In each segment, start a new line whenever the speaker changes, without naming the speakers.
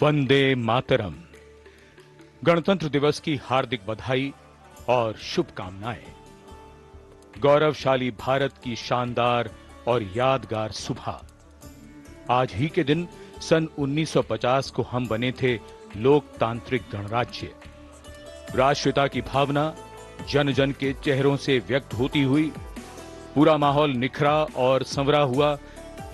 वंदे मातरम। गणतंत्र दिवस की हार्दिक बधाई और शुभकामनाएं। गौरवशाली भारत की शानदार और यादगार सुबह। आज ही के दिन सन 1950 को हम बने थे लोकतांत्रिक गणराज्य। राष्ट्रीयता की भावना जन जन के चेहरों से व्यक्त होती हुई, पूरा माहौल निखरा और संवरा हुआ।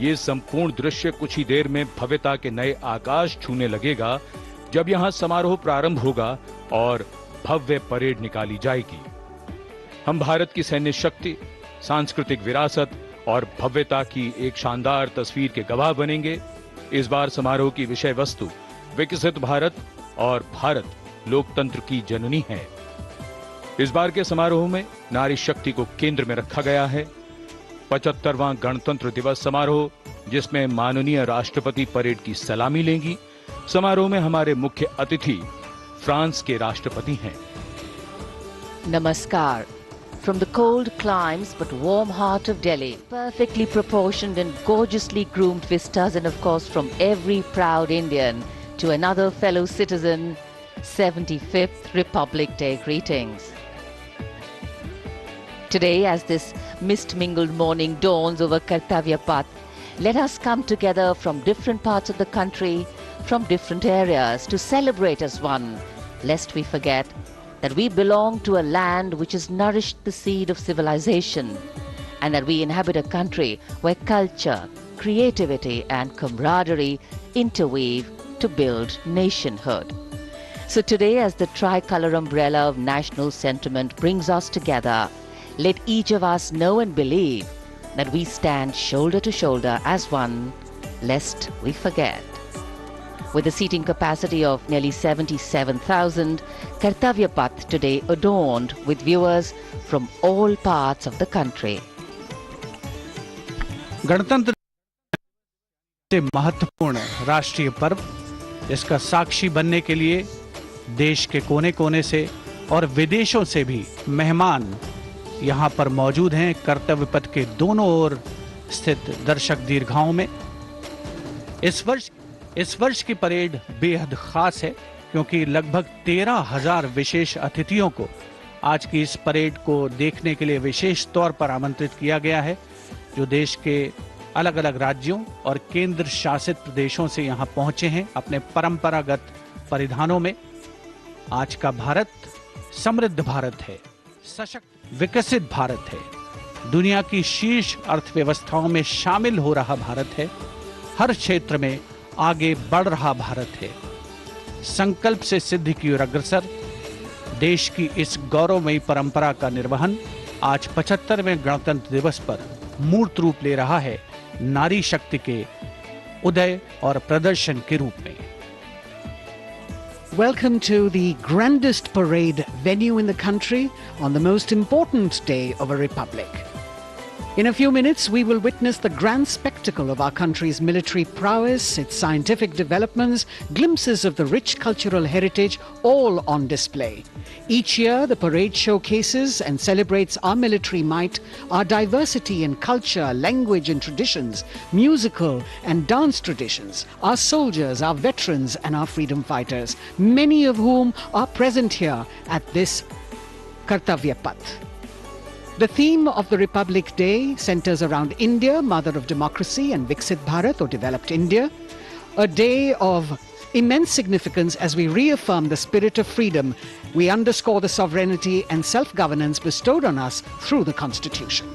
ये संपूर्ण दृश्य कुछ ही देर में भव्यता के नए आकाश छूने लगेगा जब यहां समारोह प्रारंभ होगा और भव्य परेड निकाली जाएगी। हम भारत की सैन्य शक्ति, सांस्कृतिक विरासत और भव्यता की एक शानदार तस्वीर के गवाह बनेंगे। इस बार समारोह की विषय वस्तु विकसित भारत और भारत लोकतंत्र की जननी है। इस बार के समारोह में नारी शक्ति को केंद्र में रखा गया है। 75वां गणतंत्र दिवस समारोह, जिसमें माननीय राष्ट्रपति परेड की सलामी लेंगी। समारोह में हमारे मुख्य अतिथि फ्रांस के राष्ट्रपति हैं।
Namaskar. From the cold climes but warm heart of Delhi, perfectly proportioned and gorgeously groomed vistas, and of course from every proud Indian to another fellow citizen, 75th Republic Day greetings. Today, as this mist-mingled morning dawns over Kartavya path, let us come together from different parts of the country, from different areas, to celebrate as one, lest we forget that we belong to a land which has nourished the seed of civilization, and that we inhabit a country where culture, creativity and camaraderie interweave to build nationhood. So today, as the tricolour umbrella of national sentiment brings us together, let each of us know and believe that we stand shoulder to shoulder as one, lest we forget. With a seating capacity of nearly 77,000, Kartavya Path today adorned with viewers from all parts of the country.
गणतंत्र से महत्वपूर्ण राष्ट्रीय पर्व, जिसका साक्षी बनने के लिए देश के कोने कोने से और विदेशों से भी मेहमान यहाँ पर मौजूद हैं। कर्तव्य पथ के दोनों ओर स्थित दर्शक दीर्घाओं में इस वर्ष की परेड बेहद खास है, क्योंकि लगभग 13,000 विशेष अतिथियों को आज की इस परेड को देखने के लिए विशेष तौर पर आमंत्रित किया गया है, जो देश के अलग अलग राज्यों और केंद्र शासित प्रदेशों से यहाँ पहुंचे हैं अपने परंपरागत परिधानों में। आज का भारत समृद्ध भारत है, सशक्त विकसित भारत है, दुनिया की शीर्ष अर्थव्यवस्थाओं में शामिल हो रहा भारत है, हर क्षेत्र में आगे बढ़ रहा भारत है, संकल्प से सिद्धि की ओर अग्रसर। देश की इस गौरवमयी परंपरा का निर्वहन आज 75वें गणतंत्र दिवस पर मूर्त रूप ले रहा है, नारी शक्ति के उदय और प्रदर्शन के रूप में।
Welcome to the grandest parade venue in the country on the most important day of a republic. In a few minutes, we will witness the grand spectacle of our country's military prowess, its scientific developments, glimpses of the rich cultural heritage, all on display. Each year, the parade showcases and celebrates our military might, our diversity in culture, language and traditions, musical and dance traditions, our soldiers, our veterans and our freedom fighters, many of whom are present here at this Kartavya Path. The theme of the Republic Day centers around India, mother of democracy, and Viksit Bharat, or developed India. A day of immense significance as we reaffirm the spirit of freedom. We underscore the sovereignty and self-governance bestowed on us through the Constitution.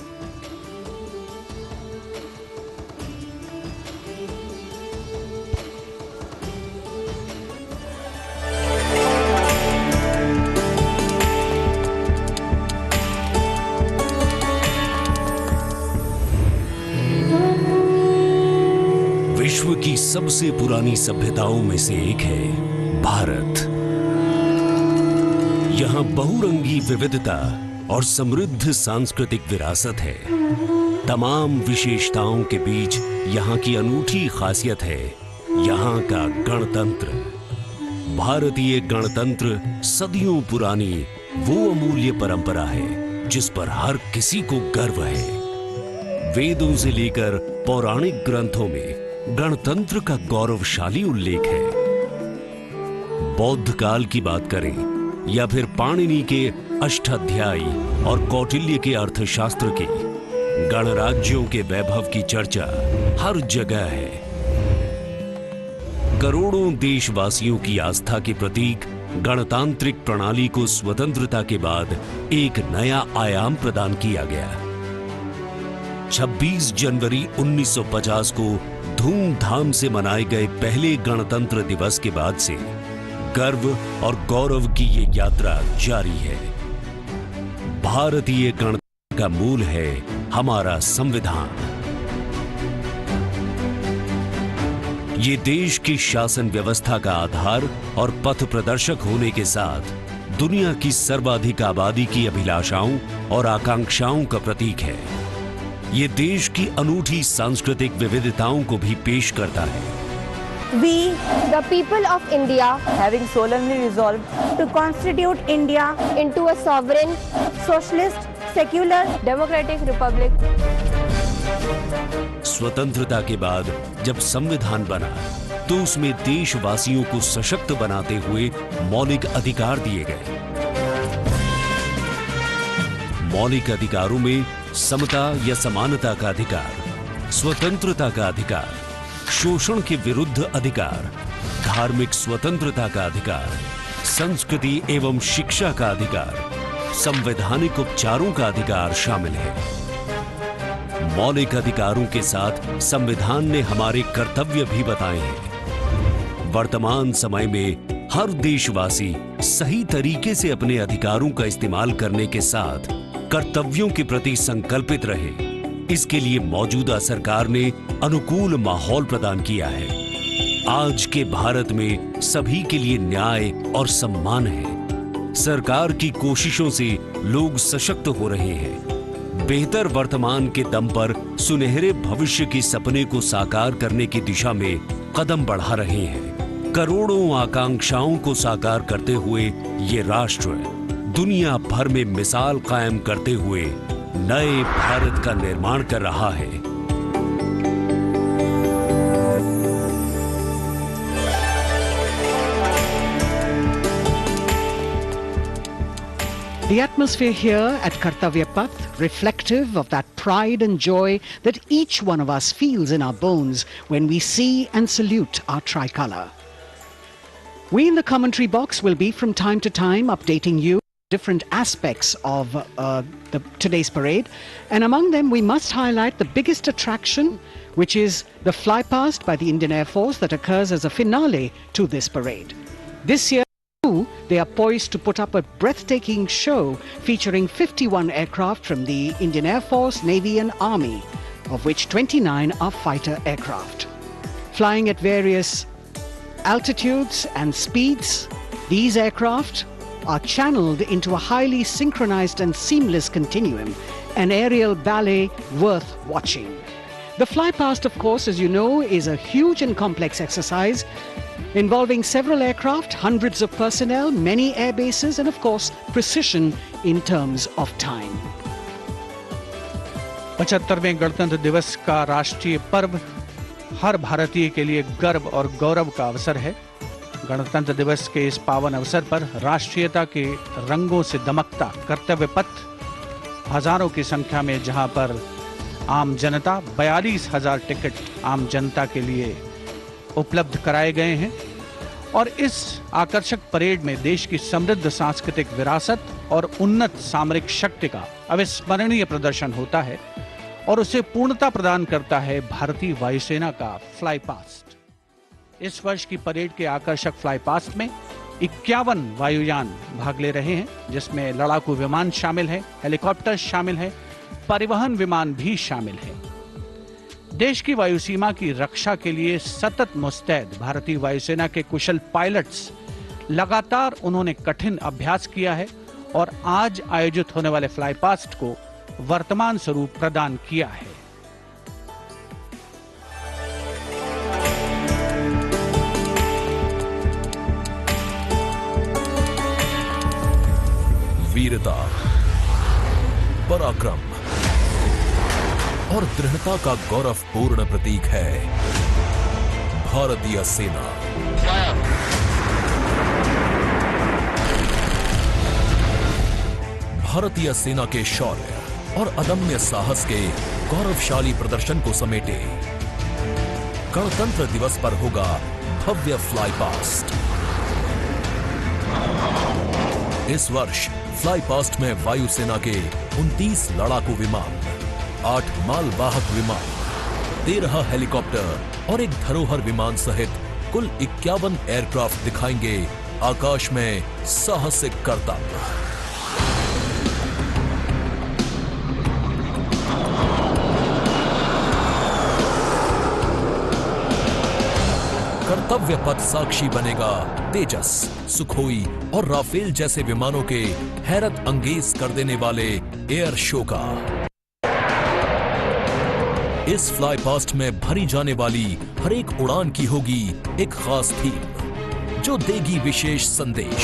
विश्व की सबसे पुरानी सभ्यताओं में से एक है भारत। यहाँ बहुरंगी विविधता और समृद्ध सांस्कृतिक विरासत है। तमाम विशेषताओं के बीच यहाँ की अनूठी खासियत है यहाँ का गणतंत्र। भारतीय गणतंत्र सदियों पुरानी वो अमूल्य परंपरा है जिस पर हर किसी को गर्व है। वेदों से लेकर पौराणिक ग्रंथों में गणतंत्र का गौरवशाली उल्लेख है। बौद्ध काल की बात करें या फिर पाणिनि के अष्टाध्यायी और कौटिल्य के अर्थशास्त्र की, गणराज्यों के वैभव की चर्चा हर जगह है। करोड़ों देशवासियों की आस्था के प्रतीक गणतांत्रिक प्रणाली को स्वतंत्रता के बाद एक नया आयाम प्रदान किया गया। 26 जनवरी 1950 को धूमधाम से मनाए गए पहले गणतंत्र दिवस के बाद से गर्व और गौरव की ये यात्रा जारी है। भारतीय गणतंत्र का मूल है हमारा संविधान। ये देश की शासन व्यवस्था का आधार और पथ प्रदर्शक होने के साथ दुनिया की सर्वाधिक आबादी की अभिलाषाओं और आकांक्षाओं का प्रतीक है। ये देश की अनूठी सांस्कृतिक विविधताओं को भी पेश करता है।
We, the people of India, having solemnly resolved to constitute India into a sovereign, socialist, secular, democratic republic.
स्वतंत्रता के बाद जब संविधान बना तो उसमें देशवासियों को सशक्त बनाते हुए मौलिक अधिकार दिए गए। मौलिक अधिकारों में समता या समानता का अधिकार, स्वतंत्रता का अधिकार, शोषण के विरुद्ध अधिकार, धार्मिक स्वतंत्रता का अधिकार, संस्कृति एवं शिक्षा का अधिकार, संवैधानिक उपचारों का अधिकार शामिल है। मौलिक अधिकारों के साथ संविधान ने हमारे कर्तव्य भी बताए हैं। वर्तमान समय में हर देशवासी सही तरीके से अपने अधिकारों का इस्तेमाल करने के साथ कर्तव्यों के प्रति संकल्पित रहे, इसके लिए मौजूदा सरकार ने अनुकूल माहौल प्रदान किया है। आज के भारत में सभी के लिए न्याय और सम्मान है। सरकार की कोशिशों से लोग सशक्त हो रहे हैं। बेहतर वर्तमान के दम पर सुनहरे भविष्य के सपने को साकार करने की दिशा में कदम बढ़ा रहे हैं। करोड़ों आकांक्षाओं को साकार करते हुए ये राष्ट्र दुनिया भर में मिसाल कायम करते हुए नए भारत का निर्माण कर रहा है।
The atmosphere here at Kartavya Path, reflective of that pride and joy that each one of us feels in our bones when we see and salute our tricolour. We in the commentary box will be from time to time updating you different aspects of today's parade, and among them we must highlight the biggest attraction, which is the flypast by the Indian Air Force that occurs as a finale to this parade. This year they are poised to put up a breathtaking show featuring 51 aircraft from the Indian Air Force, Navy and Army, of which 29 are fighter aircraft. Flying at various altitudes and speeds, these aircraft are channeled into a highly synchronized and seamless continuum, an aerial ballet worth watching. The flypast, of course, as you know, is a huge and complex exercise involving several aircraft, hundreds of personnel, many air bases, and of course, precision in terms of time.
75वें गणतंत्र दिवस का राष्ट्रीय पर्व हर भारतीय के लिए गर्व और गौरव का अवसर है। गणतंत्र दिवस के इस पावन अवसर पर राष्ट्रीयता के रंगों से दमकता कर्तव्य पथ हजारों की संख्या में, जहां पर आम जनता 42,000 टिकट आम जनता के लिए उपलब्ध कराए गए हैं। और इस आकर्षक परेड में देश की समृद्ध सांस्कृतिक विरासत और उन्नत सामरिक शक्ति का अविस्मरणीय प्रदर्शन होता है और उसे पूर्णता प्रदान करता है भारतीय वायुसेना का फ्लाईपास्ट। इस वर्ष की परेड के आकर्षक फ्लाईपास्ट में 51 वायुयान भाग ले रहे हैं, जिसमें लड़ाकू विमान शामिल है, हेलीकॉप्टर शामिल है, परिवहन विमान भी शामिल है। देश की वायुसीमा की रक्षा के लिए सतत मुस्तैद भारतीय वायुसेना के कुशल पायलट्स लगातार उन्होंने कठिन अभ्यास किया है और आज आयोजित होने वाले फ्लाईपास्ट को वर्तमान स्वरूप प्रदान किया है।
वीरता, पराक्रम और दृढ़ता का गौरवपूर्ण प्रतीक है भारतीय सेना। भारतीय सेना के शौर्य और अदम्य साहस के गौरवशाली प्रदर्शन को समेटे। गणतंत्र दिवस पर होगा भव्य फ्लाई पास्ट। इस वर्ष फ्लाई पास्ट में वायुसेना के 29 लड़ाकू विमान, 8 मालवाहक विमान, 13 हेलीकॉप्टर और एक धरोहर विमान सहित कुल 51 एयरक्राफ्ट दिखाएंगे आकाश में साहसिक करतब। कर्तव्य पथ साक्षी बनेगा तेजस, सुखोई और राफेल जैसे विमानों के हैरत अंगेज कर देने वाले एयर शो का। इस फ्लाई पास्ट में भरी जाने वाली हर एक उड़ान की होगी एक खास थीम जो देगी विशेष संदेश।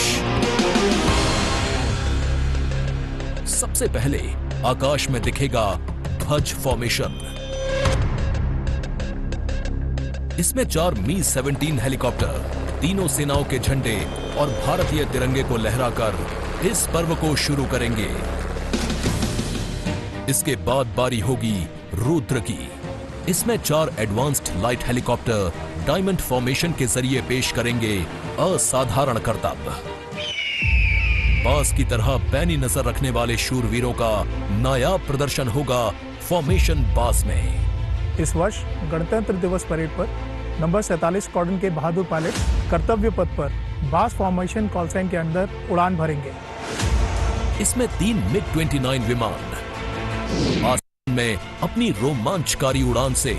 सबसे पहले आकाश में दिखेगा ध्वज फॉर्मेशन। इसमें 4 मी-17 हेलीकॉप्टर तीनों सेनाओं के झंडे और भारतीय तिरंगे को लहराकर इस पर्व को शुरू करेंगे। इसके बाद बारी होगी रुद्र की। इसमें 4 advanced light helicopter diamond formation के जरिए पेश करेंगे असाधारण करतब। बास की तरह पैनी नजर रखने वाले शूरवीरों का नायाब प्रदर्शन होगा फॉर्मेशन बास में।
इस वर्ष गणतंत्र दिवस परेड पर नंबर 47 स्क्वाड्रन के बहादुर पायलट कर्तव्य पथ पर बास फॉर्मेशन कॉल साइन के अंदर उड़ान भरेंगे।
इसमें 3 मिग-29 विमान आसमान में अपनी रोमांचकारी उड़ान से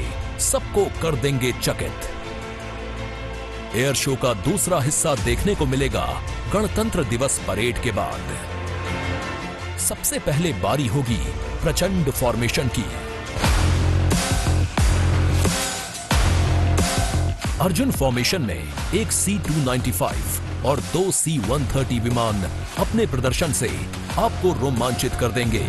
सबको कर देंगे चकित। एयर शो का दूसरा हिस्सा देखने को मिलेगा गणतंत्र दिवस परेड के बाद। सबसे पहले बारी होगी प्रचंड फॉर्मेशन की। अर्जुन फॉर्मेशन में एक C-295 और 2 C-130 विमान अपने प्रदर्शन से आपको रोमांचित कर देंगे।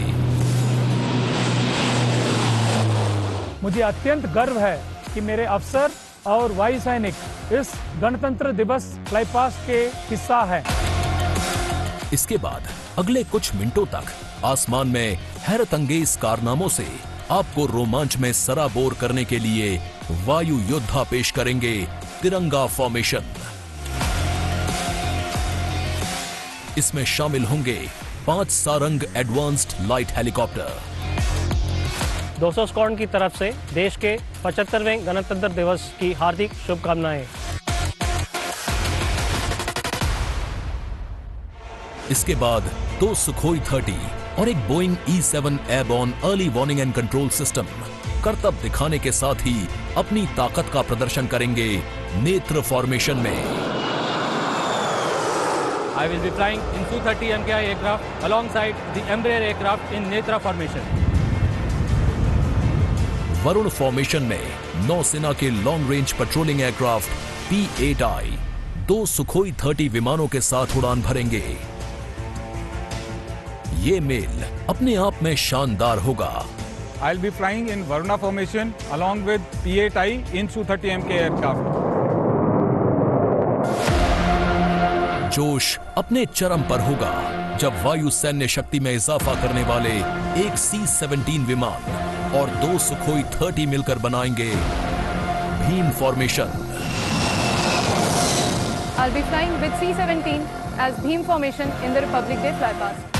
मुझे अत्यंत गर्व है कि मेरे अफसर और वायु सैनिक इस गणतंत्र दिवस फ्लाई पास्ट के हिस्सा है।
इसके बाद अगले कुछ मिनटों तक आसमान में हैरत अंगेज कारनामों से आपको रोमांच में सराबोर करने के लिए वायु योद्धा पेश करेंगे तिरंगा फॉर्मेशन। इसमें शामिल होंगे 5 Sarang advanced light helicopter.
200 squadron की तरफ से देश के 75वें गणतंत्र दिवस की हार्दिक शुभकामनाएं।
इसके बाद 2 सुखोई 30 और एक Boeing E-7 airborne early warning and control system करतब दिखाने के साथ ही अपनी ताकत का प्रदर्शन करेंगे नेत्र फॉर्मेशन में।
I will be flying in Su-30 MKI aircraft alongside the Embraer aircraft in Netra formation.
Varun formation में नौसेना के long range patrolling aircraft P-8I 2 Sukhoi 30 विमानों के साथ उड़ान भरेंगे। ये मेल अपने आप में शानदार होगा।
I'll be flying in Varuna formation along with P-8I in Su-30 MK aircraft.
जोश अपने चरम पर होगा जब वायु सैन्य शक्ति में इजाफा करने वाले एक C-17 विमान और 2 सुखोई 30 मिलकर बनाएंगे Bhim formation.
I'll be flying with C-17 as Bhim formation in the Republic Day flypast.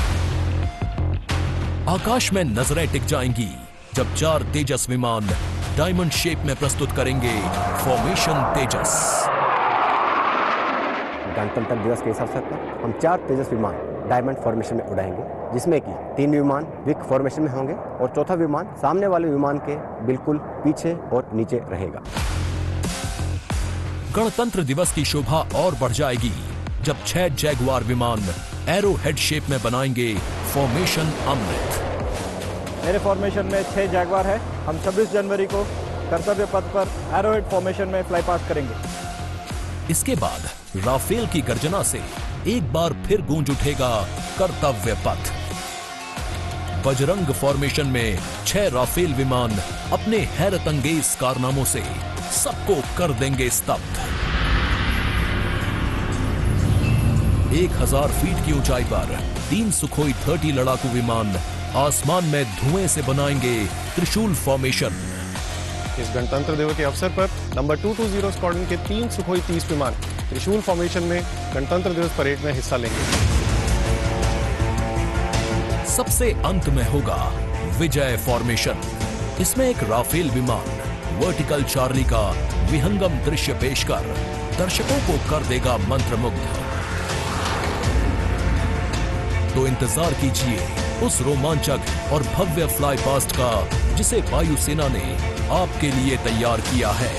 आकाश में नजरें टिक जाएंगी जब 4 तेजस विमान डायमंड शेप में प्रस्तुत करेंगे फॉर्मेशन तेजस।
गणतंत्र दिवस के इस अवसर पर हम 4 तेजस विमान डायमंड फॉर्मेशन में उड़ाएंगे, जिसमें कि 3 विमान विक फॉर्मेशन में होंगे और चौथा विमान सामने वाले विमान के बिल्कुल पीछे और नीचे रहेगा।
गणतंत्र दिवस की शोभा और बढ़ जाएगी जब 6 जैगुआर विमान एरो हेड शेप में बनाएंगे फॉर्मेशन अमृत।
मेरे फॉर्मेशन में 6 जैगुआर है। हम 26 जनवरी को कर्तव्य पथ पर एरो हेड फॉर्मेशन में फ्लाई पास्ट करेंगे।
इसके बाद राफेल की गर्जना से एक बार फिर गूंज उठेगा कर्तव्य पथ। बजरंग फॉर्मेशन में 6 राफेल विमान अपने हैरत अंगेज कारनामों से सबको कर देंगे स्तब्ध। 1000 फीट की ऊंचाई पर 3 सुखोई 30 लड़ाकू विमान आसमान में धुएं से बनाएंगे त्रिशूल फॉर्मेशन।
इस गणतंत्र दिवस के अवसर पर नंबर 220 स्क्वाड्रन के 3 सुखोई 30 विमान त्रिशूल फॉर्मेशन में गणतंत्र दिवस परेड में हिस्सा लेंगे।
सबसे अंत में होगा विजय फॉर्मेशन। इसमें एक राफेल विमान वर्टिकल चार्ली का विहंगम दृश्य पेश कर दर्शकों को कर देगा मंत्रमुग्ध। तो इंतजार कीजिए उस रोमांचक और भव्य फ्लाई पास्ट का जिसे वायुसेना ने आपके लिए तैयार किया है।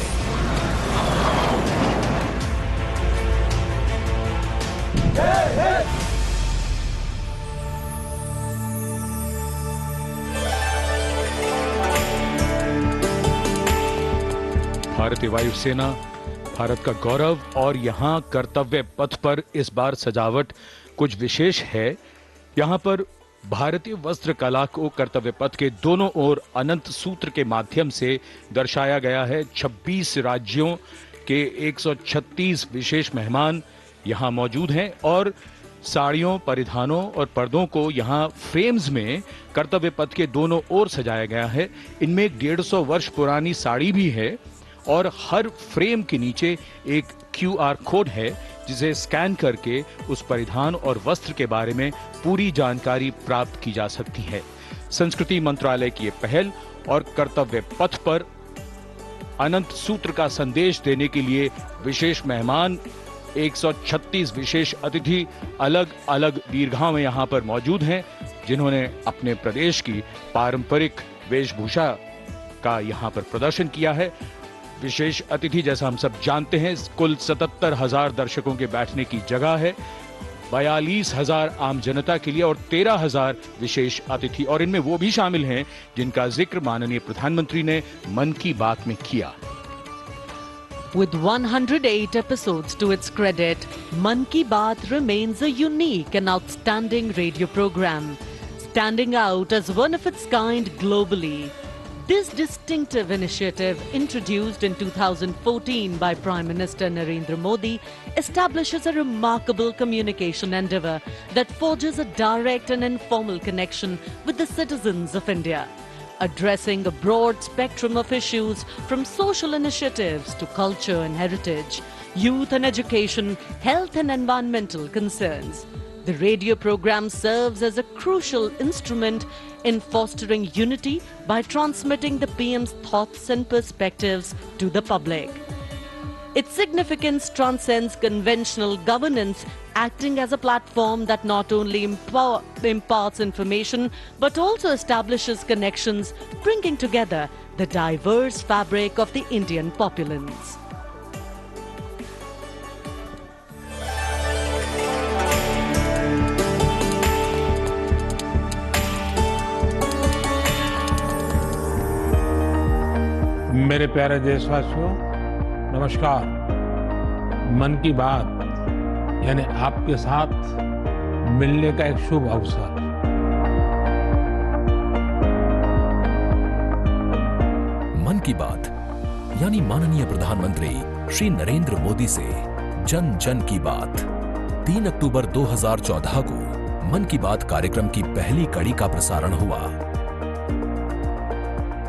भारतीय वायुसेना भारत का गौरव, और यहाँ कर्तव्य पथ पर इस बार सजावट कुछ विशेष है। यहाँ पर भारतीय वस्त्र कला को कर्तव्य पथ के दोनों ओर अनंत सूत्र के माध्यम से दर्शाया गया है। 26 राज्यों के 136 विशेष मेहमान यहाँ मौजूद हैं और साड़ियों, परिधानों और पर्दों को यहाँ फ्रेम्स में कर्तव्य पथ के दोनों ओर सजाया गया है। इनमें एक 150 वर्ष पुरानी साड़ी भी है और हर फ्रेम के नीचे एक QR कोड है जिसे स्कैन करके उस परिधान और वस्त्र के बारे में पूरी जानकारी प्राप्त की जा सकती है। संस्कृति मंत्रालय की ये पहल और कर्तव्य पथ पर अनंत सूत्र का संदेश देने के लिए विशेष मेहमान 136 विशेष अतिथि अलग अलग दीर्घाओं में यहाँ पर मौजूद हैं, जिन्होंने अपने प्रदेश की पारंपरिक वेशभूषा का यहाँ पर प्रदर्शन किया है। विशेष अतिथि, जैसा हम सब जानते हैं, कुल 77,000 दर्शकों के बैठने की जगह है, 42,000 आम जनता के लिए और 13,000 विशेष अतिथि, और इनमें वो भी शामिल हैं जिनका जिक्र माननीय प्रधानमंत्री ने मन की बात में किया।
With 108 episodes to its credit, Man Ki Baat remains a unique and outstanding radio program, standing out as one of its kind globally. This distinctive initiative, introduced in 2014 by Prime Minister Narendra Modi, establishes a remarkable communication endeavour that forges a direct and informal connection with the citizens of India, addressing a broad spectrum of issues from social initiatives to culture and heritage, youth and education, health and environmental concerns. The radio program serves as a crucial instrument in fostering unity by transmitting the PM's thoughts and perspectives to the public. Its significance transcends conventional governance, acting as a platform that not only imparts information but also establishes connections, bringing together the diverse fabric of the Indian populace.
मेरे प्यारे देशवासियों, नमस्कार। मन की बात यानी आपके साथ मिलने का एक शुभ अवसर।
मन की बात यानी माननीय प्रधानमंत्री श्री नरेंद्र मोदी से जन जन की बात। 3 अक्टूबर 2014 को मन की बात कार्यक्रम की पहली कड़ी का प्रसारण हुआ।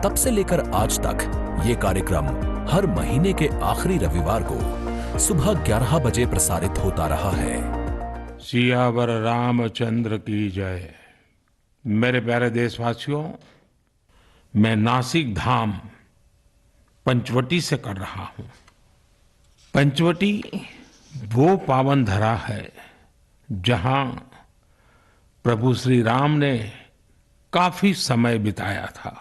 तब से लेकर आज तक ये कार्यक्रम हर महीने के आखिरी रविवार को सुबह 11 बजे प्रसारित होता रहा है।
सियावर रामचंद्र की जय। मेरे प्यारे देशवासियों, मैं नासिक धाम पंचवटी से कर रहा हूं। पंचवटी वो पावन धरा है जहां प्रभु श्री राम ने काफी समय बिताया था।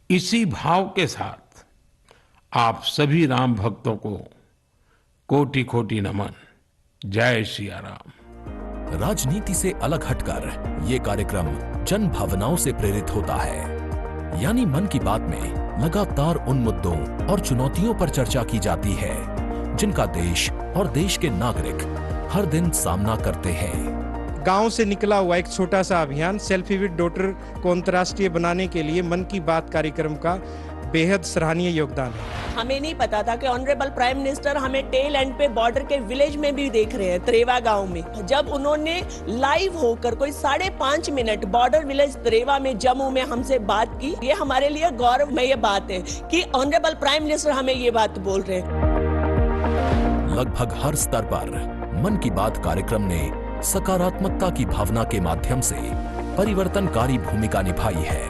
इसी भाव के साथ आप सभी राम भक्तों को कोटि कोटि नमन। जय सिया राम।
राजनीति से अलग हटकर ये कार्यक्रम जन भावनाओं से प्रेरित होता है। यानी मन की बात में लगातार उन मुद्दों और चुनौतियों पर चर्चा की जाती है जिनका देश और देश के नागरिक हर दिन सामना करते हैं।
गांव से निकला हुआ एक छोटा सा अभियान सेल्फी विद डॉटर को अंतर्राष्ट्रीय बनाने के लिए मन की बात कार्यक्रम का बेहद सराहनीय योगदान है।
हमें नहीं पता था कि ऑनरेबल प्राइम मिनिस्टर हमें टेल एंड पे बॉर्डर के विलेज में भी देख रहे हैं, त्रेवा गांव में। जब उन्होंने लाइव होकर कोई 5.5 मिनट बॉर्डर विलेज त्रेवा में जम्मू में हमसे बात की, ये हमारे लिए गौरवमय बात है कि ऑनरेबल प्राइम मिनिस्टर हमें ये बात बोल रहे हैं।
लगभग हर स्तर पर मन की बात कार्यक्रम ने सकारात्मकता की भावना के माध्यम से परिवर्तनकारी भूमिका निभाई है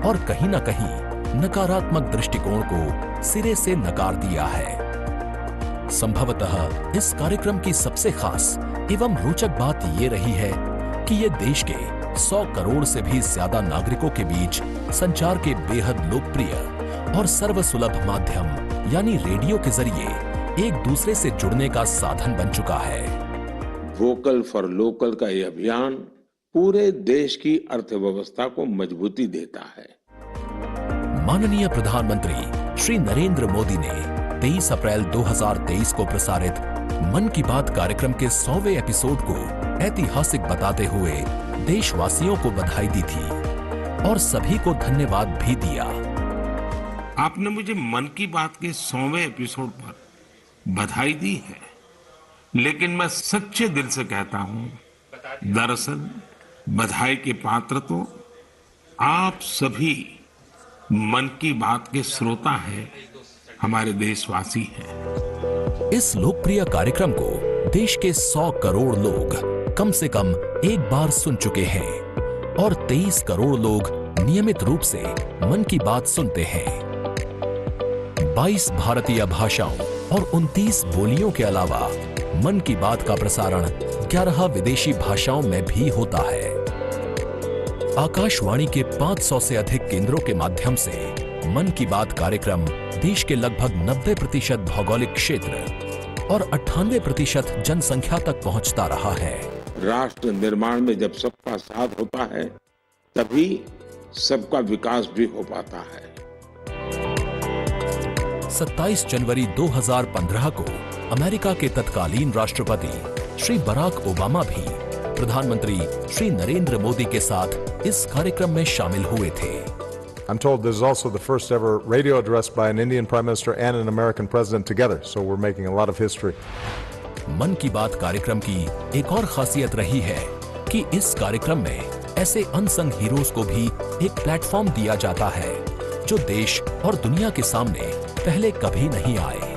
और कहीं न कहीं नकारात्मक दृष्टिकोण को सिरे से नकार दिया है। संभवतः इस कार्यक्रम की सबसे खास एवं रोचक बात ये रही है कि ये देश के 100 करोड़ से भी ज्यादा नागरिकों के बीच संचार के बेहद लोकप्रिय और सर्वसुलभ माध्यम यानी रेडियो के जरिए एक दूसरे से जुड़ने का साधन बन चुका है।
वोकल फॉर लोकल का यह अभियान पूरे देश की अर्थव्यवस्था को मजबूती देता है।
माननीय प्रधानमंत्री श्री नरेंद्र मोदी ने 23 अप्रैल 2023 को प्रसारित मन की बात कार्यक्रम के 100वें एपिसोड को ऐतिहासिक बताते हुए देशवासियों को बधाई दी थी और सभी को धन्यवाद भी दिया।
आपने मुझे मन की बात के 100वें एपिसोड पर बधाई दी है, लेकिन मैं सच्चे दिल से कहता हूं, दरअसल बधाई के पात्र तो आप सभी मन की बात के श्रोता हैं, हमारे देशवासी हैं।
इस लोकप्रिय कार्यक्रम को देश के 100 करोड़ लोग कम से कम एक बार सुन चुके हैं और 23 करोड़ लोग नियमित रूप से मन की बात सुनते हैं। 22 भारतीय भाषाओं और 29 बोलियों के अलावा मन की बात का प्रसारण 11 विदेशी भाषाओं में भी होता है। आकाशवाणी के 500 से अधिक केंद्रों के माध्यम से मन की बात कार्यक्रम देश के लगभग 90% भौगोलिक क्षेत्र और 98% जनसंख्या तक पहुंचता रहा है।
राष्ट्र निर्माण में जब सबका साथ होता है, तभी सबका विकास भी हो पाता है।
27 जनवरी 2015 को अमेरिका के तत्कालीन राष्ट्रपति श्री बराक ओबामा भी प्रधानमंत्री श्री नरेंद्र मोदी के साथ इस कार्यक्रम में शामिल हुए थे।
I'm told this is also the first ever radio address by an Indian Prime Minister and an American President together, so we're making a lot of history.
मन की बात कार्यक्रम की एक और खासियत रही है कि इस कार्यक्रम में ऐसे अनसंग हीरोज को भी एक प्लेटफॉर्म दिया जाता है जो देश और दुनिया के सामने पहले कभी नहीं आए।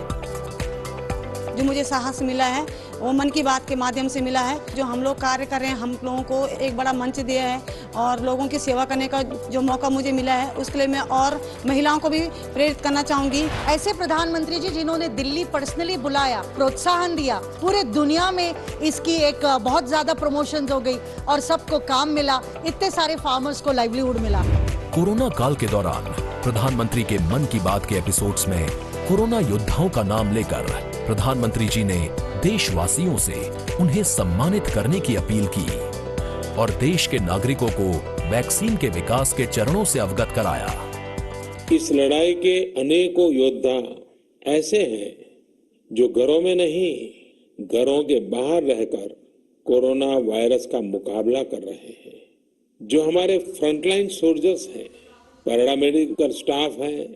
जो मुझे साहस मिला है वो मन की बात के माध्यम से मिला है। जो हम लोग कार्य कर रहे हैं, हम लोगों को एक बड़ा मंच दिया है और लोगों की सेवा करने का जो मौका मुझे मिला है, उसके लिए मैं और महिलाओं को भी प्रेरित करना चाहूंगी।
ऐसे प्रधानमंत्री जी जिन्होंने दिल्ली पर्सनली बुलाया, प्रोत्साहन दिया, पूरे दुनिया में इसकी एक बहुत ज्यादा प्रमोशन हो गई और सबको काम मिला, इतने सारे फार्मर्स को लाइवलीहुड मिला।
कोरोना काल के दौरान प्रधानमंत्री के मन की बात के एपिसोड्स में कोरोना योद्धाओं का नाम लेकर प्रधानमंत्री जी ने देशवासियों से उन्हें सम्मानित करने की अपील की और देश के नागरिकों को वैक्सीन के विकास के चरणों से अवगत कराया।
इस लड़ाई के अनेकों योद्धा ऐसे हैं जो घरों में नहीं, घरों के बाहर रहकर कोरोना वायरस का मुकाबला कर रहे हैं। जो हमारे फ्रंटलाइन सोल्जर्स हैं, पैरामेडिकल स्टाफ हैं,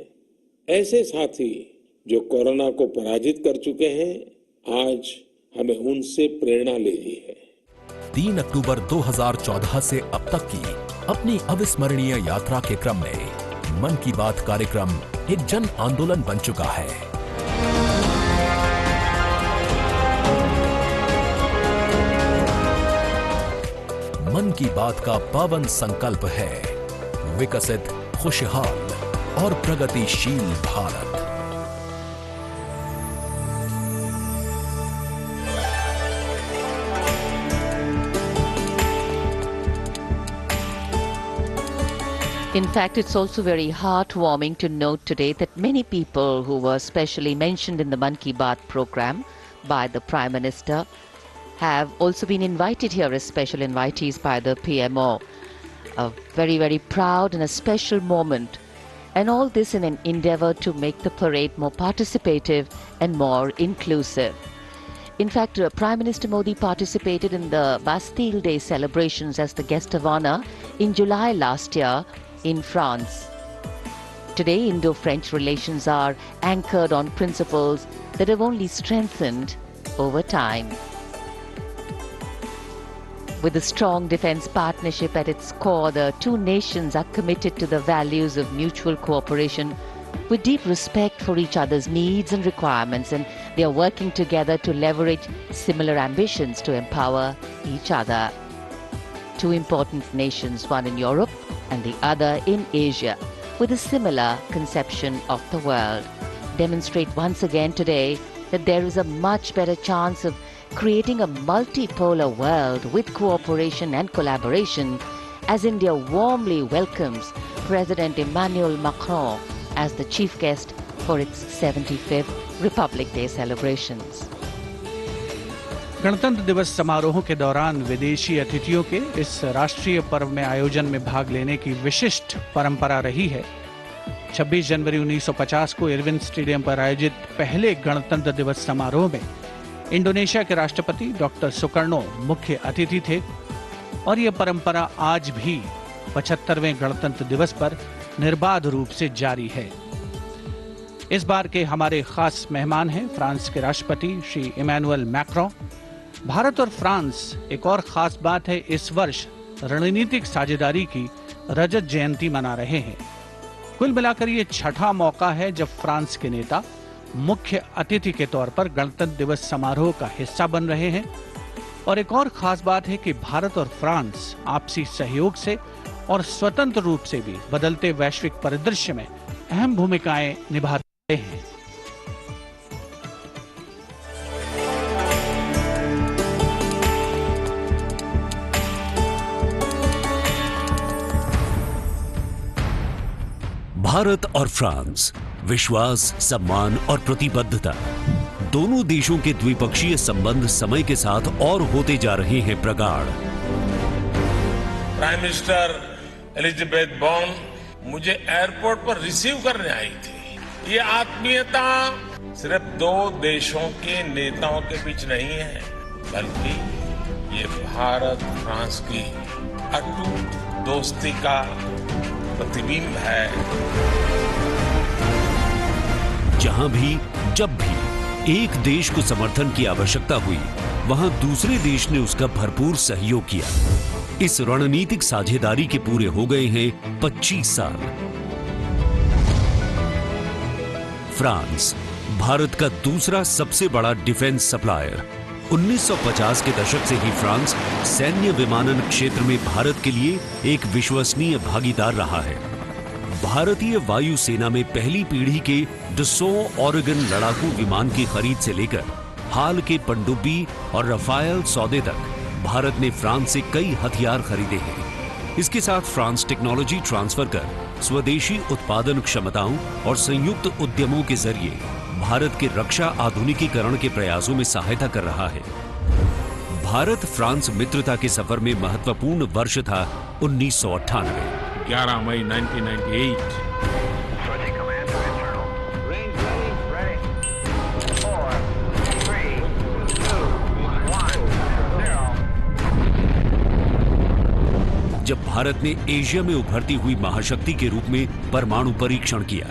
ऐसे साथी जो कोरोना को पराजित कर चुके हैं, आज हमें उनसे प्रेरणा लेनी है।
3 अक्टूबर 2014 से अब तक की अपनी अविस्मरणीय यात्रा के क्रम में मन की बात कार्यक्रम एक जन आंदोलन बन चुका है। मन की बात का पावन संकल्प है विकसित, खुशहाल और प्रगतिशील Bharat.
In fact, it's also very heartwarming to note today that many people who were specially mentioned in the Man Ki Baat program by the Prime Minister have also been invited here as special invitees by the PMO. A very, very proud and a special moment. And all this in an endeavor to make the parade more participative and more inclusive. In fact, Prime Minister Modi participated in the Bastille Day celebrations as the guest of honor in July last year in France. Today, Indo-French relations are anchored on principles that have only strengthened over time. With a strong defense partnership at its core, the two nations are committed to the values of mutual cooperation with deep respect for each other's needs and requirements, and they are working together to leverage similar ambitions to empower each other. Two important nations, one in Europe and the other in Asia, with a similar conception of the world, demonstrate once again today that there is a much better chance of creating a multipolar world with cooperation and collaboration, as India warmly welcomes President Emmanuel Macron as the chief guest for its 75th Republic Day celebrations.
गणतंत्र दिवस समारोहों के दौरान विदेशी अतिथियों के इस राष्ट्रीय पर्व में आयोजन में भाग लेने की विशिष्ट परंपरा रही है। 26 जनवरी 1950 को इरविन स्टेडियम पर आयोजित पहले गणतंत्र दिवस समारोह में इंडोनेशिया के राष्ट्रपति डॉक्टर सुकर्णो मुख्य अतिथि थे और यह परंपरा आज भी 75वें गणतंत्र दिवस पर निर्बाध रूप से जारी है। इस बार के हमारे खास मेहमान हैं फ्रांस के राष्ट्रपति श्री इमैनुअल मैक्रों। भारत और फ्रांस, एक और खास बात है, इस वर्ष रणनीतिक साझेदारी की रजत जयंती मना रहे हैं। कुल मिलाकर ये छठा मौका है जब फ्रांस के नेता मुख्य अतिथि के तौर पर गणतंत्र दिवस समारोह का हिस्सा बन रहे हैं। और एक और खास बात है कि भारत और फ्रांस आपसी सहयोग से और स्वतंत्र रूप से भी बदलते वैश्विक परिदृश्य में अहम भूमिकाएं निभाते हैं।
भारत और फ्रांस, विश्वास, सम्मान और प्रतिबद्धता, दोनों देशों के द्विपक्षीय संबंध समय के साथ और होते जा रहे हैं प्रगाढ़।
प्राइम मिनिस्टर एलिजाबेथ बॉर्न मुझे एयरपोर्ट पर रिसीव करने आई थी। ये आत्मीयता सिर्फ दो देशों के नेताओं के बीच नहीं है, बल्कि ये भारत फ्रांस की अटूट दोस्ती का प्रतिबिंब है।
जहां भी जब भी एक देश को समर्थन की आवश्यकता हुई, वहां दूसरे देश ने उसका भरपूर सहयोग किया। इस रणनीतिक साझेदारी के पूरे हो गए हैं 25 साल। फ्रांस भारत का दूसरा सबसे बड़ा डिफेंस सप्लायर। 1950 के दशक से ही फ्रांस सैन्य विमानन क्षेत्र में भारत के लिए एक विश्वसनीय भागीदार रहा है। भारतीय वायुसेना में पहली पीढ़ी के डसो ओरेगन लड़ाकू विमान की खरीद से लेकर हाल के पनडुब्बी और रफायल सौदे तक भारत ने फ्रांस से कई हथियार खरीदे हैं। इसके साथ फ्रांस टेक्नोलॉजी ट्रांसफर कर स्वदेशी उत्पादन क्षमताओं और संयुक्त उद्यमों के जरिए भारत के रक्षा आधुनिकीकरण के प्रयासों में सहायता कर रहा है। भारत फ्रांस मित्रता के सफर में महत्वपूर्ण वर्ष था 1998।
11 मई 1998।
जब भारत ने एशिया में उभरती हुई महाशक्ति के रूप में परमाणु परीक्षण किया,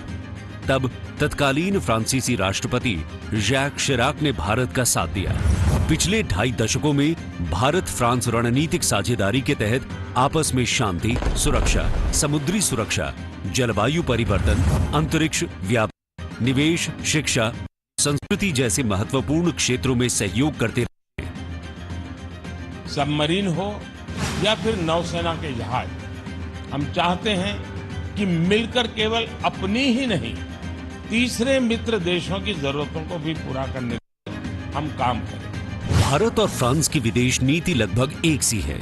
तब तत्कालीन फ्रांसीसी राष्ट्रपति जैक शिराक ने भारत का साथ दिया। पिछले 2.5 दशकों में भारत फ्रांस रणनीतिक साझेदारी के तहत आपस में शांति, सुरक्षा, समुद्री सुरक्षा, जलवायु परिवर्तन, अंतरिक्ष, व्यापार, निवेश, शिक्षा, संस्कृति जैसे महत्वपूर्ण क्षेत्रों में सहयोग करते रहे।
सबमरीन हो या फिर नौसेना के जहाज, हम चाहते हैं कि मिलकर केवल अपनी ही नहीं, तीसरे मित्र देशों की जरूरतों को भी पूरा करने के लिए हम काम करें।
भारत और फ्रांस की विदेश नीति लगभग एक सी है।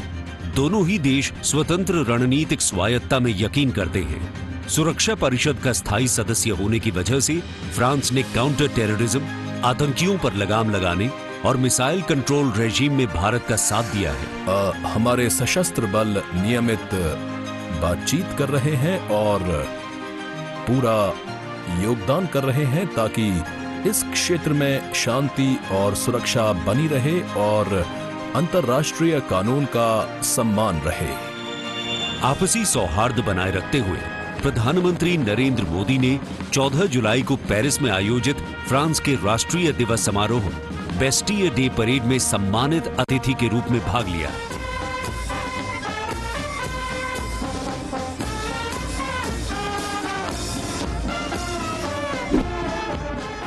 दोनों ही देश स्वतंत्र रणनीतिक स्वायत्ता में यकीन करते हैं। सुरक्षा परिषद का स्थायी सदस्य होने की वजह से फ्रांस ने काउंटर टेररिज्म, आतंकियों पर लगाम लगाने और मिसाइल कंट्रोल रेजीम में भारत का साथ दिया है।
हमारे सशस्त्र बल नियमित बातचीत कर रहे हैं और पूरा योगदान कर रहे हैं ताकि इस क्षेत्र में शांति और सुरक्षा बनी रहे और अंतर्राष्ट्रीय कानून का सम्मान रहे।
आपसी सौहार्द बनाए रखते हुए प्रधानमंत्री नरेंद्र मोदी ने 14 जुलाई को पेरिस में आयोजित फ्रांस के राष्ट्रीय दिवस समारोह बेस्टियर डे परेड में सम्मानित अतिथि के रूप में भाग लिया।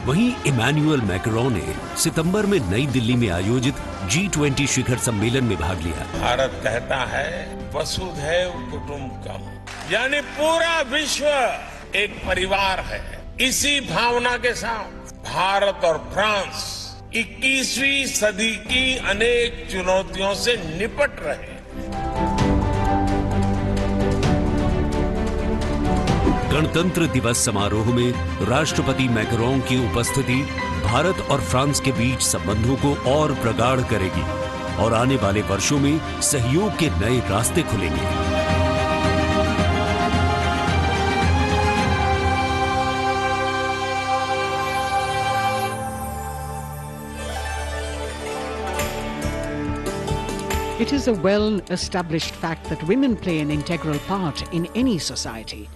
वहीं इमैनुअल मैक्रोन ने सितंबर में नई दिल्ली में आयोजित G20 शिखर सम्मेलन में भाग लिया।
भारत कहता है वसुधैव कुटुंबकम, यानी पूरा विश्व एक परिवार है। इसी भावना के साथ भारत और फ्रांस 21वीं सदी की अनेक चुनौतियों से निपट रहे हैं।
गणतंत्र दिवस समारोह में राष्ट्रपति मैक्रोन की उपस्थिति भारत और फ्रांस के बीच संबंधों को और प्रगाढ़ करेगी और आने वाले वर्षों में सहयोग के नए रास्ते खुलेंगे।
It is a well-established fact that women play an integral part in any society.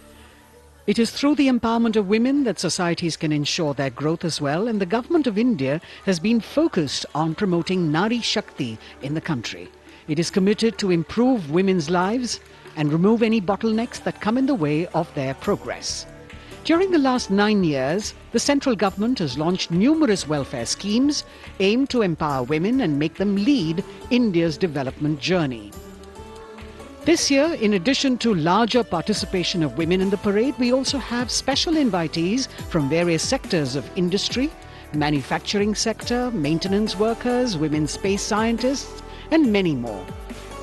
It is through the empowerment of women that societies can ensure their growth as well, and the Government of India has been focused on promoting Nari Shakti in the country. It is committed to improve women's lives and remove any bottlenecks that come in the way of their progress. During the last 9 years, the central government has launched numerous welfare schemes aimed to empower women and make them lead India's development journey. This year, in addition to larger participation of women in the parade, we also have special invitees from various sectors of industry, manufacturing sector, maintenance workers, women space scientists, and many more.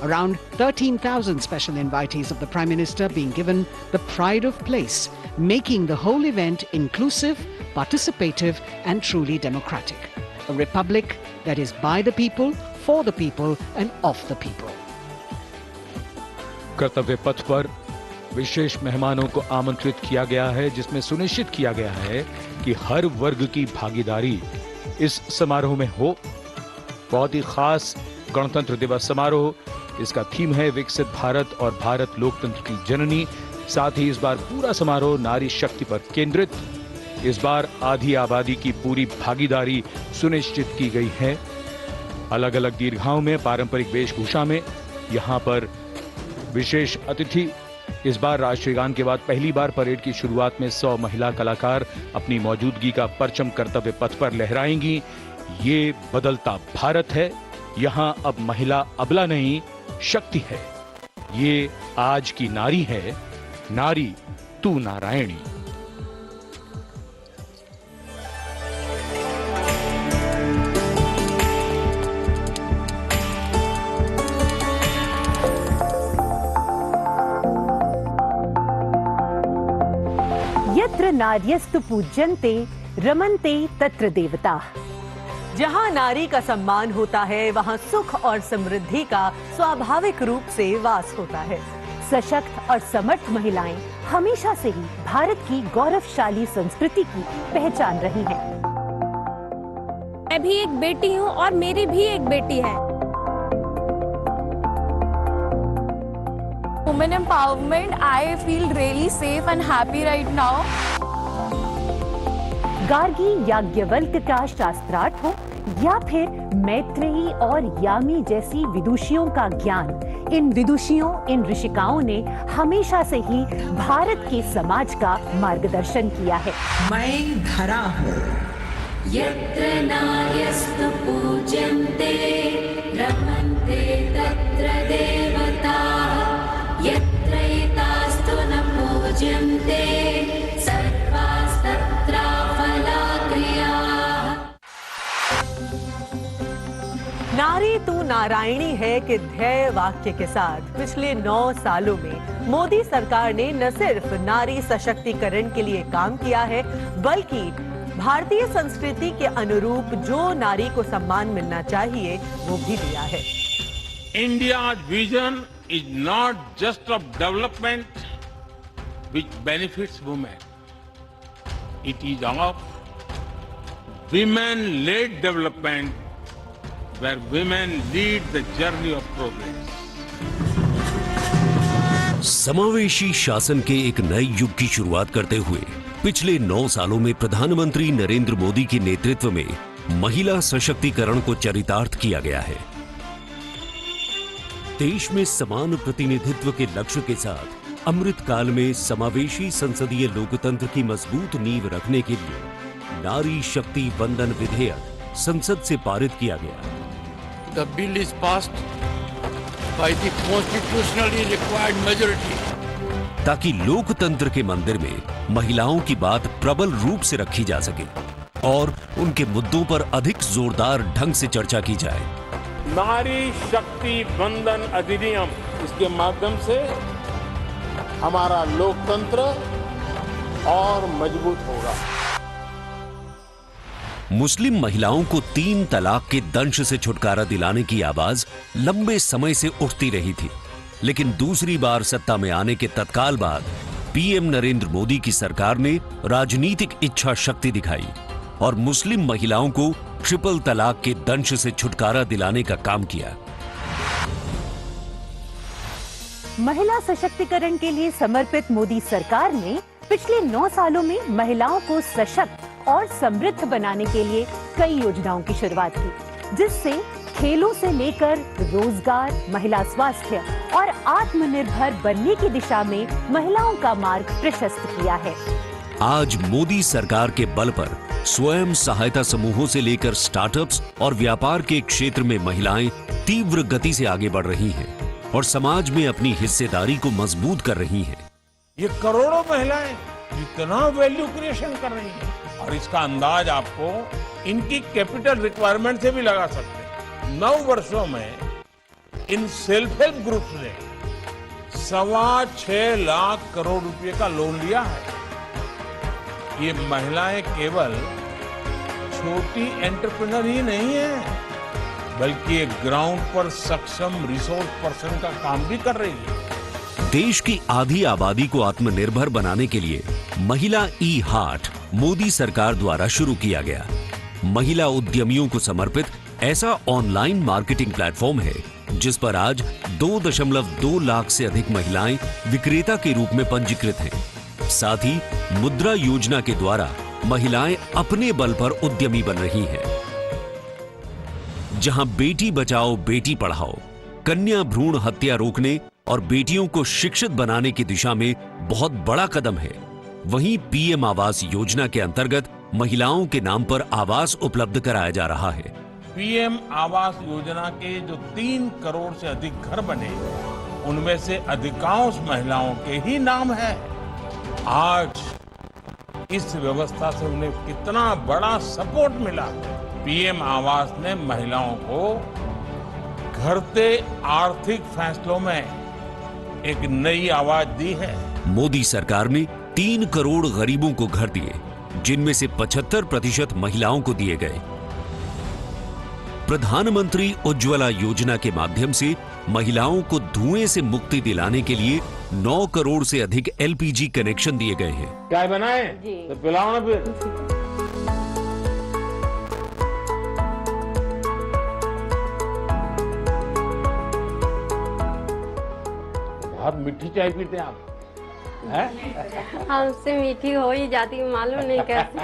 Around 13,000 special invitees of the Prime Minister being given the pride of place, making the whole event inclusive, participative, and truly democratic. A republic that is by the people, for the people, and of the people.
कर्तव्य पथ पर विशेष मेहमानों को आमंत्रित किया गया है, जिसमें सुनिश्चित किया गया है कि हर वर्ग की भागीदारी इस समारोह में हो। बहुत ही खास गणतंत्र दिवस समारोह, इसका थीम है विकसित भारत और भारत लोकतंत्र की जननी। साथ ही इस बार पूरा समारोह नारी शक्ति पर केंद्रित। इस बार आधी आबादी की पूरी भागीदारी सुनिश्चित की गई है। अलग अलग दीर्घाओं में पारंपरिक वेशभूषा में यहाँ पर विशेष अतिथि। इस बार राष्ट्रीय गान के बाद पहली बार परेड की शुरुआत में 100 महिला कलाकार अपनी मौजूदगी का परचम कर्तव्य पथ पर लहराएंगी। ये बदलता भारत है, यहाँ अब महिला अबला नहीं, शक्ति है। ये आज की नारी है, नारी तू नारायणी।
यत्र नार्यस्तु पूज्यन्ते रमन्ते तत्र देवताः।
जहाँ नारी का सम्मान होता है, वहाँ सुख और समृद्धि का स्वाभाविक रूप से वास होता है।
सशक्त और समर्थ महिलाएं हमेशा से ही भारत की गौरवशाली संस्कृति की पहचान रही हैं।
मैं भी एक बेटी हूँ और मेरी भी एक बेटी है। Women empowerment, I feel really safe and happy right now.
Gargi Yajnavalkya का शास्त्रार्थ हो या फिर मैत्रेयी और यामी जैसी विदुषियों का ज्ञान, इन विदुषियों, इन ऋषिकाओं ने हमेशा से ही भारत के समाज का मार्गदर्शन किया है।
मैं धरा हूँ।
यत्र नार्यस्तु पूज्यन्ते रमन्ते तत्र देवताः, यत्रैतास्तु न पूज्यन्ते सर्वास्तत्र फलाक्रियाः।
नारी तू नारायणी है के ध्येय वाक्य के साथ पिछले 9 सालों में मोदी सरकार ने न सिर्फ नारी सशक्तिकरण के लिए काम किया है, बल्कि भारतीय संस्कृति के अनुरूप जो नारी को सम्मान मिलना चाहिए वो भी दिया है।
India's vision is not just of development which benefits women. It is of women-led development where women lead the journey of progress.
समावेशी शासन के एक नए युग की शुरुआत करते हुए पिछले 9 सालों में प्रधानमंत्री नरेंद्र मोदी के नेतृत्व में महिला सशक्तिकरण को चरितार्थ किया गया है। देश में समान प्रतिनिधित्व के लक्ष्य के साथ अमृत काल में समावेशी संसदीय लोकतंत्र की मजबूत नींव रखने के लिए नारी शक्ति वंदन विधेयक संसद से पारित किया गया।
The bill is passed by the constitutionally required majority.
ताकि लोकतंत्र के मंदिर में महिलाओं की बात प्रबल रूप से रखी जा सके और उनके मुद्दों पर अधिक जोरदार ढंग से चर्चा की जाए।
नारी शक्ति वंदन अधिनियम, इसके माध्यम से हमारा लोकतंत्र और मजबूत होगा।
मुस्लिम महिलाओं को 3 तलाक के दंश से छुटकारा दिलाने की आवाज लंबे समय से उठती रही थी, लेकिन दूसरी बार सत्ता में आने के तत्काल बाद पीएम नरेंद्र मोदी की सरकार ने राजनीतिक इच्छा शक्ति दिखाई और मुस्लिम महिलाओं को ट्रिपल तलाक के दंश से छुटकारा दिलाने का काम किया।
महिला सशक्तिकरण के लिए समर्पित मोदी सरकार ने पिछले 9 सालों में महिलाओं को सशक्त और समृद्ध बनाने के लिए कई योजनाओं की शुरुआत की, जिससे खेलों से लेकर रोजगार, महिला स्वास्थ्य और आत्मनिर्भर बनने की दिशा में महिलाओं का मार्ग प्रशस्त किया है।
आज मोदी सरकार के बल पर स्वयं सहायता समूहों से लेकर स्टार्टअप्स और व्यापार के क्षेत्र में महिलाएं तीव्र गति से आगे बढ़ रही हैं और समाज में अपनी हिस्सेदारी को मजबूत कर रही हैं।
ये करोड़ों महिलाएं इतना वैल्यू क्रिएशन कर रही हैं और इसका अंदाज आपको इनकी कैपिटल रिक्वायरमेंट से भी लगा सकते हैं। 9 वर्षों में इन सेल्फ हेल्प ग्रुप्स ने 6.25 लाख करोड़ रुपए का लोन लिया है। ये महिलाएं केवल छोटी एंटरप्रेन्योर ही नहीं है, बल्कि एक ग्राउंड पर सक्षम रिसोर्स पर्सन का काम भी कर रही है।
देश की आधी आबादी को आत्मनिर्भर बनाने के लिए महिला ई हाट मोदी सरकार द्वारा शुरू किया गया। महिला उद्यमियों को समर्पित ऐसा ऑनलाइन मार्केटिंग प्लेटफॉर्म है जिस पर आज 2.2 लाख से अधिक महिलाएं विक्रेता के रूप में पंजीकृत हैं। साथ ही मुद्रा योजना के द्वारा महिलाएं अपने बल पर उद्यमी बन रही हैं। जहां बेटी बचाओ बेटी पढ़ाओ, कन्या भ्रूण हत्या रोकने और बेटियों को शिक्षित बनाने की दिशा में बहुत बड़ा कदम है, वहीं पीएम आवास योजना के अंतर्गत महिलाओं के नाम पर आवास उपलब्ध कराया जा रहा है।
पीएम आवास योजना के जो 3 करोड़ से अधिक घर बने, उनमें से अधिकांश महिलाओं के ही नाम है। आज इस व्यवस्था से उन्हें कितना बड़ा सपोर्ट मिला। पीएम आवास ने महिलाओं को घरते आर्थिक फैसलों में एक नई आवाज दी है।
मोदी सरकार ने 3 करोड़ गरीबों को घर दिए, जिनमें से 75% महिलाओं को दिए गए। प्रधानमंत्री उज्ज्वला योजना के माध्यम से महिलाओं को धुएं से मुक्ति दिलाने के लिए 9 करोड़ से अधिक एलपीजी कनेक्शन दिए गए हैं।
चाय बनाए तो पिलाओ ना फिर। बहुत मीठी चाय पीते हैं आप?
हमसे मीठी हो ही जाती, मालूम नहीं कैसे।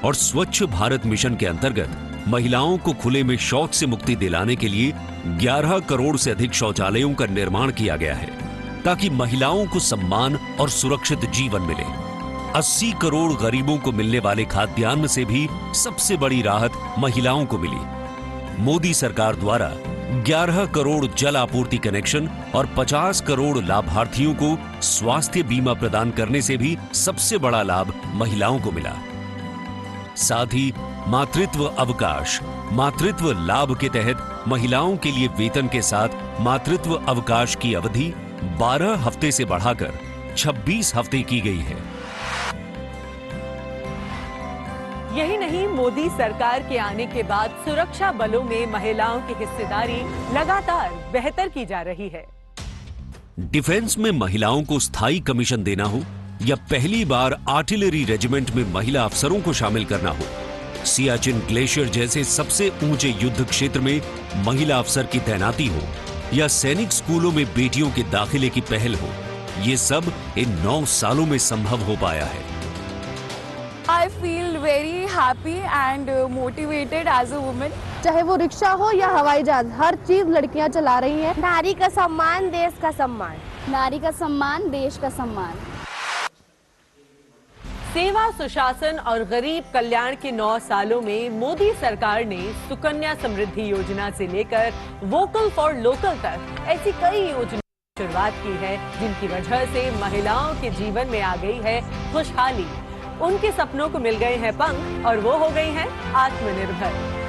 और स्वच्छ भारत मिशन के अंतर्गत महिलाओं को खुले में शौच से मुक्ति दिलाने के लिए 11 करोड़ से अधिक शौचालयों का निर्माण किया गया है, ताकि महिलाओं को सम्मान और सुरक्षित जीवन मिले। 80 करोड़ गरीबों को मिलने वाले खाद्यान्न से भी सबसे बड़ी राहत महिलाओं को मिली। मोदी सरकार द्वारा 11 करोड़ जल आपूर्ति कनेक्शन और 50 करोड़ लाभार्थियों को स्वास्थ्य बीमा प्रदान करने से भी सबसे बड़ा लाभ महिलाओं को मिला। साथ ही मातृत्व अवकाश, मातृत्व लाभ के तहत महिलाओं के लिए वेतन के साथ मातृत्व अवकाश की अवधि 12 हफ्ते से बढ़ाकर 26 हफ्ते की गई है।
यही नहीं, मोदी सरकार के आने के बाद सुरक्षा बलों में महिलाओं की हिस्सेदारी लगातार बेहतर की जा रही है।
डिफेंस में महिलाओं को स्थायी कमीशन देना हो या पहली बार आर्टिलरी रेजिमेंट में महिला अफसरों को शामिल करना हो, सियाचिन ग्लेशियर जैसे सबसे ऊंचे युद्ध क्षेत्र में महिला अफसर की तैनाती हो, या सैनिक स्कूलों में बेटियों के दाखिले की पहल हो, ये सब इन 9 सालों में संभव हो पाया है।
I feel very happy and motivated as a woman.
चाहे वो रिक्शा हो या हवाई जहाज, हर चीज लड़कियां चला रही हैं। नारी का सम्मान, देश का सम्मान।
नारी का सम्मान, देश का सम्मान।
सेवा, सुशासन और गरीब कल्याण के 9 सालों में मोदी सरकार ने सुकन्या समृद्धि योजना से लेकर वोकल फॉर लोकल तक ऐसी कई योजनाओं की शुरुआत की है, जिनकी वजह से महिलाओं के जीवन में आ गई है खुशहाली। उनके सपनों को मिल गए हैं पंख और वो हो गई हैं आत्मनिर्भर।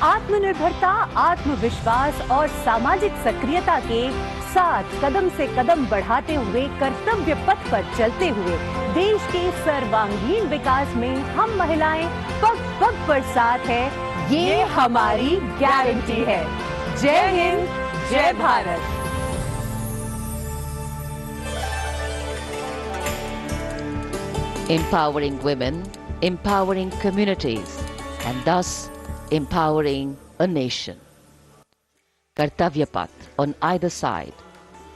आत्मनिर्भरता, आत्मविश्वास और सामाजिक सक्रियता के साथ कदम से कदम बढ़ाते हुए कर्तव्य पथ पर चलते हुए देश के सर्वांगीण विकास में हम महिलाएं पग पग पर साथ है, ये हमारी गारंटी है। जय हिंद, जय Bharat.
Empowering women, empowering communities, and thus empowering a nation. Kartavya path on either side.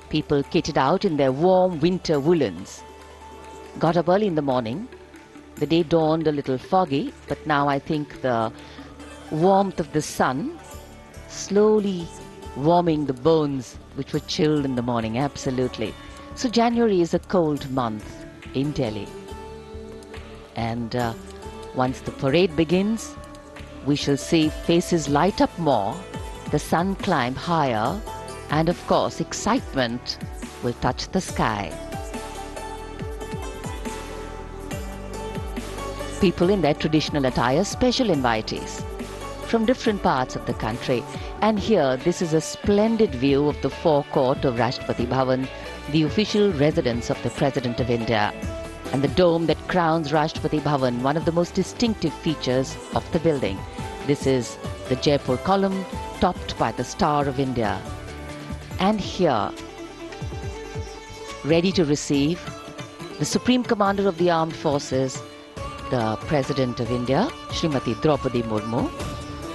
People kitted out in their warm winter woolens. Got up early in the morning. The day dawned a little foggy, but now I think the warmth of the sun slowly warming the bones which were chilled in the morning, absolutely. So January is a cold month in Delhi. And once the parade begins, we shall see faces light up more, the sun climb higher, and of course excitement will touch the sky. People in their traditional attire, special invitees from different parts of the country. And here, this is a splendid view of the forecourt of Rashtrapati Bhavan, the official residence of the President of India. And the dome that crowns Rashtrapati Bhavan, one of the most distinctive features of the building. This is the Jaipur column, topped by the Star of India. And here, ready to receive the Supreme Commander of the Armed Forces, the President of India, Srimati Draupadi Murmu,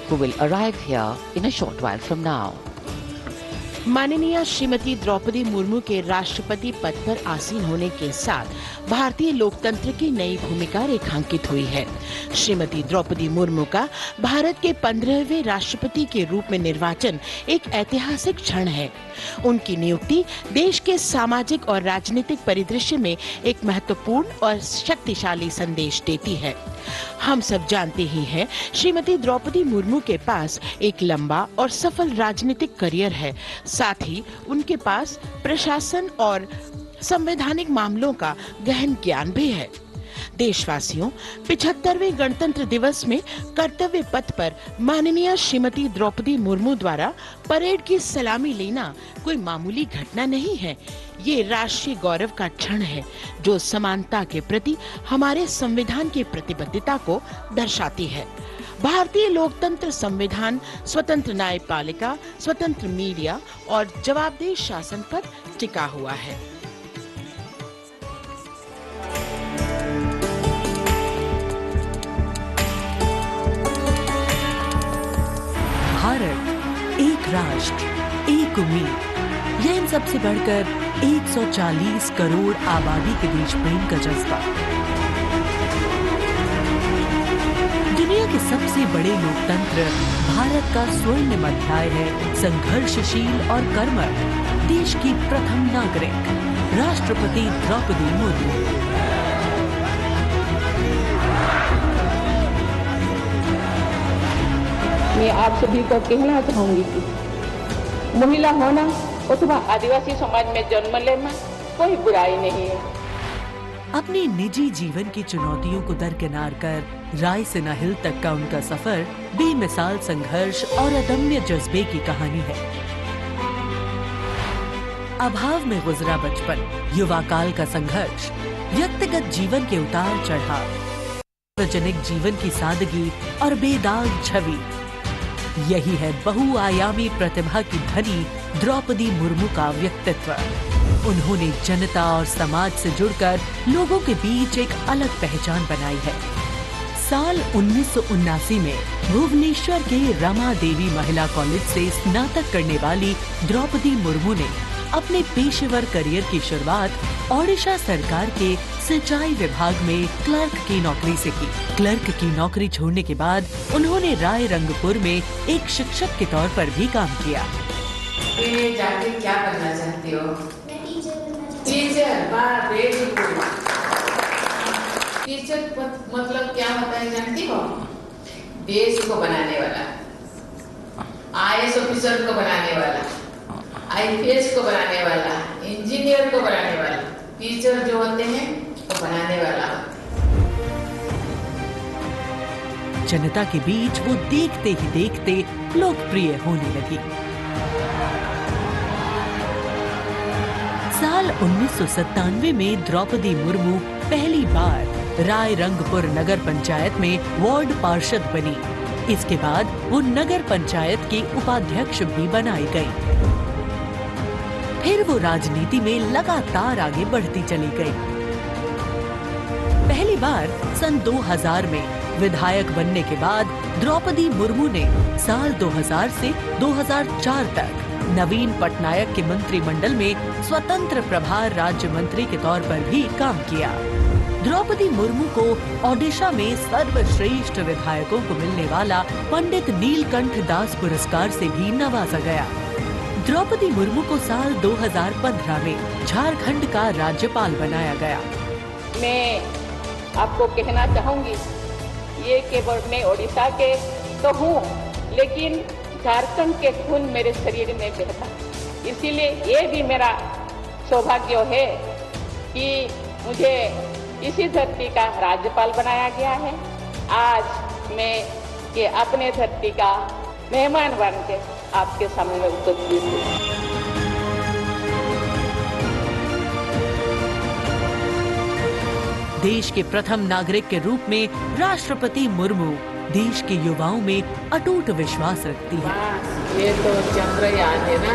who will arrive here in a short while from now.
माननीय श्रीमती द्रौपदी मुर्मू के राष्ट्रपति पद पर आसीन होने के साथ भारतीय लोकतंत्र की नई भूमिका रेखांकित हुई है। श्रीमती द्रौपदी मुर्मू का भारत के 15वें राष्ट्रपति के रूप में निर्वाचन एक ऐतिहासिक क्षण है। उनकी नियुक्ति देश के सामाजिक और राजनीतिक परिदृश्य में एक महत्वपूर्ण और शक्तिशाली संदेश देती है। हम सब जानते ही हैं, श्रीमती द्रौपदी मुर्मू के पास एक लंबा और सफल राजनीतिक करियर है। साथ ही उनके पास प्रशासन और संवैधानिक मामलों का गहन ज्ञान भी है। देशवासियों, 75वें गणतंत्र दिवस में कर्तव्य पथ पर माननीय श्रीमती द्रौपदी मुर्मू द्वारा परेड की सलामी लेना कोई मामूली घटना नहीं है। ये राष्ट्रीय गौरव का क्षण है, जो समानता के प्रति हमारे संविधान की प्रतिबद्धता को दर्शाती है। भारतीय लोकतंत्र संविधान स्वतंत्र न्यायपालिका, स्वतंत्र मीडिया और जवाबदेह शासन पर टिका हुआ है।
भारत, एक राष्ट्र, एक उम्मीद, यह इन सबसे बढ़कर 140 करोड़ आबादी के देश प्रेम का जज्बा। दुनिया के सबसे बड़े लोकतंत्र भारत का स्वर्णिम अध्याय है। संघर्षशील और कर्मठ देश की प्रथम नागरिक राष्ट्रपति द्रौपदी मुर्मू।
मैं आप सभी को कहना चाहूंगी कि महिला होना अथवा आदिवासी समाज में जन्म लेना कोई बुराई नहीं है।
अपने निजी जीवन की चुनौतियों को दरकिनार कर रायसीना हिल तक का उनका सफर बेमिसाल संघर्ष और अदम्य जज्बे की कहानी है। अभाव में गुजरा बचपन, युवा काल का संघर्ष, व्यक्तिगत जीवन के उतार चढ़ाव, सार्वजनिक जीवन की सादगी और बेदाग छवि, यही है बहुआयामी प्रतिभा की धनी द्रौपदी मुर्मू का व्यक्तित्व। उन्होंने जनता और समाज से जुड़कर लोगों के बीच एक अलग पहचान बनाई है। साल 1979 में भुवनेश्वर के रमा देवी महिला कॉलेज से स्नातक करने वाली द्रौपदी मुर्मू ने अपने पेशेवर करियर की शुरुआत ओडिशा सरकार के सिंचाई विभाग में क्लर्क की नौकरी से की। क्लर्क की नौकरी छोड़ने के बाद उन्होंने रायरंगपुर में एक शिक्षक के तौर पर भी काम किया।
जाके क्या बनना चाहती हो? टीचर। वाह, वेरी गुड। टीचर मतलब क्या होता है जानती हो? देश को बनाने वाला, IAS ऑफिसर को बनाने वाला, IPS को बनाने वाला, इंजीनियर को बनाने वाला। टीचर जो होते हैं वो बनाने वाला।
जनता के बीच वो देखते ही देखते लोकप्रिय होने लगी। साल 1997 में द्रौपदी मुर्मू पहली बार रायरंगपुर नगर पंचायत में वार्ड पार्षद बनी। इसके बाद वो नगर पंचायत की उपाध्यक्ष भी बनाई गई। फिर वो राजनीति में लगातार आगे बढ़ती चली गई। पहली बार सन 2000 में विधायक बनने के बाद द्रौपदी मुर्मू ने साल 2000 से 2004 तक नवीन पटनायक के मंत्रिमंडल में स्वतंत्र प्रभार राज्य मंत्री के तौर पर भी काम किया। द्रौपदी मुर्मू को ओडिशा में सर्वश्रेष्ठ विधायकों को मिलने वाला पंडित नीलकंठ दास पुरस्कार से भी नवाजा गया। द्रौपदी मुर्मू को साल 2015 में झारखंड का राज्यपाल बनाया गया।
मैं आपको कहना चाहूंगी, ये केवल मैं ओडिशा के तो हूँ, लेकिन झारखंड के खून मेरे शरीर में बहता, इसीलिए ये भी मेरा सौभाग्य है कि मुझे इसी धरती का राज्यपाल बनाया गया है। आज मैं ये अपने धरती का मेहमान बन के आपके सामने उपस्थित हूँ।
देश के प्रथम नागरिक के रूप में राष्ट्रपति मुर्मू देश के युवाओं में अटूट विश्वास रखती है।
ये तो चंद्रयान है ना?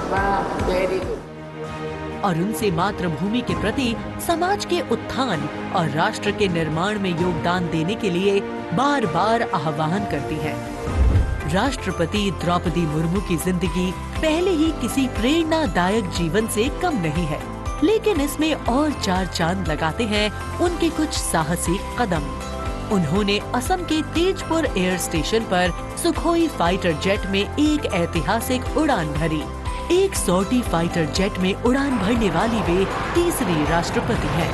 वाह, वेरी गुड।
और उनसे मातृभूमि के प्रति समाज के उत्थान और राष्ट्र के निर्माण में योगदान देने के लिए बार बार आह्वान करती है। राष्ट्रपति द्रौपदी मुर्मू की जिंदगी पहले ही किसी प्रेरणादायक जीवन से कम नहीं है, लेकिन इसमें और चार चांद लगाते हैं उनके कुछ साहसी कदम। उन्होंने असम के तेजपुर एयर स्टेशन पर सुखोई फाइटर जेट में एक ऐतिहासिक उड़ान भरी। एक सॉर्टी फाइटर जेट में उड़ान भरने वाली वे तीसरी राष्ट्रपति हैं।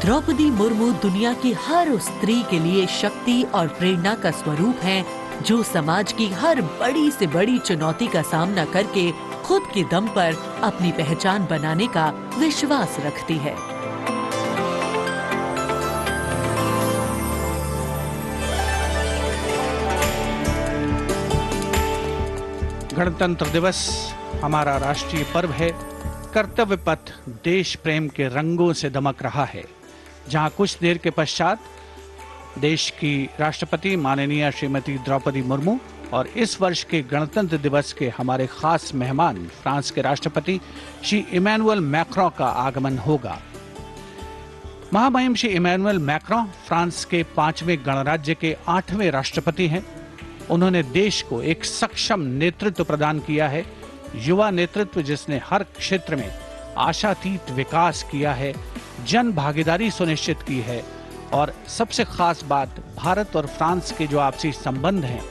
द्रौपदी मुर्मू दुनिया की हर उस स्त्री के लिए शक्ति और प्रेरणा का स्वरूप हैं, जो समाज की हर बड़ी से बड़ी चुनौती का सामना करके खुद के दम पर अपनी पहचान बनाने का विश्वास रखती है।
गणतंत्र दिवस हमारा राष्ट्रीय पर्व है। कर्तव्य पथ देश प्रेम के रंगों से दमक रहा है, जहां कुछ देर के पश्चात देश की राष्ट्रपति माननीय श्रीमती द्रौपदी मुर्मू और इस वर्ष के गणतंत्र दिवस के हमारे खास मेहमान फ्रांस के राष्ट्रपति श्री इमैनुअल मैक्रों का आगमन होगा। महामहिम श्री इमैनुअल मैक्रों फ्रांस के 5वें गणराज्य के 8वें राष्ट्रपति हैं। उन्होंने देश को एक सक्षम नेतृत्व प्रदान किया है, युवा नेतृत्व जिसने हर क्षेत्र में आशातीत विकास किया है, जन भागीदारी सुनिश्चित की है और सबसे खास बात भारत और फ्रांस के जो आपसी संबंध हैं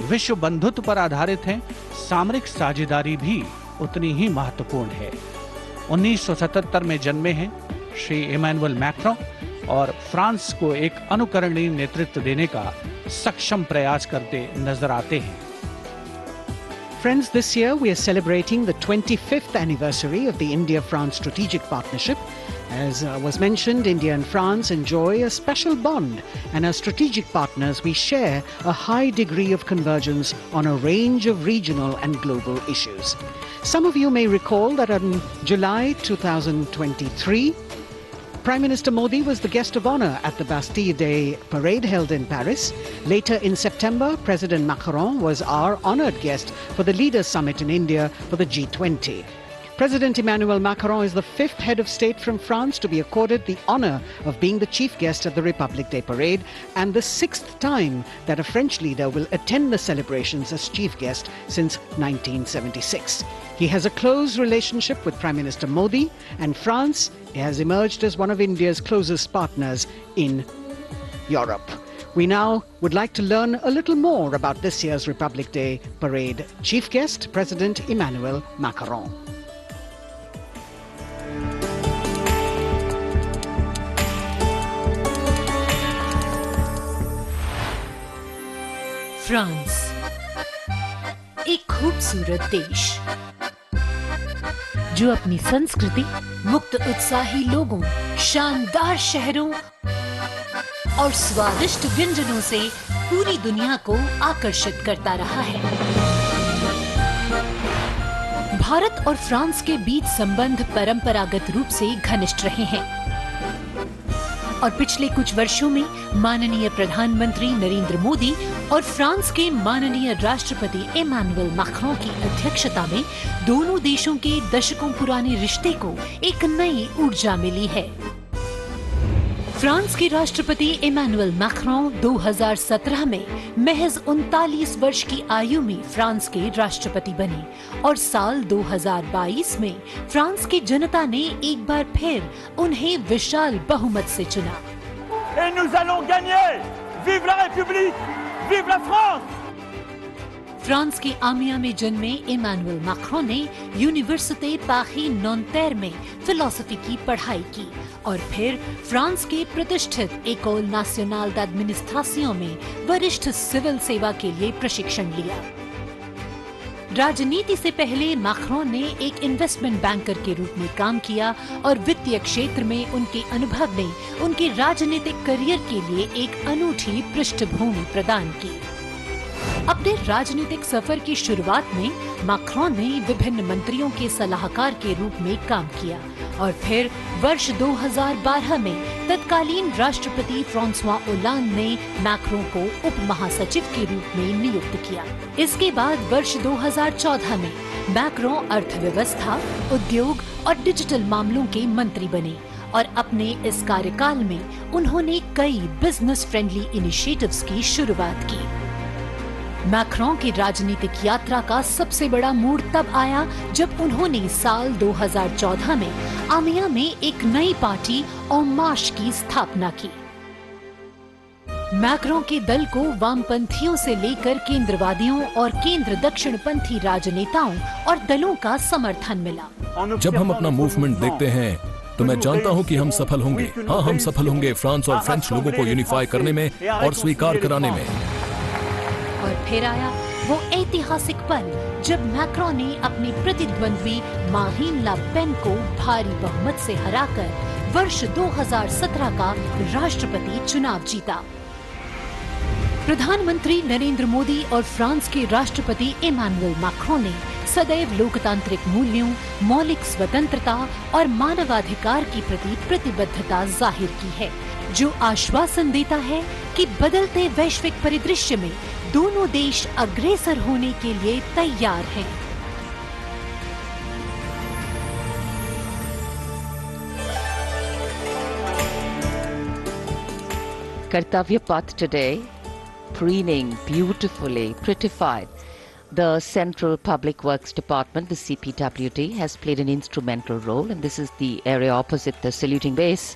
विश्व बंधुत्व पर आधारित हैं। सामरिक साझेदारी भी उतनी ही महत्वपूर्ण है। 1977 में जन्मे हैं श्री इमैनुअल मैक्रों और फ्रांस को एक अनुकरणीय नेतृत्व देने का सक्षम प्रयास करते नजर आते हैं।
Friends, this year we are celebrating the 25th anniversary of the India-France strategic partnership. As was mentioned, India and France enjoy a special bond, and as strategic partners we share a high degree of convergence on a range of regional and global issues. Some of you may recall that on July 2023, Prime Minister Modi was the guest of honour at the Bastille Day parade held in Paris. Later in September, President Macron was our honoured guest for the Leaders' Summit in India for the G20. President Emmanuel Macron is the 5th head of state from France to be accorded the honor of being the chief guest at the Republic Day parade, and the 6th time that a French leader will attend the celebrations as chief guest since 1976. He has a close relationship with Prime Minister Modi, and France has emerged as one of India's closest partners in Europe. We now would like to learn a little more about this year's Republic Day parade. Chief guest, President Emmanuel Macron.
France, एक खूबसूरत देश जो अपनी संस्कृति, मुक्त उत्साही लोगों, शानदार शहरों और स्वादिष्ट व्यंजनों से पूरी दुनिया को आकर्षित करता रहा है। भारत और फ्रांस के बीच संबंध परंपरागत रूप से घनिष्ठ रहे हैं और पिछले कुछ वर्षों में माननीय प्रधानमंत्री नरेंद्र मोदी और फ्रांस के माननीय राष्ट्रपति इमैनुअल मैक्रों की अध्यक्षता में दोनों देशों के दशकों पुराने रिश्ते को एक नई ऊर्जा मिली है। फ्रांस के राष्ट्रपति इमैनुअल मैक्रों 2017 में महज 39 वर्ष की आयु में फ्रांस के राष्ट्रपति बने और साल 2022 में फ्रांस की जनता ने एक बार फिर उन्हें विशाल बहुमत से चुना।
Et nous allons gagner! Vive la République! Vive la France!
France के आमिया में जन्मे इमैनुअल मैक्रों ने यूनिवर्सिटी पारी नॉन्टेर में फिलोसफी की पढ़ाई की और फिर फ्रांस के प्रतिष्ठित एकोल नेशनल d'administration में वरिष्ठ सिविल सेवा के लिए प्रशिक्षण लिया। राजनीति से पहले मैक्रों ने एक इन्वेस्टमेंट बैंकर के रूप में काम किया और वित्तीय क्षेत्र में उनके अनुभव ने उनके राजनीतिक करियर के लिए एक अनूठी पृष्ठभूमि प्रदान की। अपने राजनीतिक सफर की शुरुआत में मैक्रों ने विभिन्न मंत्रियों के सलाहकार के रूप में काम किया और फिर वर्ष 2012 में तत्कालीन राष्ट्रपति फ्रांसवा ओलांद ने मैक्रों को उप महासचिव के रूप में नियुक्त किया। इसके बाद वर्ष 2014 में मैक्रों अर्थव्यवस्था, उद्योग और डिजिटल मामलों के मंत्री बने और अपने इस कार्यकाल में उन्होंने कई बिजनेस फ्रेंडली इनिशिएटिव्स की शुरुआत की। मैक्रों की राजनीतिक यात्रा का सबसे बड़ा मोड़ तब आया जब उन्होंने साल 2014 में आमिया में एक नई पार्टी En Marche की स्थापना की। मैक्रों के दल को वामपंथियों से लेकर केंद्रवादियों और केंद्र दक्षिणपंथी राजनेताओं और दलों का समर्थन मिला।
जब हम अपना मूवमेंट देखते हैं तो मैं जानता हूं कि हम सफल होंगे। हाँ, हम सफल होंगे फ्रांस और फ्रेंच लोगों को यूनिफाई करने में और स्वीकार कराने में।
और फिर आया वो ऐतिहासिक पल जब मैक्रों ने अपने प्रतिद्वंद्वी मारीन ला पेन को भारी बहुमत से हराकर वर्ष 2017 का राष्ट्रपति चुनाव जीता। प्रधानमंत्री नरेंद्र मोदी और फ्रांस के राष्ट्रपति इमैनुअल मैक्रों ने सदैव लोकतांत्रिक मूल्यों, मौलिक स्वतंत्रता और मानवाधिकार के प्रति प्रतिबद्धता जाहिर की है, जो आश्वासन देता है कि बदलते वैश्विक परिदृश्य में दोनों देश अग्रसर होने के लिए तैयार हैं।
Kartavya path today, preening beautifully, prettified. The Central Public Works Department, the CPWD, has played an instrumental role, and this is the area opposite the saluting base,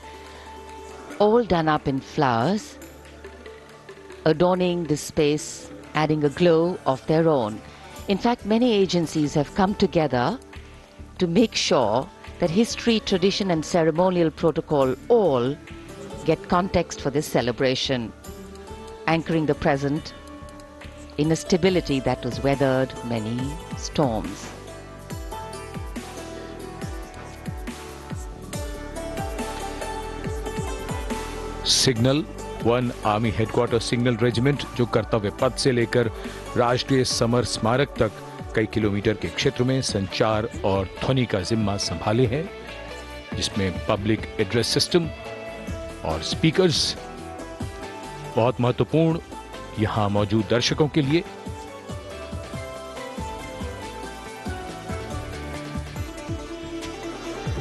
all done up in flowers, adorning this space, adding a glow of their own. In fact, many agencies have come together to make sure that history, tradition and ceremonial protocol all get context for this celebration, anchoring the present in a stability that has weathered many storms.
Signal 1 army headquarter signal regiment, जो कर्तव्य पथ से लेकर राष्ट्रीय summer स्मारक तक कई kilometre के क्षेत्र में संचार और ध्वनि का जिम्मा संभाले हैं, जिसमें पब्लिक एड्रेस सिस्टम और स्पीकर्स बहुत महत्वपूर्ण यहां मौजूद दर्शकों के लिए।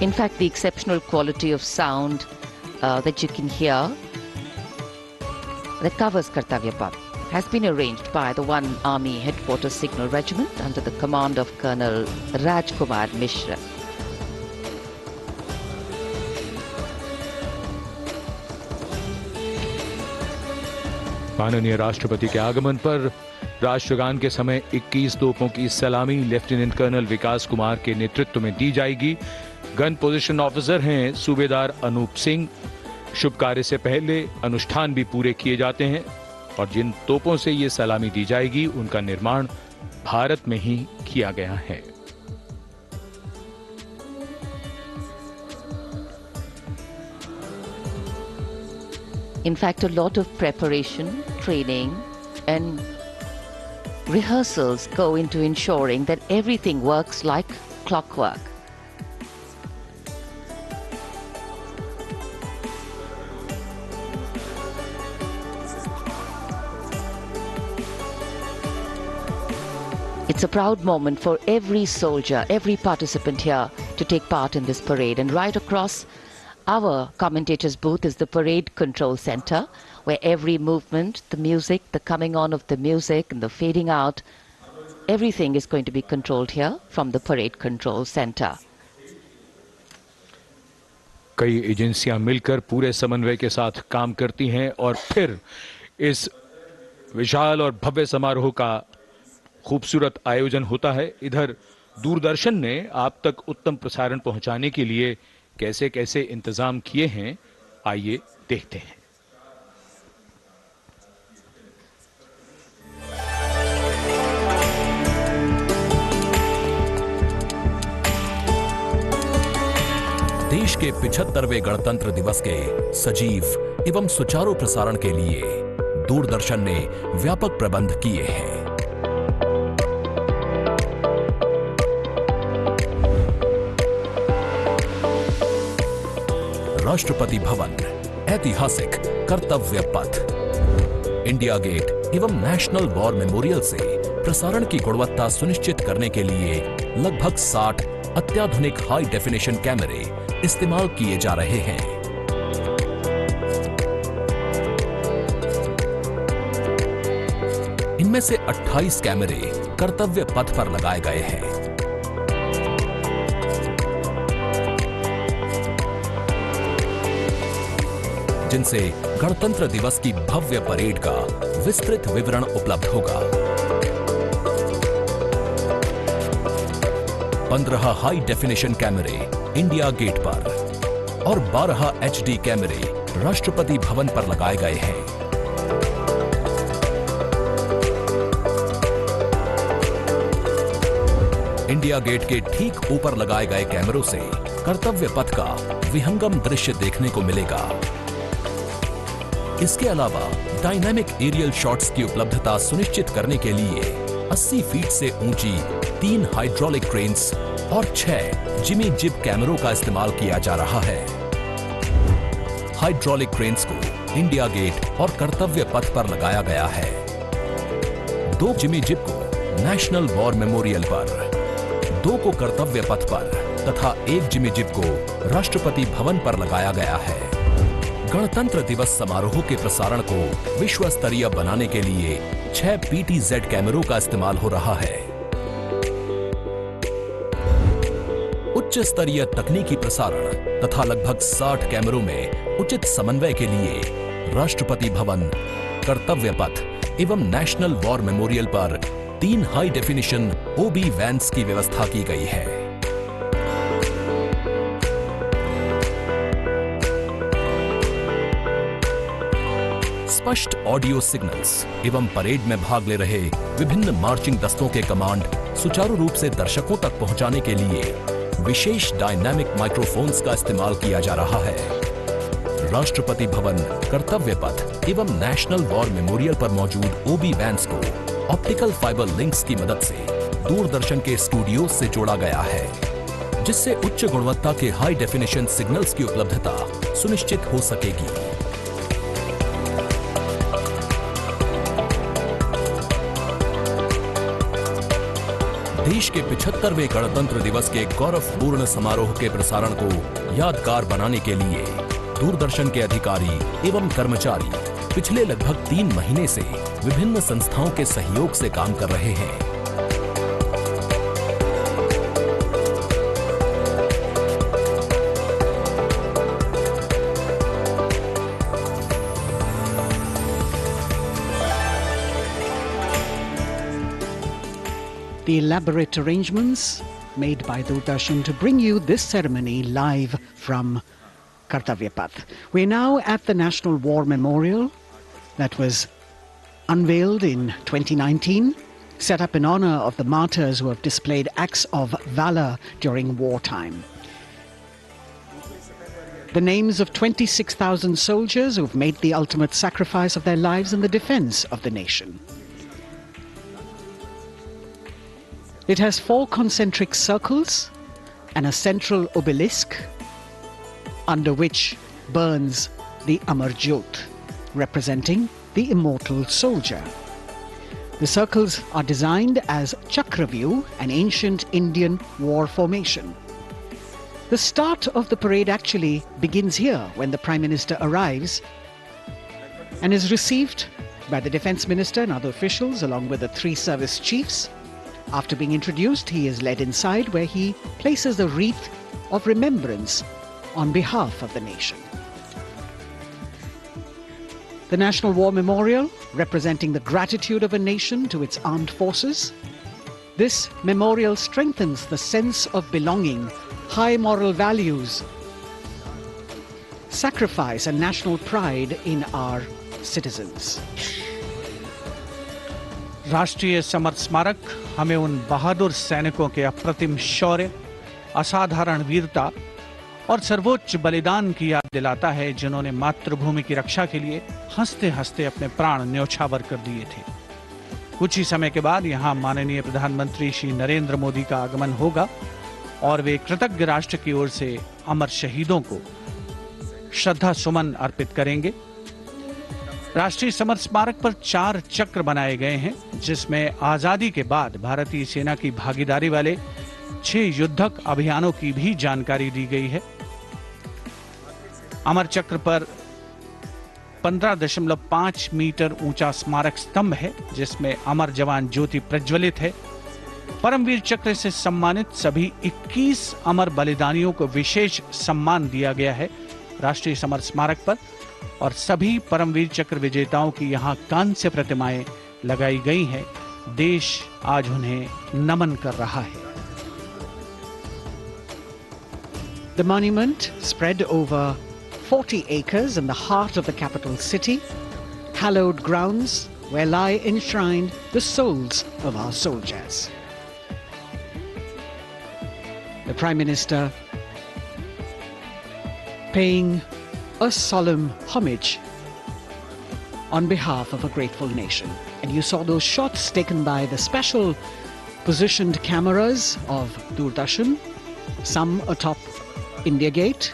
In fact, the exceptional quality of sound that you can hear that covers Kartavya Path has been arranged by the 1 Army Headquarters Signal Regiment under the command of Colonel Rajkumar Mishra.
माननीय राष्ट्रपति के आगमन पर राष्ट्रगान के समय 21 तोपों की सलामी लेफ्टिनेंट कर्नल विकास कुमार के नेतृत्व में दी जाएगी। गन पोजीशन ऑफिसर हैं सूबेदार अनूप सिंह। शुभ कार्य से पहले अनुष्ठान भी पूरे किए जाते हैं और जिन तोपों से ये सलामी दी जाएगी उनका निर्माण भारत में ही किया गया है।
In fact, a lot of preparation, training and rehearsals go into ensuring that everything works like clockwork. It's a proud moment for every soldier, every participant here to take part in this parade. And right across our commentator's booth is the Parade Control Center, where every movement, the music, the coming on of the music and the fading out, everything is going to be controlled here from the Parade Control Center.
कई एजेंसियां मिलकर पूरे समन्वय के साथ काम करती हैं और फिर इस विशाल और भव्य समारोह का खूबसूरत आयोजन होता है। इधर दूरदर्शन ने आप तक उत्तम प्रसारण पहुंचाने के लिए कैसे कैसे इंतजाम किए हैं, आइए देखते हैं।
देश के 75वें गणतंत्र दिवस के सजीव एवं सुचारू प्रसारण के लिए दूरदर्शन ने व्यापक प्रबंध किए हैं। राष्ट्रपति भवन, ऐतिहासिक कर्तव्य पथ, इंडिया गेट एवं नेशनल वॉर मेमोरियल से प्रसारण की गुणवत्ता सुनिश्चित करने के लिए लगभग 60 अत्याधुनिक हाई डेफिनेशन कैमरे इस्तेमाल किए जा रहे हैं। इनमें से 28 कैमरे कर्तव्य पथ पर लगाए गए हैं। जिनसे गणतंत्र दिवस की भव्य परेड का विस्तृत विवरण उपलब्ध होगा। 15 हाई डेफिनेशन कैमरे इंडिया गेट पर और 12 HD कैमरे राष्ट्रपति भवन पर लगाए गए हैं। इंडिया गेट के ठीक ऊपर लगाए गए कैमरों से कर्तव्य पथ का विहंगम दृश्य देखने को मिलेगा। इसके अलावा डायनामिक एरियल शॉट्स की उपलब्धता सुनिश्चित करने के लिए 80 फीट से ऊंची 3 हाइड्रोलिक क्रेन्स और 6 जिमी जिब कैमरों का इस्तेमाल किया जा रहा है। हाइड्रोलिक क्रेन्स को इंडिया गेट और कर्तव्य पथ पर लगाया गया है। 2 जिमी जिब को नेशनल वॉर मेमोरियल पर, 2 को कर्तव्य पथ पर तथा 1 जिमी जिब को राष्ट्रपति भवन पर लगाया गया है। गणतंत्र दिवस समारोह के प्रसारण को विश्व स्तरीय बनाने के लिए 6 PTZ कैमरों का इस्तेमाल हो रहा है। उच्च स्तरीय तकनीकी प्रसारण तथा लगभग 60 कैमरों में उचित समन्वय के लिए राष्ट्रपति भवन, कर्तव्य पथ एवं नेशनल वॉर मेमोरियल पर 3 हाई डेफिनेशन OB वैन्स की व्यवस्था की गई है। स्पष्ट ऑडियो सिग्नल्स एवं परेड में भाग ले रहे विभिन्न मार्चिंग दस्तों के कमांड सुचारू रूप से दर्शकों तक पहुंचाने के लिए विशेष डायनामिक माइक्रोफोन्स का इस्तेमाल किया जा रहा है। राष्ट्रपति भवन, कर्तव्य पथ एवं नेशनल वॉर मेमोरियल पर मौजूद OB वैन्स को ऑप्टिकल फाइबर लिंक्स की मदद से दूरदर्शन के स्टूडियो से जोड़ा गया है, जिससे उच्च गुणवत्ता के हाई डेफिनेशन सिग्नल्स की उपलब्धता सुनिश्चित हो सकेगी।
देश के 75वें गणतंत्र दिवस के गौरवपूर्ण समारोह के प्रसारण को यादगार बनाने के लिए दूरदर्शन के अधिकारी एवं कर्मचारी पिछले लगभग 3 महीने से विभिन्न संस्थाओं के सहयोग से काम कर रहे हैं।
The elaborate arrangements made by Doordarshan to bring you this ceremony live from Kartavya Path. We're now at the National War Memorial that was unveiled in 2019, set up in honor of the martyrs who have displayed acts of valor during wartime. The names of 26,000 soldiers who have made the ultimate sacrifice of their lives in the defense of the nation. It has 4 concentric circles and a central obelisk under which burns the Amar Jyot, representing the immortal soldier. The circles are designed as Chakravyu, an ancient Indian war formation. The start of the parade actually begins here when the Prime Minister arrives and is received by the Defence Minister and other officials along with the 3 service chiefs. After being introduced, he is led inside where he places a wreath of remembrance on behalf of the nation. The National War Memorial, representing the gratitude of a nation to its armed forces. This memorial strengthens the sense of belonging, high moral values, sacrifice and national pride in our citizens.
राष्ट्रीय summer स्मारक हमें उन बहादुर सैनिकों के अप्रतिम शौर्य, असाधारण वीरता और सर्वोच्च बलिदान की याद दिलाता है जिन्होंने मातृभूमि की रक्षा के लिए हंसते हंसते अपने प्राण न्योछावर कर दिए थे। कुछ ही समय के बाद यहाँ माननीय प्रधानमंत्री श्री नरेंद्र मोदी का आगमन होगा और वे कृतज्ञ राष्ट्र की ओर से अमर शहीदों को श्रद्धा सुमन अर्पित करेंगे। राष्ट्रीय समर स्मारक पर 4 चक्र बनाए गए हैं जिसमें आजादी के बाद भारतीय सेना की भागीदारी वाले 6 युद्धक अभियानों की भी जानकारी दी गई है। अमर चक्र पर 15.5 मीटर ऊंचा स्मारक स्तंभ है जिसमें अमर जवान ज्योति प्रज्वलित है। परमवीर चक्र से सम्मानित सभी 21 अमर बलिदानियों को विशेष सम्मान दिया गया है राष्ट्रीय समर स्मारक पर और सभी परमवीर चक्र विजेताओं की यहां कांस्य प्रतिमाएं लगाई गई हैं। देश आज उन्हें नमन कर रहा है।
The monument spread over 40 acres in the heart of the capital city, hallowed grounds where lie enshrined the souls of our soldiers. The Prime Minister paying a solemn homage on behalf of a grateful nation. And you saw those shots taken by the special positioned cameras of Doordarshan, some atop India Gate,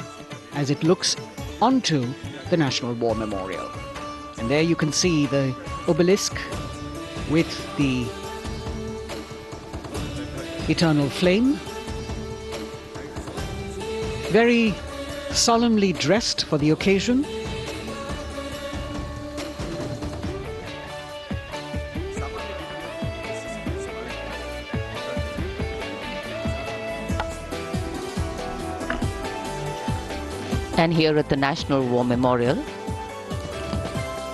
as it looks onto the National War Memorial. And there you can see the obelisk with the eternal flame, very solemnly dressed for the occasion.
And here at the National War Memorial,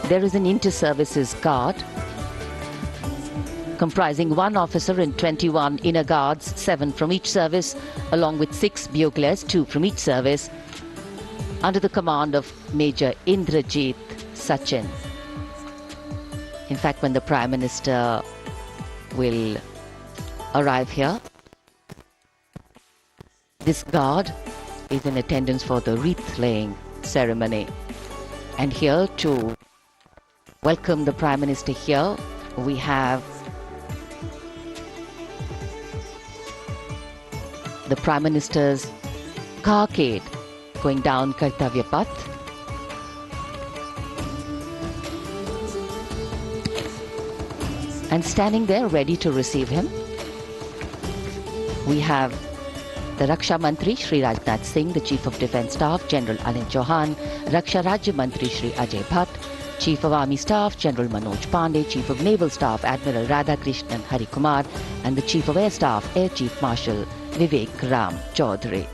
there is an inter-services guard comprising 1 officer and 21 inner guards, 7 from each service, along with 6 buglers, 2 from each service, under the command of Major Indrajit Sachin. In fact, when the Prime Minister will arrive here, this guard is in attendance for the wreath-laying ceremony. And here to welcome the Prime Minister here, we have the Prime Minister's carcade going down Kartavya Path. And standing there ready to receive him We have the Raksha Mantri Shri Rajnath Singh, the Chief of Defence Staff General Anil Chauhan, Raksha Rajya Mantri Shri Ajay Bhatt, Chief of Army Staff General Manoj Pandey, Chief of Naval Staff Admiral Radhakrishnan Harikumar, and the Chief of Air Staff Air Chief Marshal Vivek Ram Chaudhary.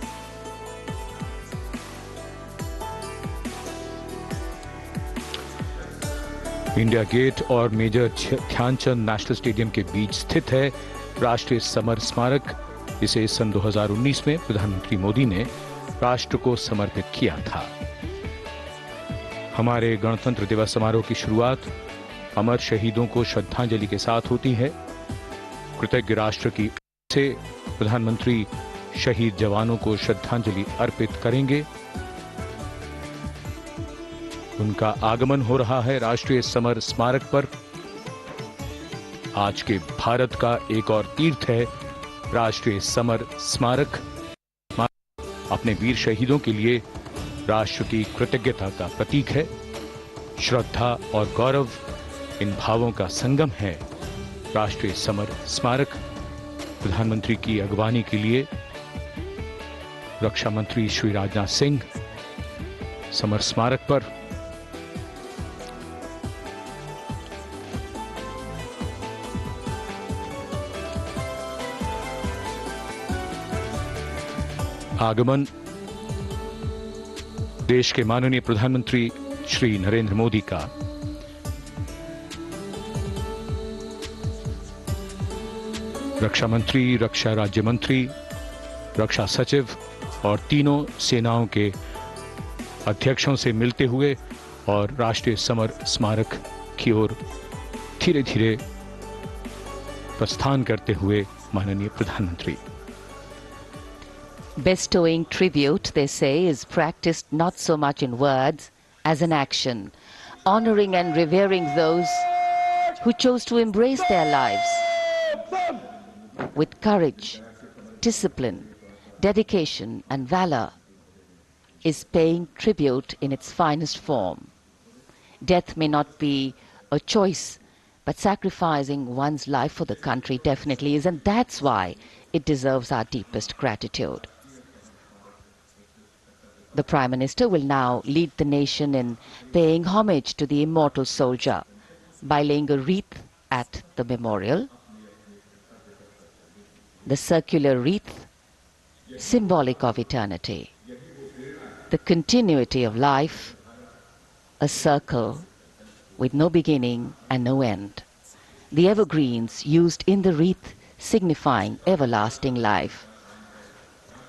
India gate और major Dhyanchand national stadium के बीच स्थित है राष्ट्रीय summer स्मारक। इसे सन 2019 में प्रधानमंत्री मोदी ने राष्ट्र को समर्पित किया था। हमारे गणतंत्र दिवस समारोह की शुरुआत अमर शहीदों को श्रद्धांजलि के साथ होती है। कृतज्ञ राष्ट्र की ओर से प्रधानमंत्री शहीद जवानों को श्रद्धांजलि अर्पित करेंगे। उनका आगमन हो रहा है राष्ट्रीय समर स्मारक पर। आज के भारत का एक और तीर्थ है राष्ट्रीय समर स्मारक। अपने वीर शहीदों के लिए राष्ट्र की कृतज्ञता का प्रतीक है। श्रद्धा और गौरव इन भावों का संगम है राष्ट्रीय समर स्मारक। प्रधानमंत्री की अगवानी के लिए रक्षा मंत्री श्री राजनाथ सिंह समर स्मारक पर। आगमन देश के माननीय प्रधानमंत्री श्री नरेंद्र मोदी का। रक्षा मंत्री, रक्षा राज्य मंत्री, रक्षा सचिव और तीनों सेनाओं के अध्यक्षों से मिलते हुए और राष्ट्रीय समर स्मारक की ओर धीरे धीरे प्रस्थान करते हुए माननीय प्रधानमंत्री।
Bestowing tribute, they say, is practiced not so much in words as in action, honoring and revering those who chose to embrace their lives with courage, discipline, dedication and valor is paying tribute in its finest form. Death may not be a choice, but sacrificing one's life for the country definitely is, and that's why it deserves our deepest gratitude. The Prime Minister will now lead the nation in paying homage to the immortal soldier by laying a wreath at the memorial. The circular wreath, symbolic of eternity, the continuity of life, a circle with no beginning and no end. The evergreens used in the wreath signifying everlasting life.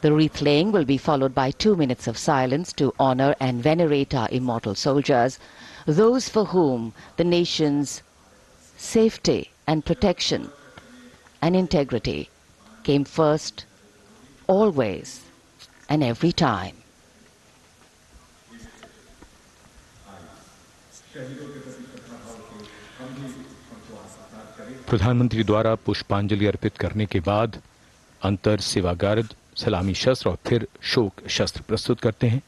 The wreath laying will be followed by 2 minutes of silence to honor and venerate our immortal soldiers, those for whom the nation's safety and protection and integrity came first, always and every time.
प्रधानमंत्री द्वारा पुष्पांजलि अर्पित करने के बाद अंतर सेवा guard सलामी शस्त्र और फिर शोक शस्त्र प्रस्तुत करते हैं।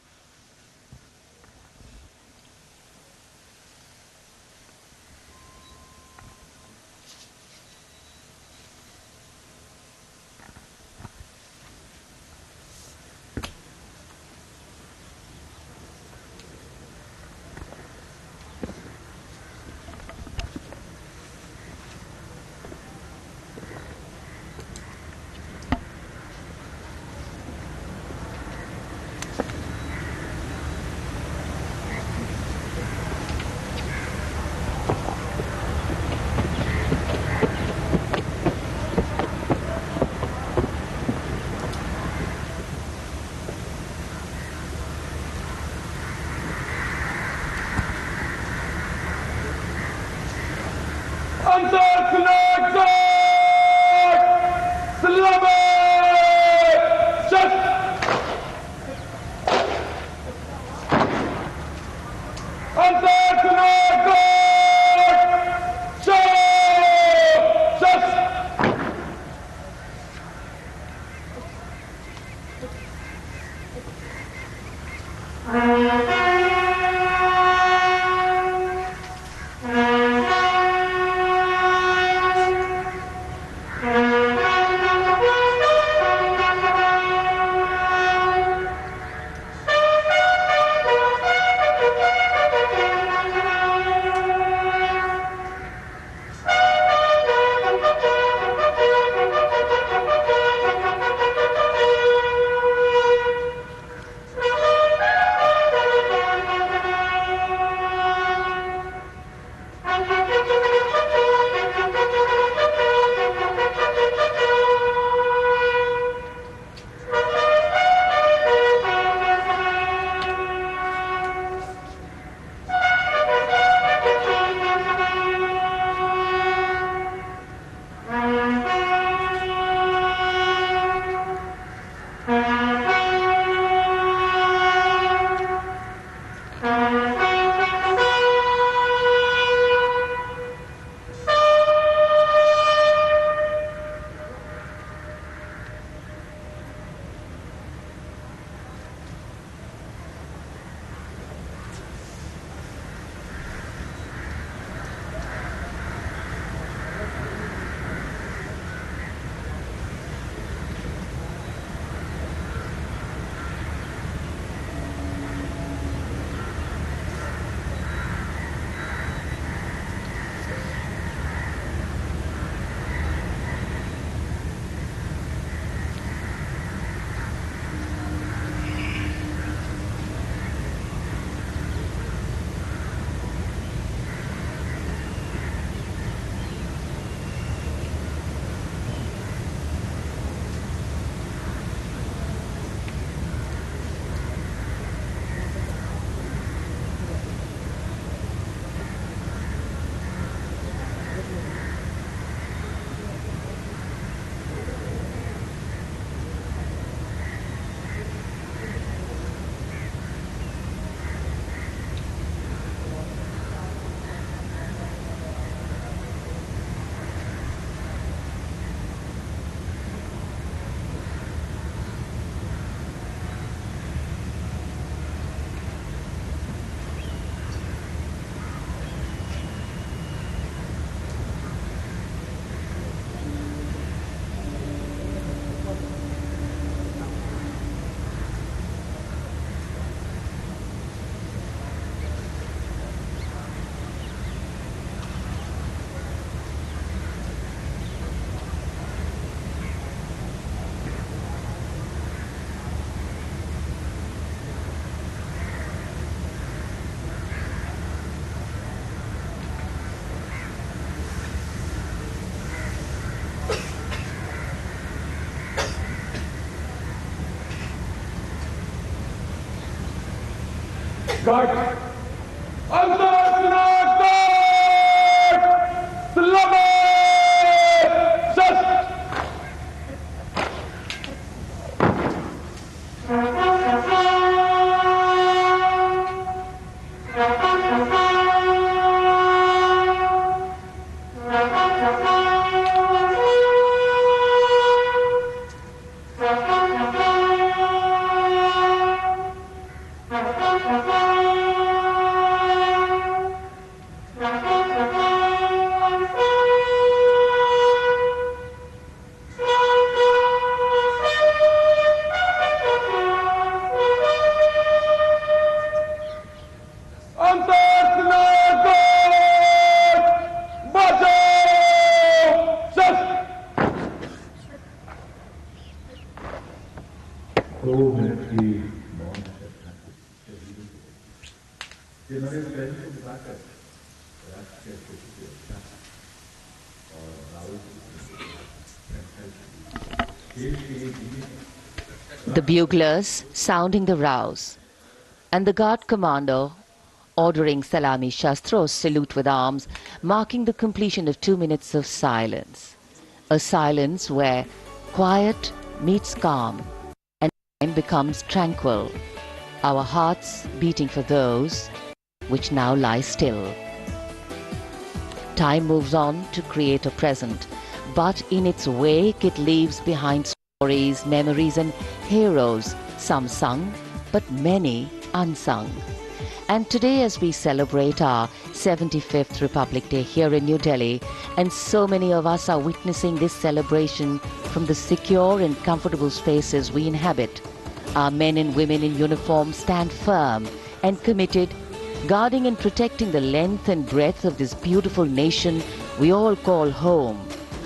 The buglers sounding the rouse, and the guard commander ordering Salami Shastros salute with arms, marking the completion of 2 minutes of silence. A silence where quiet meets calm and time becomes tranquil, our hearts beating for those which now lie still. Time moves on to create a present, but in its wake it leaves behind stories, memories and heroes, some sung, but many unsung. And today, as we celebrate our 75th Republic Day here in New Delhi, and so many of us are witnessing this celebration from the secure and comfortable spaces we inhabit, our men and women in uniform stand firm and committed, guarding and protecting the length and breadth of this beautiful nation we all call home,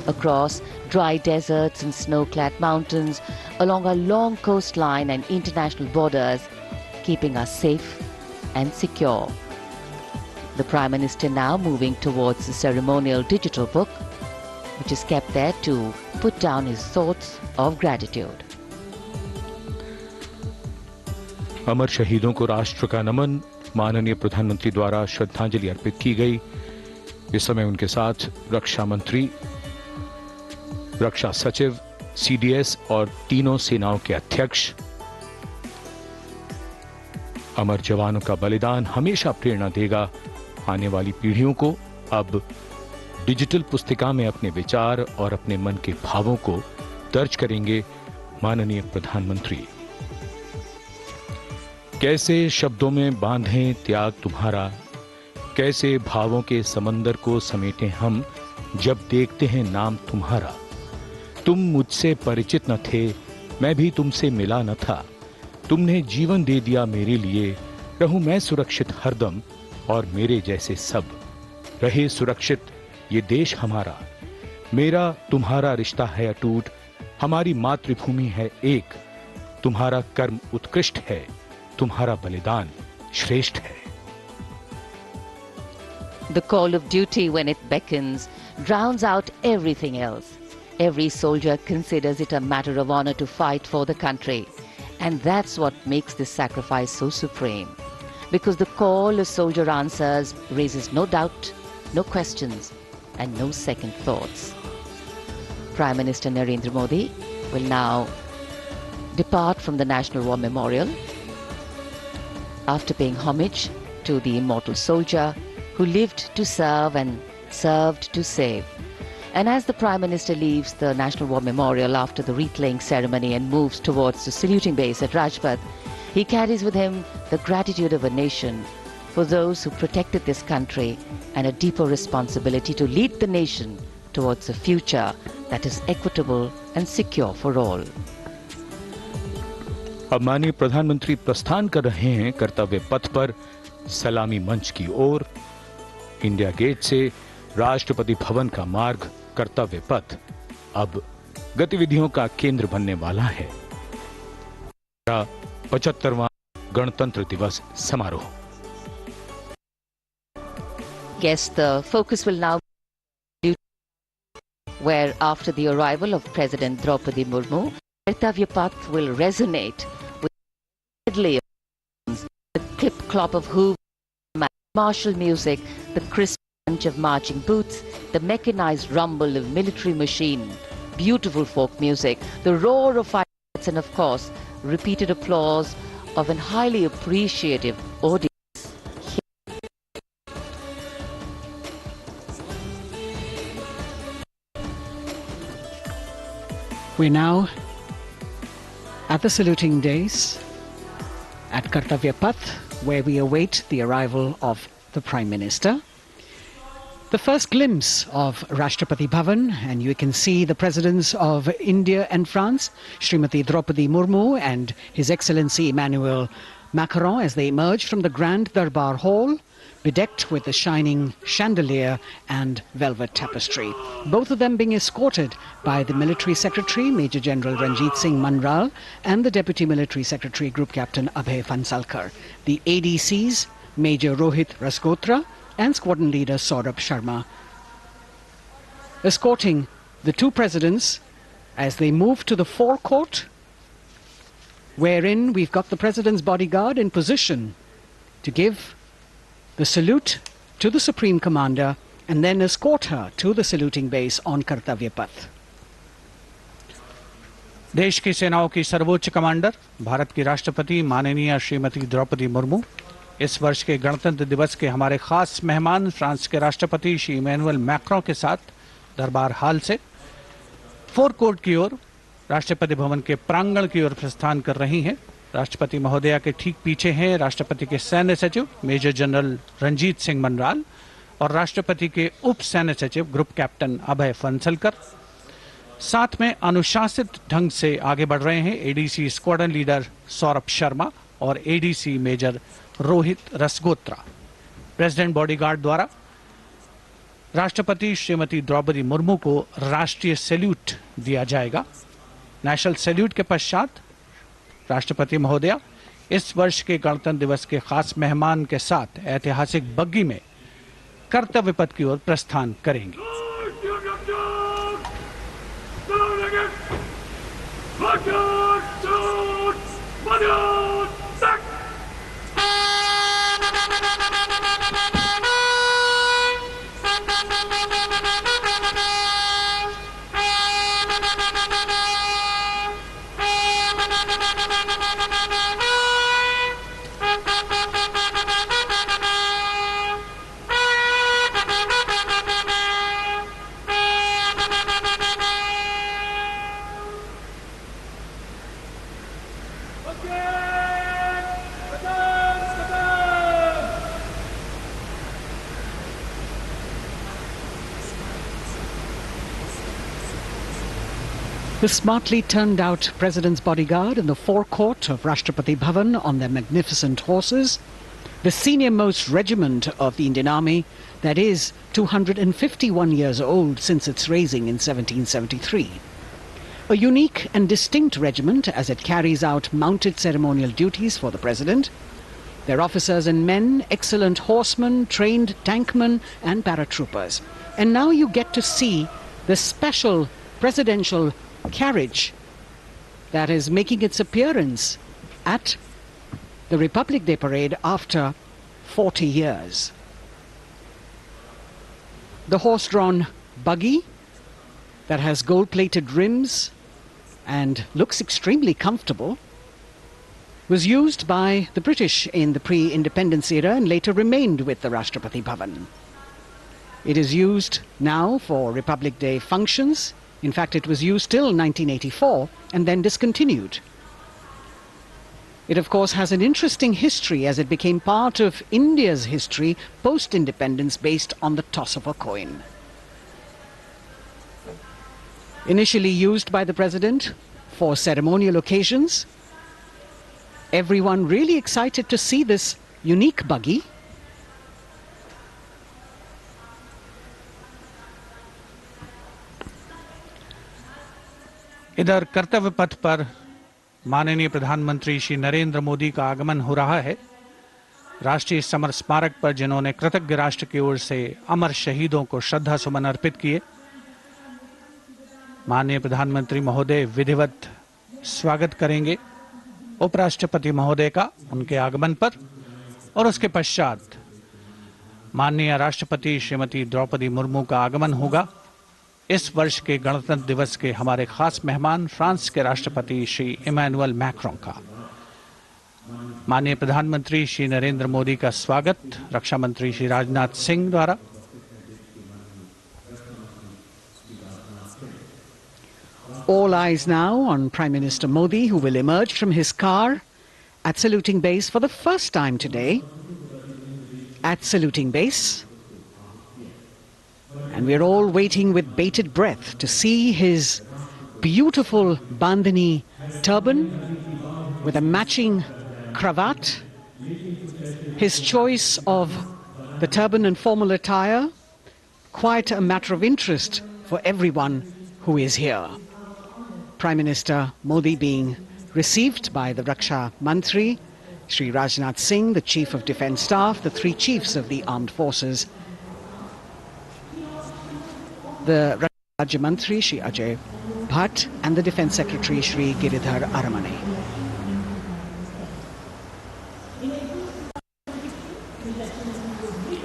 across dry deserts and snow-clad mountains, along our long coastline and international borders, keeping us safe and secure. The Prime Minister now moving towards the ceremonial digital book, which is kept there to put down his thoughts of gratitude.
अमर शहीदों को राष्ट्र का नमन, माननीय प्रधानमंत्री द्वारा श्रद्धांजलि अर्पित की गई। इस समय उनके साथ रक्षा मंत्री, रक्षा सचिव, सीडीएस और तीनों सेनाओं के अध्यक्ष। अमर जवानों का बलिदान हमेशा प्रेरणा देगा आने वाली पीढ़ियों को। अब डिजिटल पुस्तिका में अपने विचार और अपने मन के भावों को दर्ज करेंगे माननीय प्रधानमंत्री। कैसे शब्दों में बांधें त्याग तुम्हारा, कैसे भावों के समंदर को समेटें हम जब देखते हैं नाम तुम्हारा। तुम मुझसे परिचित न थे, मैं भी तुमसे मिला न था, तुमने जीवन दे दिया मेरे लिए, रहूं मैं सुरक्षित हरदम और मेरे जैसे सब, रहे सुरक्षित ये देश हमारा। मेरा तुम्हारा रिश्ता है अटूट, हमारी मातृभूमि है एक, तुम्हारा कर्म उत्कृष्ट है, तुम्हारा बलिदान श्रेष्ठ है।
The call of duty, when it beckons, drowns out everything else. Every soldier considers it a matter of honor to fight for the country. And that's what makes this sacrifice so supreme. Because the call a soldier answers raises no doubt, no questions, and no second thoughts. Prime Minister Narendra Modi will now depart from the National War Memorial after paying homage to the immortal soldier who lived to serve and served to save. And as the Prime Minister leaves the National War Memorial after the wreath-laying ceremony and moves towards the saluting base at Rajpath, he carries with him the gratitude of a nation for those who protected this country and a deeper responsibility to lead the nation towards a future that is equitable and secure for all.
अब माननीय प्रधानमंत्री प्रस्थान कर रहे हैं कर्तव्य पथ पर सलामी मंच की ओर। इंडिया गेट से राष्ट्रपति भवन का मार्ग कर्तव्य पथ अब गतिविधियों का केंद्र बनने वाला है। 75वां गणतंत्र दिवस समारोह।
Yes, the focus will now be where after the arrival of President Draupadi Murmu, Kartavya Path will resonate with deadly the clip clop of hooves, martial music, the crisp crunch of marching boots, the mechanized rumble of military machine, beautiful folk music, the roar of fireworks, and of course, repeated applause of an highly appreciative audience.
We're now at the saluting days at Kartavya Path, where we await the arrival of the Prime Minister. The first glimpse of Rashtrapati Bhavan, and you can see the presidents of India and France, Srimati Draupadi Murmu and His Excellency Emmanuel Macron, as they emerge from the Grand Darbar Hall, bedecked with the shining chandelier and velvet tapestry. Both of them being escorted by the Military Secretary, Major General Ranjit Singh Manral, and the Deputy Military Secretary, Group Captain Abhay Fansalkar. The ADCs, Major Rohit Rasgotra and Squadron Leader Saurabh Sharma, escorting the two presidents as they move to the forecourt, wherein we've got the President's bodyguard in position to give the salute to the Supreme Commander and then escort her to the saluting base on Kartavya Path.
देश की सेनाओं की सर्वोच्च commander Bharat की राष्ट्रपति माननीय श्रीमती द्रौपदी मुर्मू इस वर्ष के गणतंत्र दिवस के हमारे खास मेहमान फ्रांस के राष्ट्रपति श्री इमैनुअल मैक्रों के साथ दरबार हाल से फोर कोर्ट की ओर राष्ट्रपति भवन के प्रांगण की ओर प्रस्थान कर रही हैं। राष्ट्रपति महोदया के ठीक पीछे हैं राष्ट्रपति के सैन्य सचिव मेजर जनरल रंजीत सिंह मनराल और राष्ट्रपति के उप सैन्य सचिव ग्रुप कैप्टन अभय फंसलकर। साथ में अनुशासित ढंग से आगे बढ़ रहे हैं ADC squadron leader Saurabh Sharma और ADC major Rohit Rasgotra. President bodyguard द्वारा राष्ट्रपति श्रीमती द्रौपदी मुर्मू को राष्ट्रीय सैल्यूट दिया जाएगा। नेशनल सैल्यूट के पश्चात राष्ट्रपति महोदया इस वर्ष के गणतंत्र दिवस के खास मेहमान के साथ ऐतिहासिक बग्गी में कर्तव्य पथ की ओर प्रस्थान करेंगी।
The smartly turned out President's bodyguard in the forecourt of Rashtrapati Bhavan on their magnificent horses, the senior-most regiment of the Indian Army, that is 251 years old since its raising in 1773. A unique and distinct regiment as it carries out mounted ceremonial duties for the President. Their officers and men, excellent horsemen, trained tankmen and paratroopers. And now you get to see the special presidential carriage that is making its appearance at the Republic Day Parade after 40 years. The horse-drawn buggy that has gold-plated rims and looks extremely comfortable was used by the British in the pre-independence era and later remained with the Rashtrapati Bhavan. It is used now for Republic Day functions. In fact, it was used till 1984 and then discontinued. It, of course, has an interesting history as it became part of India's history post-independence based on the toss of a coin. Initially used by the President for ceremonial occasions, everyone really excited to see this unique buggy.
इधर कर्तव्य पथ पर माननीय प्रधानमंत्री श्री नरेंद्र मोदी का आगमन हो रहा है। राष्ट्रीय समर स्मारक पर जिन्होंने कृतज्ञ राष्ट्र की ओर से अमर शहीदों को श्रद्धा सुमन अर्पित किए, माननीय प्रधानमंत्री महोदय विधिवत स्वागत करेंगे उपराष्ट्रपति महोदय का उनके आगमन पर और उसके पश्चात माननीय राष्ट्रपति श्रीमती द्रौपदी मुर्मू का आगमन होगा। इस वर्ष के गणतंत्र दिवस के हमारे खास मेहमान फ्रांस के राष्ट्रपति श्री इमैनुअल मैक्रों का। माननीय प्रधानमंत्री श्री नरेंद्र मोदी का स्वागत रक्षा मंत्री श्री राजनाथ सिंह द्वारा।
All eyes now on Prime Minister Modi, who will emerge from his car at saluting base for the first time today. At saluting base. And we're all waiting with bated breath to see his beautiful bandhani turban with a matching cravat. His choice of the turban and formal attire, quite a matter of interest for everyone who is here. Prime Minister Modi being received by the Raksha Mantri, Shri Rajnath Singh, the Chief of Defence Staff, the three chiefs of the armed forces, the Rajya Mantri, Shri Ajay Bhatt, and the Defence Secretary, Shri Giridhar Aramane.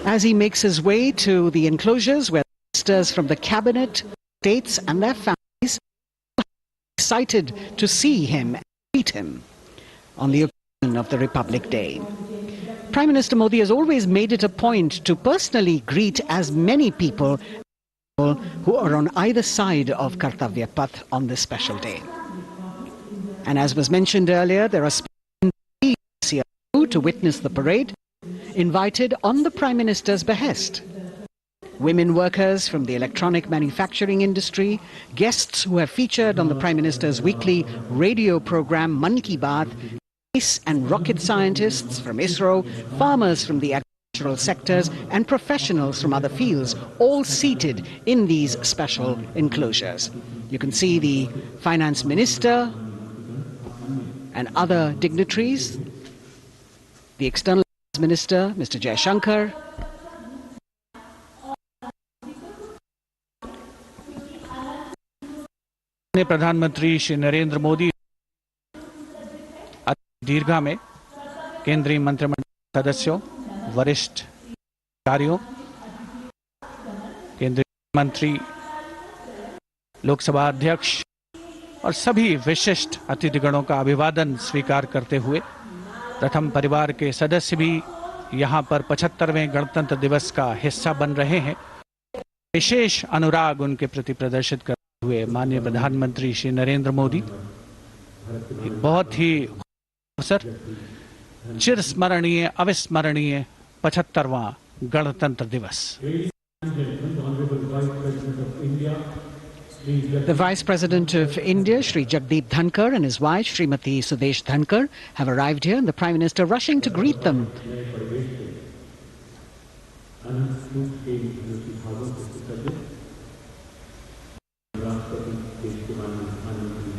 As he makes his way to the enclosures where ministers from the cabinet, states and their families are excited to see him and meet him on the occasion of the Republic Day. Prime Minister Modi has always made it a point to personally greet as many people who are on either side of Kartavya Path on this special day. And as was mentioned earlier, there are speakers here to witness the parade, invited on the Prime Minister's behest. Women workers from the electronic manufacturing industry, guests who have featured on the Prime Minister's weekly radio program Mann Ki Baat, space and rocket scientists from ISRO, farmers from the agricultural sectors and professionals from other fields, all seated in these special enclosures. You can see the Finance Minister and other dignitaries, the External Minister, Mr. Jaishankar,
प्रधानमंत्री श्री नरेंद्र मोदी दीर्घा में केंद्रीय मंत्रिमंडल सदस्यों, वरिष्ठ अधिकारियों, केंद्रीय मंत्री, लोकसभा अध्यक्ष और सभी विशिष्ट अतिथिगणों का अभिवादन स्वीकार करते हुए प्रथम परिवार के सदस्य भी यहां पर 75वें गणतंत्र दिवस का हिस्सा बन रहे हैं। विशेष अनुराग उनके प्रति प्रदर्शित करते हुए माननीय प्रधानमंत्री श्री नरेंद्र मोदी एक बहुत ही अवसर चिरस्मरणीय अविस्मरणीय 75वां गणतंत्र दिवस।
The Vice President of India, Shri Jagdeep Dhankar, and his wife, Srimati Sudesh Dhankar, have arrived here, and the Prime Minister rushing to greet them.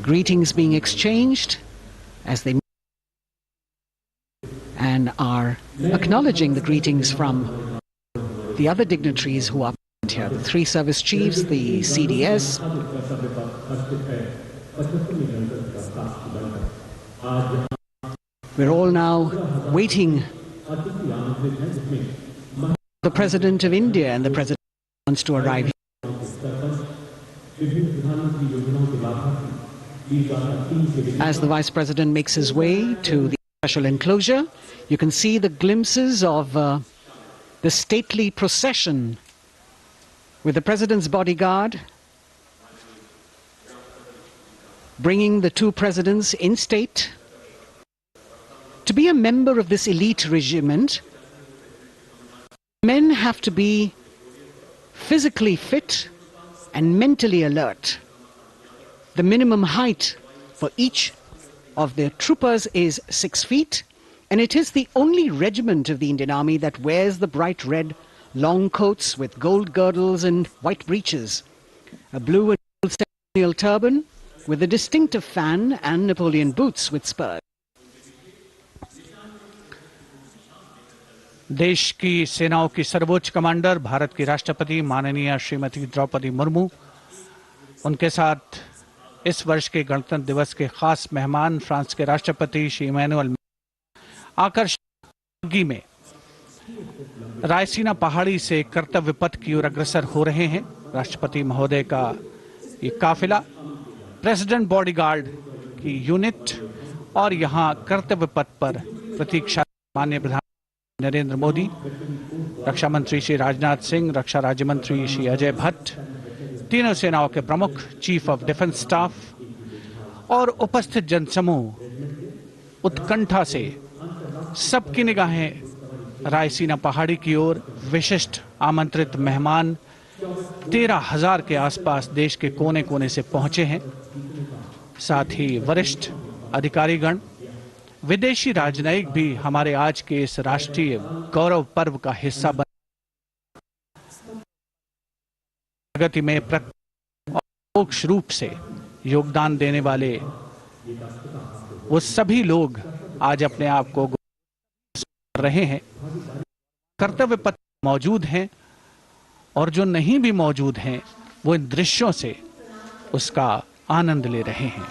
Greetings being exchanged as they and are acknowledging the greetings from the other dignitaries who are here, the three service chiefs, the CDS. We're all now waiting the President of India, and the President wants to arrive here. As the Vice President makes his way to the special enclosure, you can see the glimpses of the stately procession with the President's bodyguard bringing the two presidents in state. To be a member of this elite regiment, men have to be physically fit and mentally alert. The minimum height for each of the troopers is 6 feet, and it is the only regiment of the Indian Army that wears the bright red long coats with gold girdles and white breeches, a blue and gold ceremonial turban with a distinctive fan and Napoleon boots with spurs.
देश की सेनाओं की सर्वोच्च commander Bharat की राष्ट्रपति माननीय श्रीमती द्रौपदी मुर्मू, उनके साथ इस वर्ष के गणतंत्र दिवस के खास मेहमान फ्रांस के राष्ट्रपति श्री इमैनुअल आकर्षक में रायसीना पहाड़ी से कर्तव्य पथ की ओर अग्रसर हो रहे हैं। राष्ट्रपति महोदय का ये काफिला, प्रेसिडेंट बॉडीगार्ड की यूनिट और यहाँ कर्तव्य पथ पर प्रतीक्षा माननीय प्रधानमंत्री नरेंद्र मोदी, रक्षा मंत्री श्री राजनाथ सिंह, रक्षा राज्य मंत्री श्री अजय भट्ट, तीनों सेनाओं के प्रमुख, चीफ ऑफ डिफेंस स्टाफ और उपस्थित जनसमूह उत्कंठा से सबकी निगाहें रायसीना पहाड़ी की ओर। विशिष्ट आमंत्रित मेहमान 13,000 के आसपास देश के कोने कोने से पहुंचे हैं। साथ ही वरिष्ठ अधिकारीगण, विदेशी राजनयिक भी हमारे आज के इस राष्ट्रीय गौरव पर्व का हिस्सा बने। प्रगति में प्रत्यक्ष रूप से योगदान देने वाले वो सभी लोग आज अपने आप को कर रहे हैं, कर्तव्य पथ मौजूद हैं, और जो नहीं भी मौजूद हैं वो इन दृश्यों से उसका आनंद ले रहे हैं।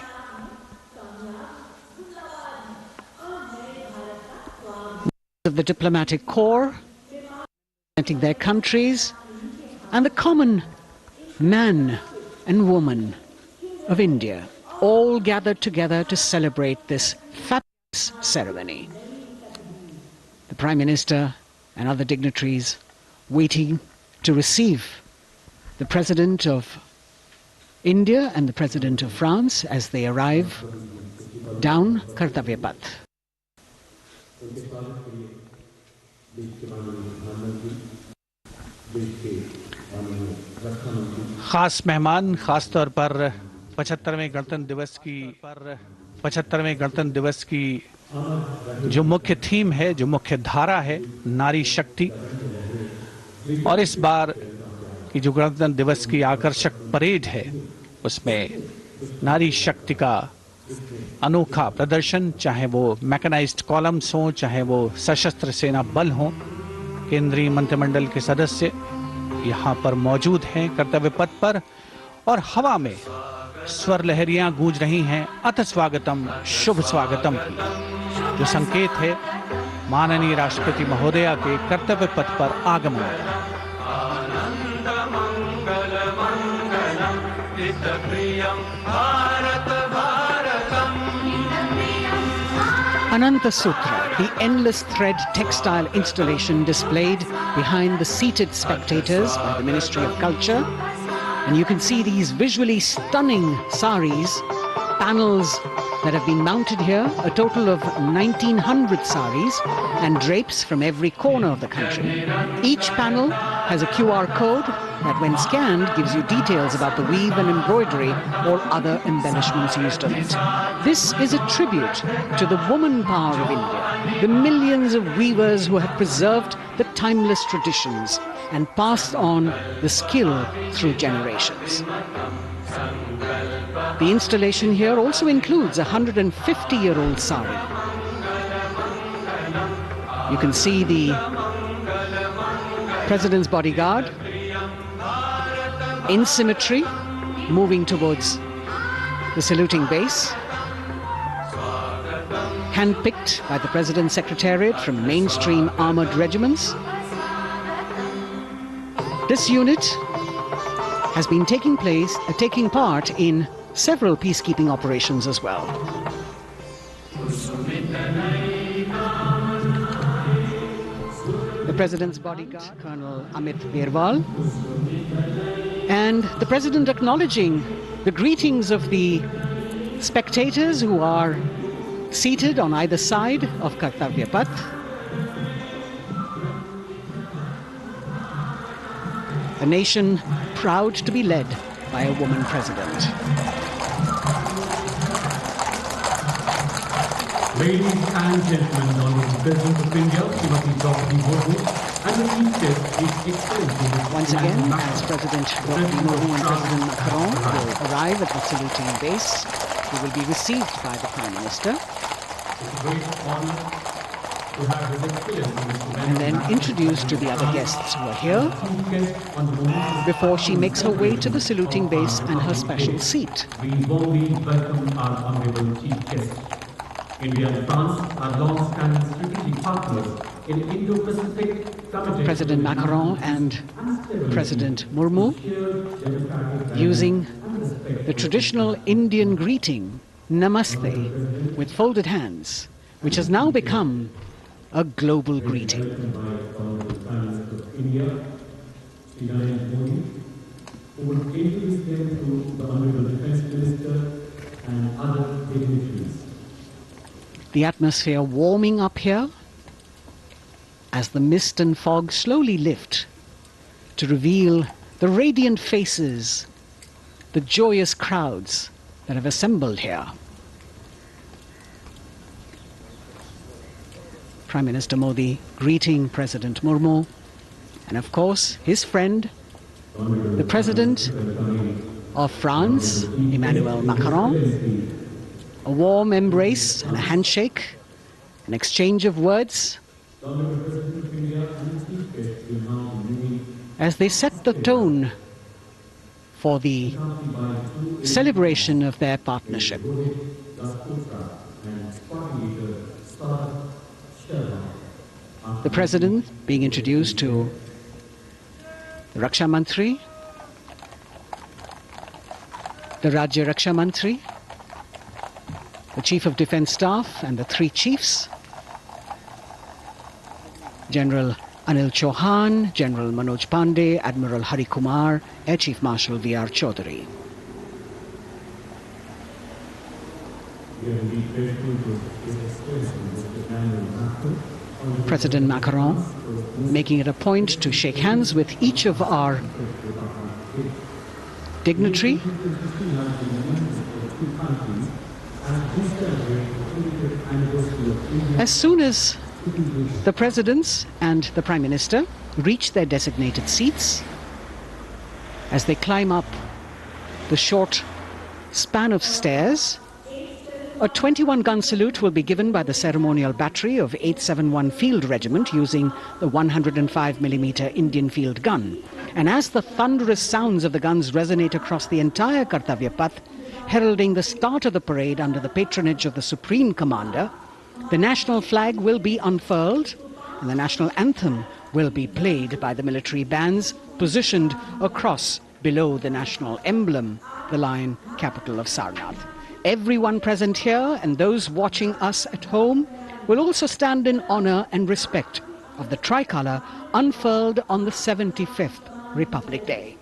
Of the diplomatic corps, representing their countries, and the common man and woman of India, all gathered together to celebrate this fabulous ceremony. The Prime Minister and other dignitaries waiting to receive the President of India and the President of France as they arrive down Kartavya Path.
खास मेहमान, खास तौर पर 75वें गणतंत्र दिवस की जो मुख्य थीम है, जो मुख्य धारा है, नारी शक्ति, और इस बार की जो गणतंत्र दिवस की आकर्षक परेड है उसमें नारी शक्ति का अनोखा प्रदर्शन, चाहे वो मैकेनाइज्ड कॉलम्स हों, चाहे वो सशस्त्र सेना बल हों, केंद्रीय मंत्रिमंडल के सदस्य यहाँ पर मौजूद हैं कर्तव्य पथ पर, और हवा में स्वर लहरियां गूंज रही हैं अथ स्वागतम, शुभ स्वागतम की, जो संकेत है माननीय राष्ट्रपति महोदया के कर्तव्य पथ पर आगमन का।
Ananta Sutra, the endless thread textile installation displayed behind the seated spectators by the Ministry of Culture. And you can see these visually stunning saris, panels that have been mounted here, a total of 1,900 saris and drapes from every corner of the country. Each panel has a QR code that when scanned gives you details about the weave and embroidery or other embellishments used on it. This is a tribute to the woman power of India, the millions of weavers who have preserved the timeless traditions and passed on the skill through generations. The installation here also includes a 150-year-old sari. You can see the President's bodyguard in symmetry, moving towards the saluting base, handpicked by the President's Secretariat from mainstream armored regiments. This unit has been taking part in several peacekeeping operations as well. The President's bodyguard, Colonel Amit Berwal, and the President acknowledging the greetings of the spectators who are seated on either side of Kartavya Path. A nation proud to be led by a woman president.
Ladies and gentlemen, Honorable President of India, Srimati Draupadi Murmu, and the Chief Guest, His Excellency.
Once again, as President Draupadi Murmu and President Macron will arrive at the saluting base, they will be received by the Prime Minister.
It's a great honor to have His Excellency
and then introduced to the other guests who are here before she makes her way to the saluting base and her special seat.
We warmly welcome our Honorable Chief Guest. India and France are long-standing strategic partners in Indo-Pacific, committed
President Macron and President Murmu using the traditional Indian greeting, Namaste, with folded hands, which has now become a global greeting. The atmosphere warming up here as the mist and fog slowly lift to reveal the radiant faces, the joyous crowds that have assembled here. Prime Minister Modi greeting President Murmu, and of course his friend, the President of France, Emmanuel Macron. A warm embrace and a handshake, an exchange of words as they set the tone for the celebration of their partnership. The President being introduced to the Raksha Mantri, the Rajya Raksha Mantri, the Chief of Defence Staff and the three chiefs, General Anil Chauhan, General Manoj Pandey, Admiral Hari Kumar, Air Chief Marshal V.R. Chaudhary. President Macron making it a point to shake hands with each of our dignitary. As soon as the presidents and the Prime Minister reach their designated seats, as they climb up the short span of stairs, a 21-gun salute will be given by the ceremonial battery of 871 Field Regiment using the 105mm Indian field gun. And as the thunderous sounds of the guns resonate across the entire Kartavya Path, heralding the start of the parade under the patronage of the Supreme Commander, the national flag will be unfurled and the national anthem will be played by the military bands positioned across below the national emblem, the lion capital of Sarnath. Everyone present here and those watching us at home will also stand in honor and respect of the tricolour unfurled on the 75th Republic Day.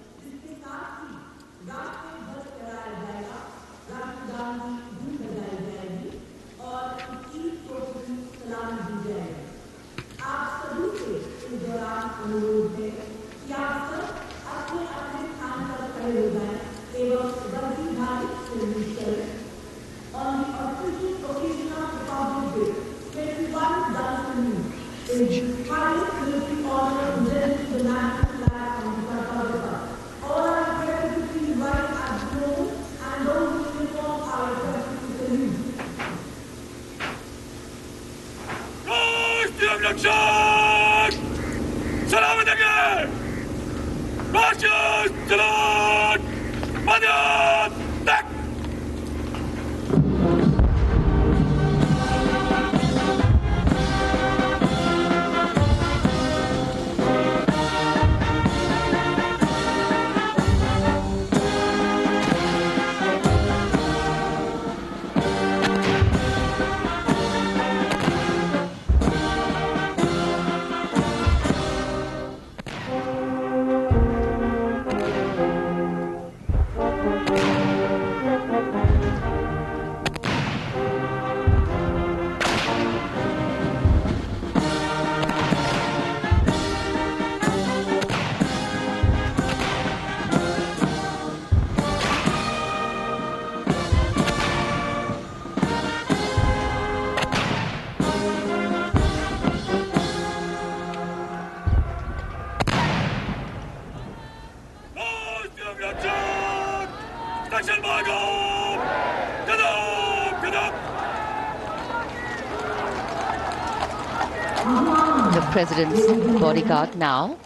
The President's bodyguard now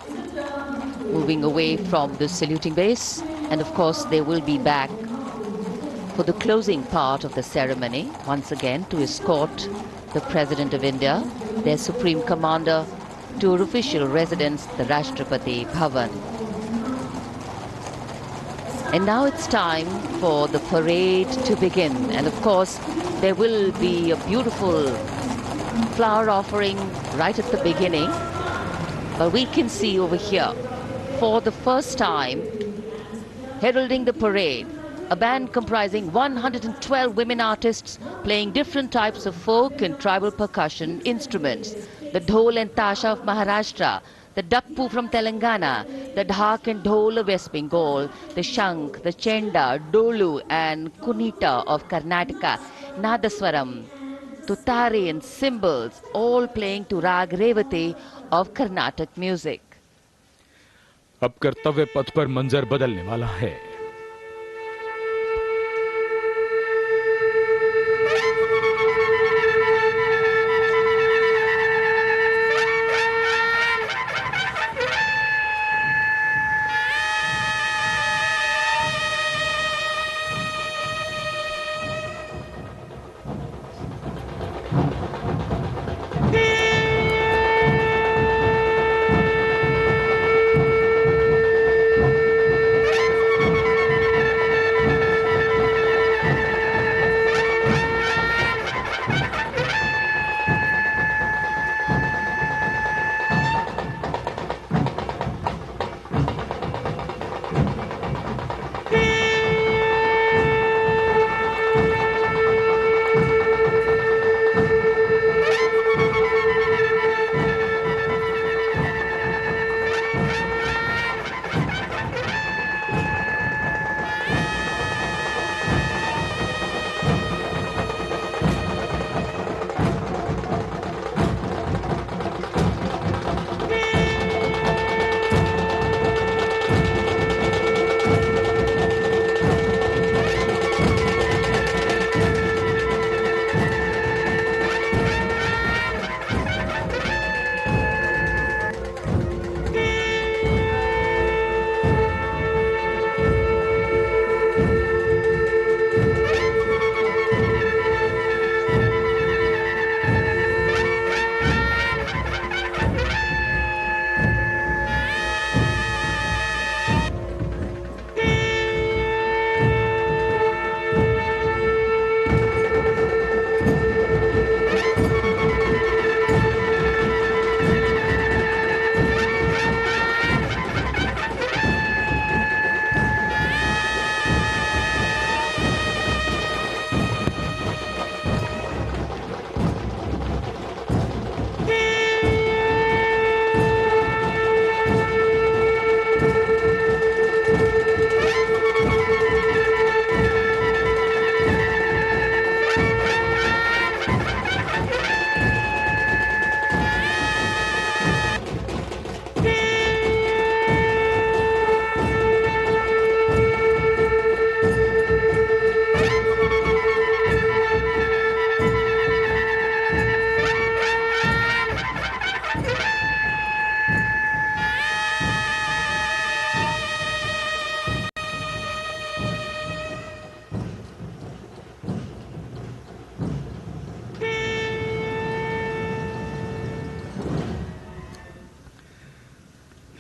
moving away from the saluting base, and of course they will be back for the closing part of the ceremony, once again to escort the President of India, their Supreme Commander, to her official residence, the Rashtrapati Bhavan. And now it's time for the parade to begin. And of course, there will be a beautiful flower offering right at the beginning. But we can see over here, for the first time, heralding the parade, a band comprising 112 women artists playing different types of folk and tribal percussion instruments. The dhol and tasha of Maharashtra, the dakpu from Telangana, the dhak and dhol of West Bengal, the shank, the chenda, dolu and kunita of Karnataka, nadaswaram, tutari and cymbals, all playing to Rag Revati of Carnatic music.
अब कर्तव्य पथ पर मंजर बदलने वाला है।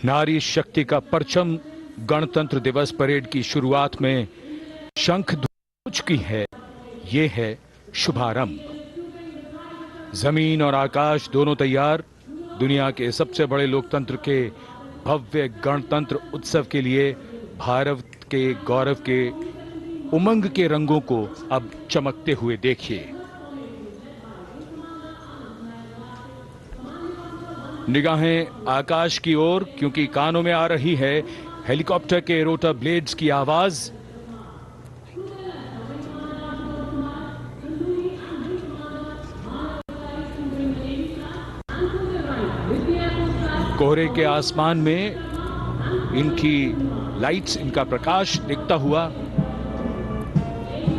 नारी शक्ति का परचम गणतंत्र दिवस परेड की शुरुआत में शंख ध्वज चुकी है। ये है शुभारंभ। जमीन और आकाश दोनों तैयार। दुनिया के सबसे बड़े लोकतंत्र के भव्य गणतंत्र उत्सव के लिए भारत के गौरव के उमंग के रंगों को अब चमकते हुए देखिए। निगाहें आकाश की ओर, क्योंकि कानों में आ रही है हेलीकॉप्टर के रोटर ब्लेड्स की आवाज। कोहरे के आसमान में इनकी लाइट्स, इनका प्रकाश दिखता हुआ।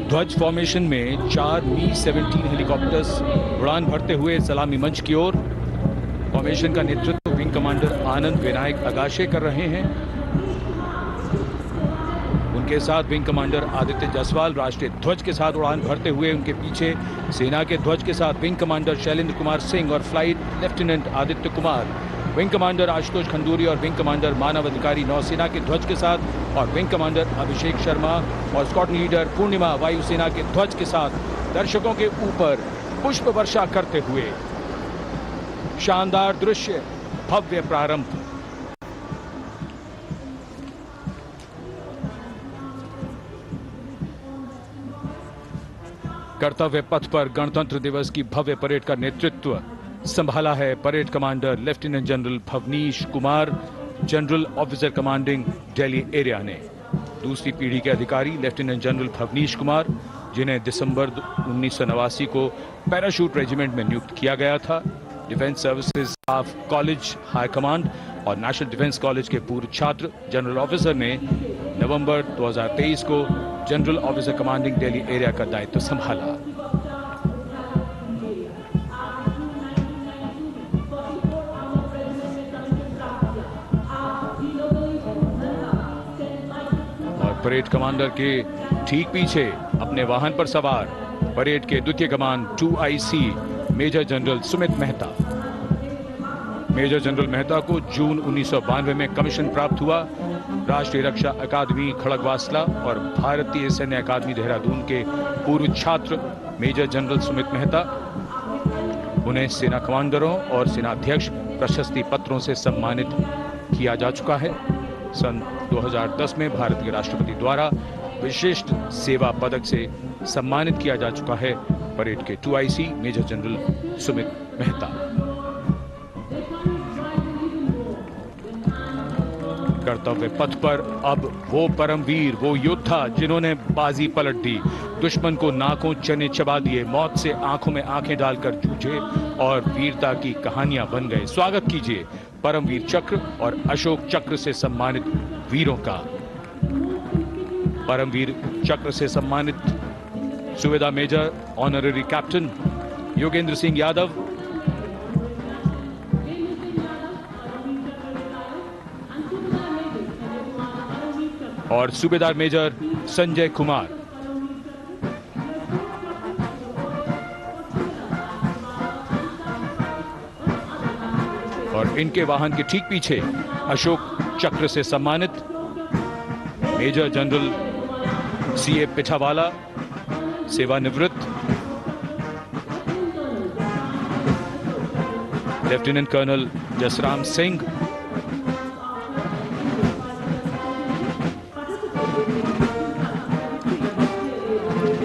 ध्वज फॉर्मेशन में 4 Mi-17 हेलीकॉप्टर्स उड़ान भरते हुए सलामी मंच की ओर। फॉर्मेशन का नेतृत्व विंग कमांडर आनंद विनायक अगाशे कर रहे हैं। उनके साथ विंग कमांडर आदित्य जायसवाल राष्ट्रीय ध्वज के साथ उड़ान भरते हुए उनके पीछे सेना के ध्वज के साथ विंग कमांडर शैलेंद्र कुमार सिंह और flight lieutenant Aditya Kumar, wing commander Ashutosh Khanduri और विंग कमांडर मानव अधिकारी नौसेना के ध्वज के साथ और विंग कमांडर अभिषेक शर्मा और स्क्वाड्रन लीडर पूर्णिमा वायुसेना के ध्वज के साथ दर्शकों के ऊपर पुष्प वर्षा करते हुए शानदार दृश्य, भव्य प्रारंभ। कर्तव्य पथ पर गणतंत्र दिवस की भव्य परेड का नेतृत्व संभाला है parade commander lieutenant general Bhavnish Kumar, general officer commanding Delhi area ने। दूसरी पीढ़ी के अधिकारी लेफ्टिनेंट जनरल भवनीश कुमार, जिन्हें दिसंबर 1989 को पैराशूट रेजिमेंट में नियुक्त किया गया था, defence services staff college high command और नेशनल डिफेंस कॉलेज के पूर्व छात्र जनरल ऑफिसर ने नवंबर 2023 को general officer commanding Delhi area का दायित्व संभाला। और परेड कमांडर के ठीक पीछे अपने वाहन पर सवार परेड के द्वितीय कमान 2IC major general Sumit Mehta. Major general Mehta को जून 1992 में कमीशन प्राप्त हुआ। राष्ट्रीय रक्षा अकादमी खड़गवासला और भारतीय सैन्य अकादमी देहरादून के पूर्व छात्र मेजर जनरल सुमित मेहता। उन्हें सेना कमांडरों और सेनाध्यक्ष प्रशस्ति पत्रों से सम्मानित किया जा चुका है। सन 2010 में भारत के राष्ट्रपति द्वारा विशिष्ट सेवा पदक से सम्मानित किया जा चुका है परेड के 2IC major general Sumit Mehta. कर्तव्य पथ पर अब वो परमवीर, वो योद्धा जिन्होंने बाजी पलट दी, दुश्मन को नाकों चने चबा दिए, मौत से आंखों में आंखें डालकर जूझे और वीरता की कहानियां बन गए। स्वागत कीजिए परमवीर चक्र और अशोक चक्र से सम्मानित वीरों का। परमवीर चक्र से सम्मानित सुवेदा major honorary captain Yogendra Singh Yadav, और सूबेदार मेजर संजय कुमार। और इनके वाहन के ठीक पीछे अशोक चक्र से सम्मानित मेजर जनरल CA पिठावाला, सेवानिवृत्त, लेफ्टिनेंट कर्नल जसराम सिंह,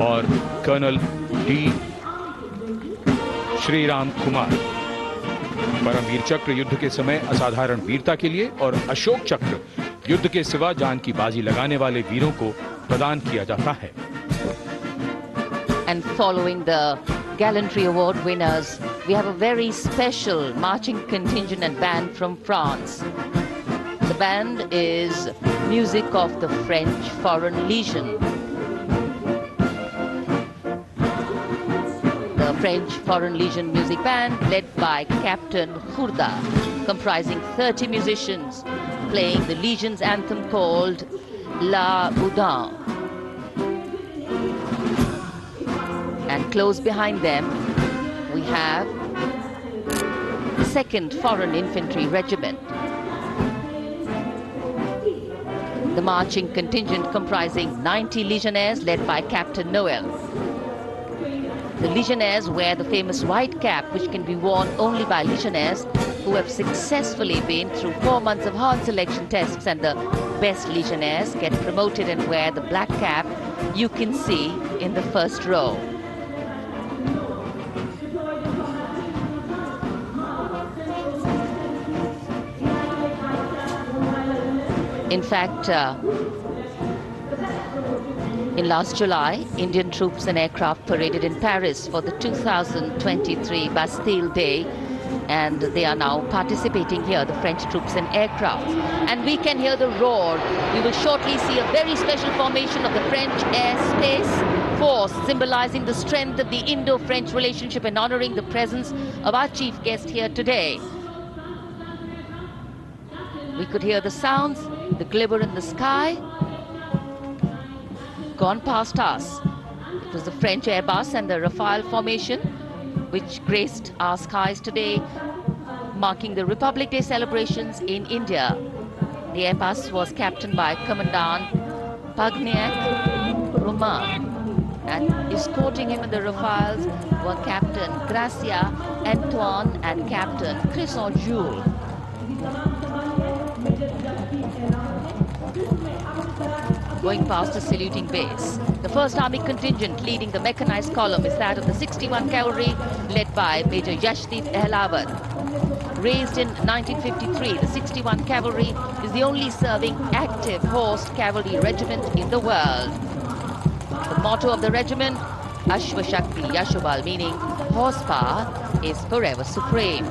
और कर्नल D श्रीराम कुमार। परमवीर चक्र युद्ध के समय असाधारण वीरता के लिए और अशोक चक्र युद्ध के सिवा जान की बाजी लगाने वाले वीरों को प्रदान किया जाता है।
And following the gallantry award winners, we have a very special marching contingent and band from France. The band is music of the French Foreign Legion. The French Foreign Legion music band led by Captain Khurda, comprising 30 musicians, playing the Legion's anthem called La Boudin. And close behind them, we have the 2nd Foreign Infantry Regiment. The marching contingent comprising 90 Legionnaires led by Captain Noel. The Legionnaires wear the famous white cap, which can be worn only by Legionnaires who have successfully been through 4 months of hard selection tests, and the best Legionnaires get promoted and wear the black cap you can see in the first row. In fact, in last July, Indian troops and aircraft paraded in Paris for the 2023 Bastille Day, and they are now participating here, the French troops and aircraft. And we can hear the roar. We will shortly see a very special formation of the French Air Space Force, symbolizing the strength of the Indo-French relationship and honoring the presence of our chief guest here today. We could hear the sounds, the glimmer in the sky. gone past us. It was the French Airbus and the Rafale formation which graced our skies today, marking the Republic Day celebrations in India. The Airbus was captained by Commandant Pagniak Roman, and escorting him in the Rafales were Captain Gracia Antoine and Captain Crisson Jules. Going past the saluting base, the 1st Army contingent leading the mechanized column is that of the 61 Cavalry, led by Major Yashdeep Ehlawat. Raised in 1953, the 61 Cavalry is the only serving active horse cavalry regiment in the world. The motto of the regiment, Ashwa Shakti Yashobal, meaning horsepower is forever supreme.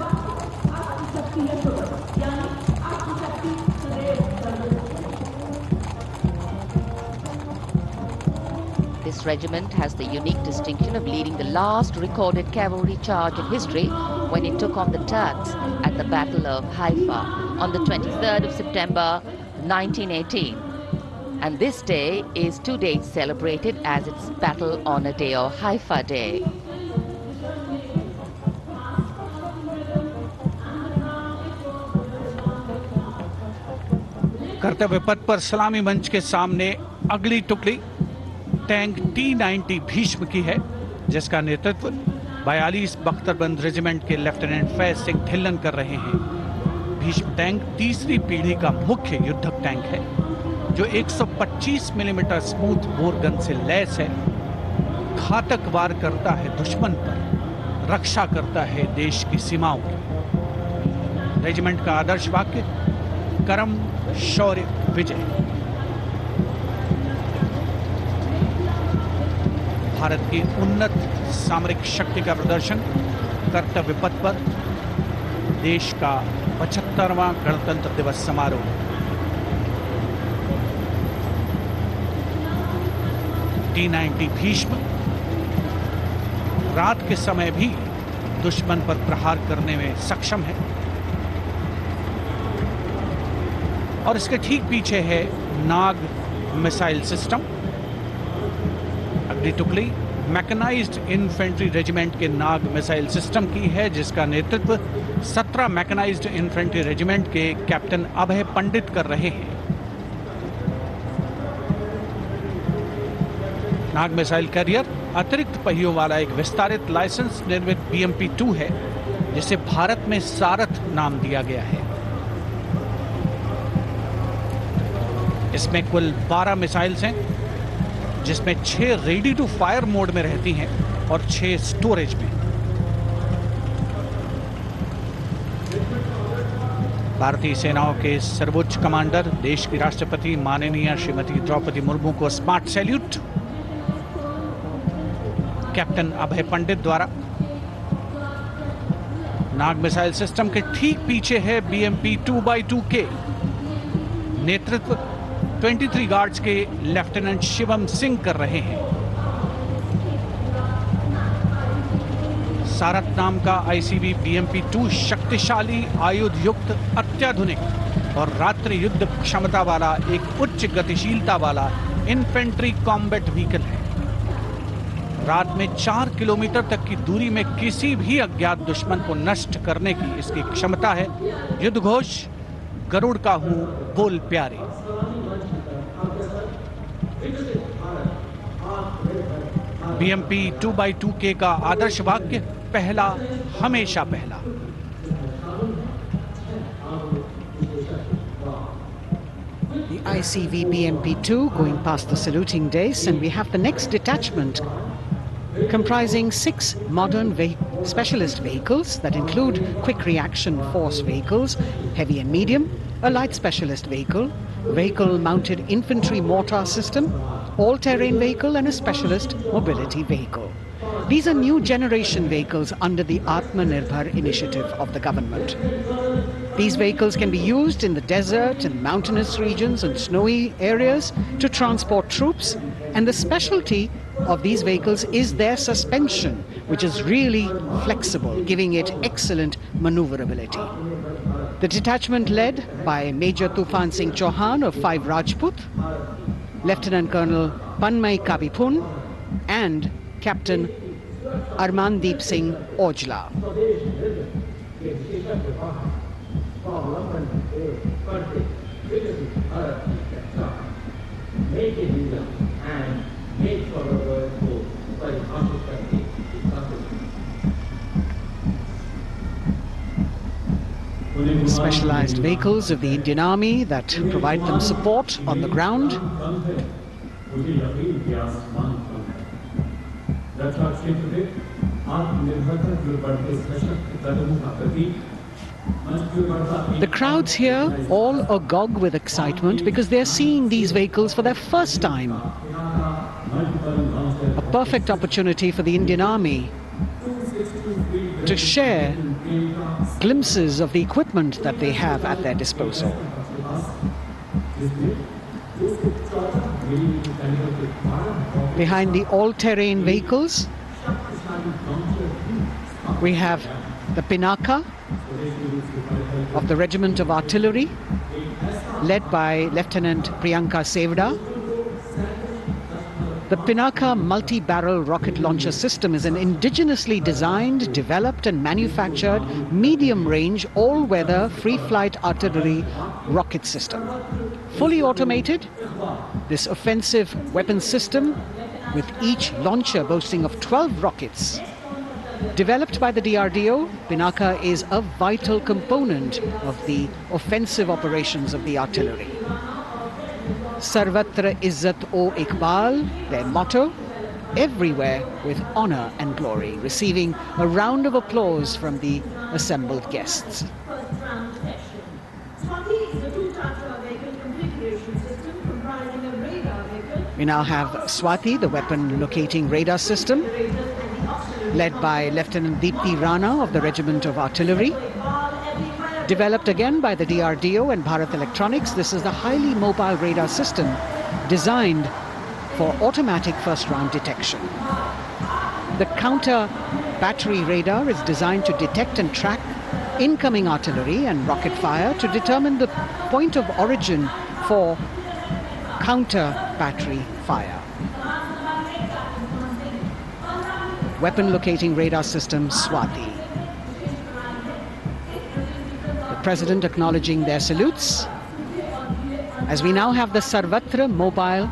This regiment has the unique distinction of leading the last recorded cavalry charge in history when it took on the Turks at the Battle of Haifa on the 23rd of September 1918. And this day is to date celebrated as its Battle Honor Day or Haifa Day.
कर्तव्य पथ पर सलामी मंच के सामने अगली टुकड़ी tank T-90 Bhishma की है, जिसका नेतृत्व 42 बख्तरबंद रेजिमेंट के लेफ्टिनेंट फैज सिंह ढिल्लन कर रहे हैं। भीष्म टैंक तीसरी पीढ़ी का मुख्य युद्धक टैंक है जो 125 मिलीमीटर स्मूथ बोर गन से लैस है, घातक वार करता है दुश्मन पर, रक्षा करता है देश की सीमाओं की। रेजिमेंट का आदर्श वाक्य कर्म शौर्य विजय। भारत की उन्नत सामरिक शक्ति का प्रदर्शन कर्तव्य पथ पर देश का 75वां गणतंत्र दिवस समारोह। T-90 भीष्म रात के समय भी दुश्मन पर प्रहार करने में सक्षम है और इसके ठीक पीछे है नाग मिसाइल सिस्टम। अगली टुकड़ी मैकेनाइज्ड इन्फेंट्री रेजिमेंट के नाग मिसाइल सिस्टम की है, जिसका नेतृत्व 17 मैकेनाइज्ड इन्फेंट्री रेजिमेंट के कैप्टन अभय पंडित कर रहे हैं। नाग मिसाइल कैरियर अतिरिक्त पहियों वाला एक विस्तारित लाइसेंस निर्मित BMP-2 है, जिसे भारत में सारथ नाम दिया गया है। इसमें कुल 12 मिसाइल्स हैं, जिसमें 6 रेडी टू फायर मोड में रहती हैं और 6 स्टोरेज में। भारतीय सेनाओं के सर्वोच्च कमांडर देश की राष्ट्रपति माननीय श्रीमती द्रौपदी मुर्मू को स्मार्ट सैल्यूट कैप्टन अभय पंडित द्वारा। नाग मिसाइल सिस्टम के ठीक पीछे है BMP-2x2K। नेतृत्व 23 गार्ड्स के लेफ्टिनेंट शिवम सिंह कर रहे हैं। सारथ नाम का ICV BMP-2 शक्तिशाली आयुध युक्त अत्याधुनिक और रात्रि युद्ध क्षमता वाला एक उच्च गतिशीलता वाला इन्फेंट्री कॉम्बैट व्हीकल है। रात में 4 किलोमीटर तक की दूरी में किसी भी अज्ञात दुश्मन को नष्ट करने की इसकी क्षमता है। युद्ध घोष गरुड़ का हूं बोल प्यारे। BMP-2x2K का आदर्श वाक्य पहला हमेशा पहला।
The ICV BMP-2 going past the saluting dais, and we have the next detachment comprising 6 modern specialist vehicles that include quick reaction force vehicles, heavy and medium, a light specialist vehicle, vehicle-mounted infantry mortar system, all-terrain vehicle and a specialist mobility vehicle. These are new generation vehicles under the Atmanirbhar initiative of the government. These vehicles can be used in the desert and mountainous regions and snowy areas to transport troops, and the specialty of these vehicles is their suspension, which is really flexible, giving it excellent maneuverability. The detachment led by Major Tufan Singh Chauhan of 5 Rajput, Lieutenant Colonel Panmay Kavipun and Captain Armandeep Singh Ojla. Specialized vehicles of the Indian Army that provide them support on the ground. The crowds here all agog with excitement because they're seeing these vehicles for their first time. A perfect opportunity for the Indian Army to share glimpses of the equipment that they have at their disposal. Behind the all-terrain vehicles, we have the Pinaka of the Regiment of Artillery, led by Lieutenant Priyanka Sevda. The Pinaka multi-barrel rocket launcher system is an indigenously designed, developed and manufactured medium-range, all-weather, free-flight artillery rocket system. Fully automated, this offensive weapon system, with each launcher boasting of 12 rockets, developed by the DRDO, Pinaka is a vital component of the offensive operations of the artillery. Sarvatra Izzat o Iqbal, their motto, everywhere with honor and glory, receiving a round of applause from the assembled guests. We now have Swati, the weapon locating radar system, led by Lieutenant Deepthi Rana of the Regiment of Artillery. Developed again by the DRDO and Bharat Electronics, this is the highly mobile radar system designed for automatic first-round detection. The counter battery radar is designed to detect and track incoming artillery and rocket fire to determine the point of origin for counter battery fire. Weapon locating radar system Swati. The President acknowledging their salutes, as we now have the Sarvatra mobile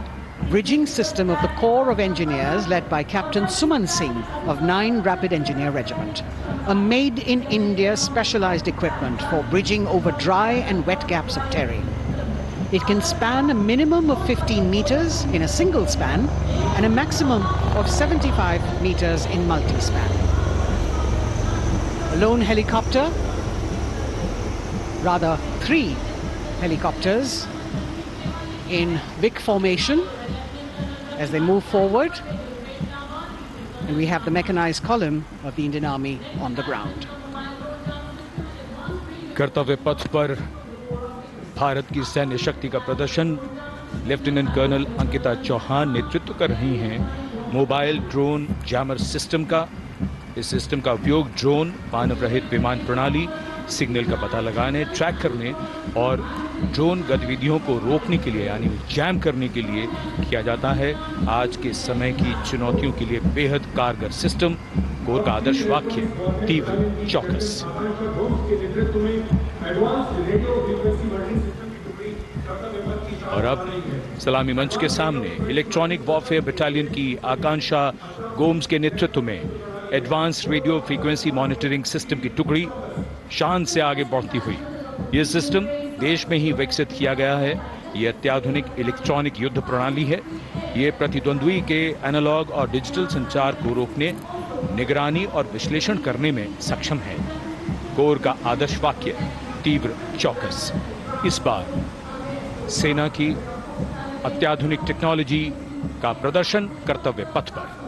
bridging system of the Corps of Engineers led by Captain Suman Singh of 9 Rapid Engineer Regiment, a made-in-India specialized equipment for bridging over dry and wet gaps of terrain. It can span a minimum of 15 meters in a single span and a maximum of 75 meters in multi-span. A lone helicopter, rather 3 helicopters in Vic formation as they move forward, and we have the mechanized column of the Indian Army on the ground.
कर्तव्य पथ पर भारत की सैन्य शक्ति का प्रदर्शन lieutenant colonel Ankita Chauhan नेतृत्व कर रही हैं मोबाइल ड्रोन जैमर सिस्टम का। इस सिस्टम का उपयोग ड्रोन, मानव रहित विमान प्रणाली, सिग्नल का पता लगाने, ट्रैक करने और ड्रोन गतिविधियों को रोकने के लिए यानी जैम करने के लिए किया जाता है। आज के समय की चुनौतियों के लिए बेहद कारगर सिस्टम। कोर का आदर्श वाक्य तीव्र चौकस। और अब सलामी मंच के सामने इलेक्ट्रॉनिक वॉरफेयर बटालियन की आकांक्षा गोम्स के नेतृत्व में advance radio frequency monitoring system की टुकड़ी शान से आगे बढ़ती हुई। यह सिस्टम देश में ही विकसित किया गया है। यह अत्याधुनिक इलेक्ट्रॉनिक युद्ध प्रणाली है। यह प्रतिद्वंद्वी के एनालॉग और डिजिटल संचार को रोकने, निगरानी और विश्लेषण करने में सक्षम है। कोर का आदर्श वाक्य तीव्र चौकस। इस बार सेना की अत्याधुनिक टेक्नोलॉजी का प्रदर्शन कर्तव्य पथ पर।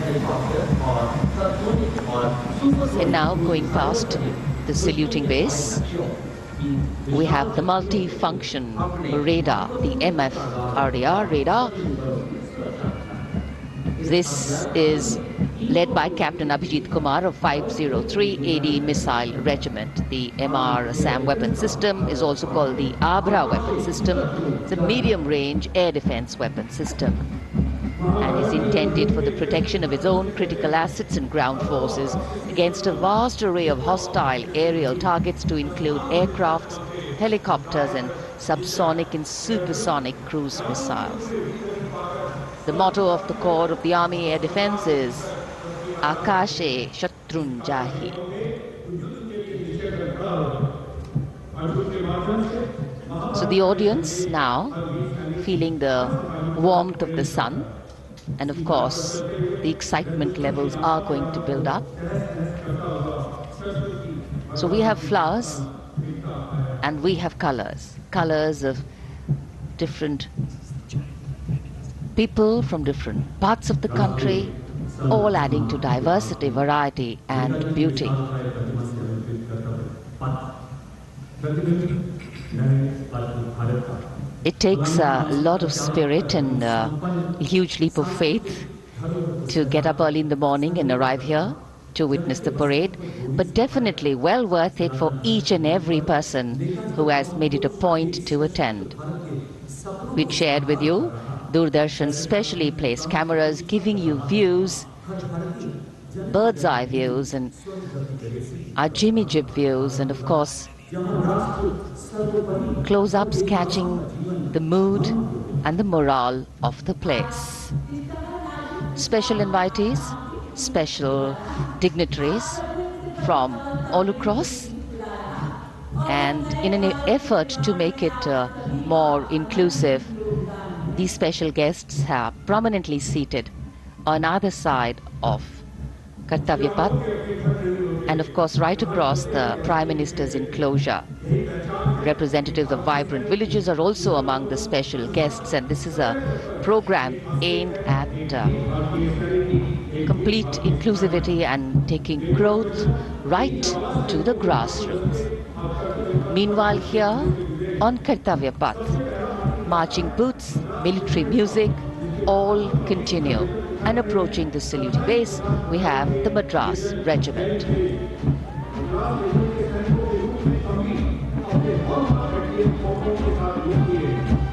हेलीकॉप्टर और
And now going past the saluting base, we have the multi-function radar, the MFRDR radar. This is led by Captain Abhijit Kumar of 503 AD Missile Regiment. The MR SAM weapon system is also called the Abra weapon system. It's a medium-range air defense weapon system and is intended for the protection of its own critical assets and ground forces against a vast array of hostile aerial targets to include aircrafts, helicopters and subsonic and supersonic cruise missiles. The motto of the Corps of the Army Air Defense is Akashe Shatrun Jahi. So the audience now feeling the warmth of the sun, and of course the excitement levels are going to build up. So we have flowers and we have colors of different people from different parts of the country, all adding to diversity, variety and beauty. It takes a lot of spirit and a huge leap of faith to get up early in the morning and arrive here to witness the parade, but definitely well worth it for each and every person who has made it a point to attend. We shared with you Doordarshan's specially placed cameras giving you views, bird's eye views and our Jimmy Jib views, and of course close-ups catching the mood and the morale of the place. Special invitees, special dignitaries from all across, and in an effort to make it more inclusive, these special guests are prominently seated on either side of Kartavya Path, and of course right across the Prime Minister's enclosure. Representatives of vibrant villages are also among the special guests, and this is a program aimed at complete inclusivity and taking growth right to the grassroots. Meanwhile, here on Kartavya Path, marching boots, military music, all continue. And approaching the saluting base, we have the Madras Regiment.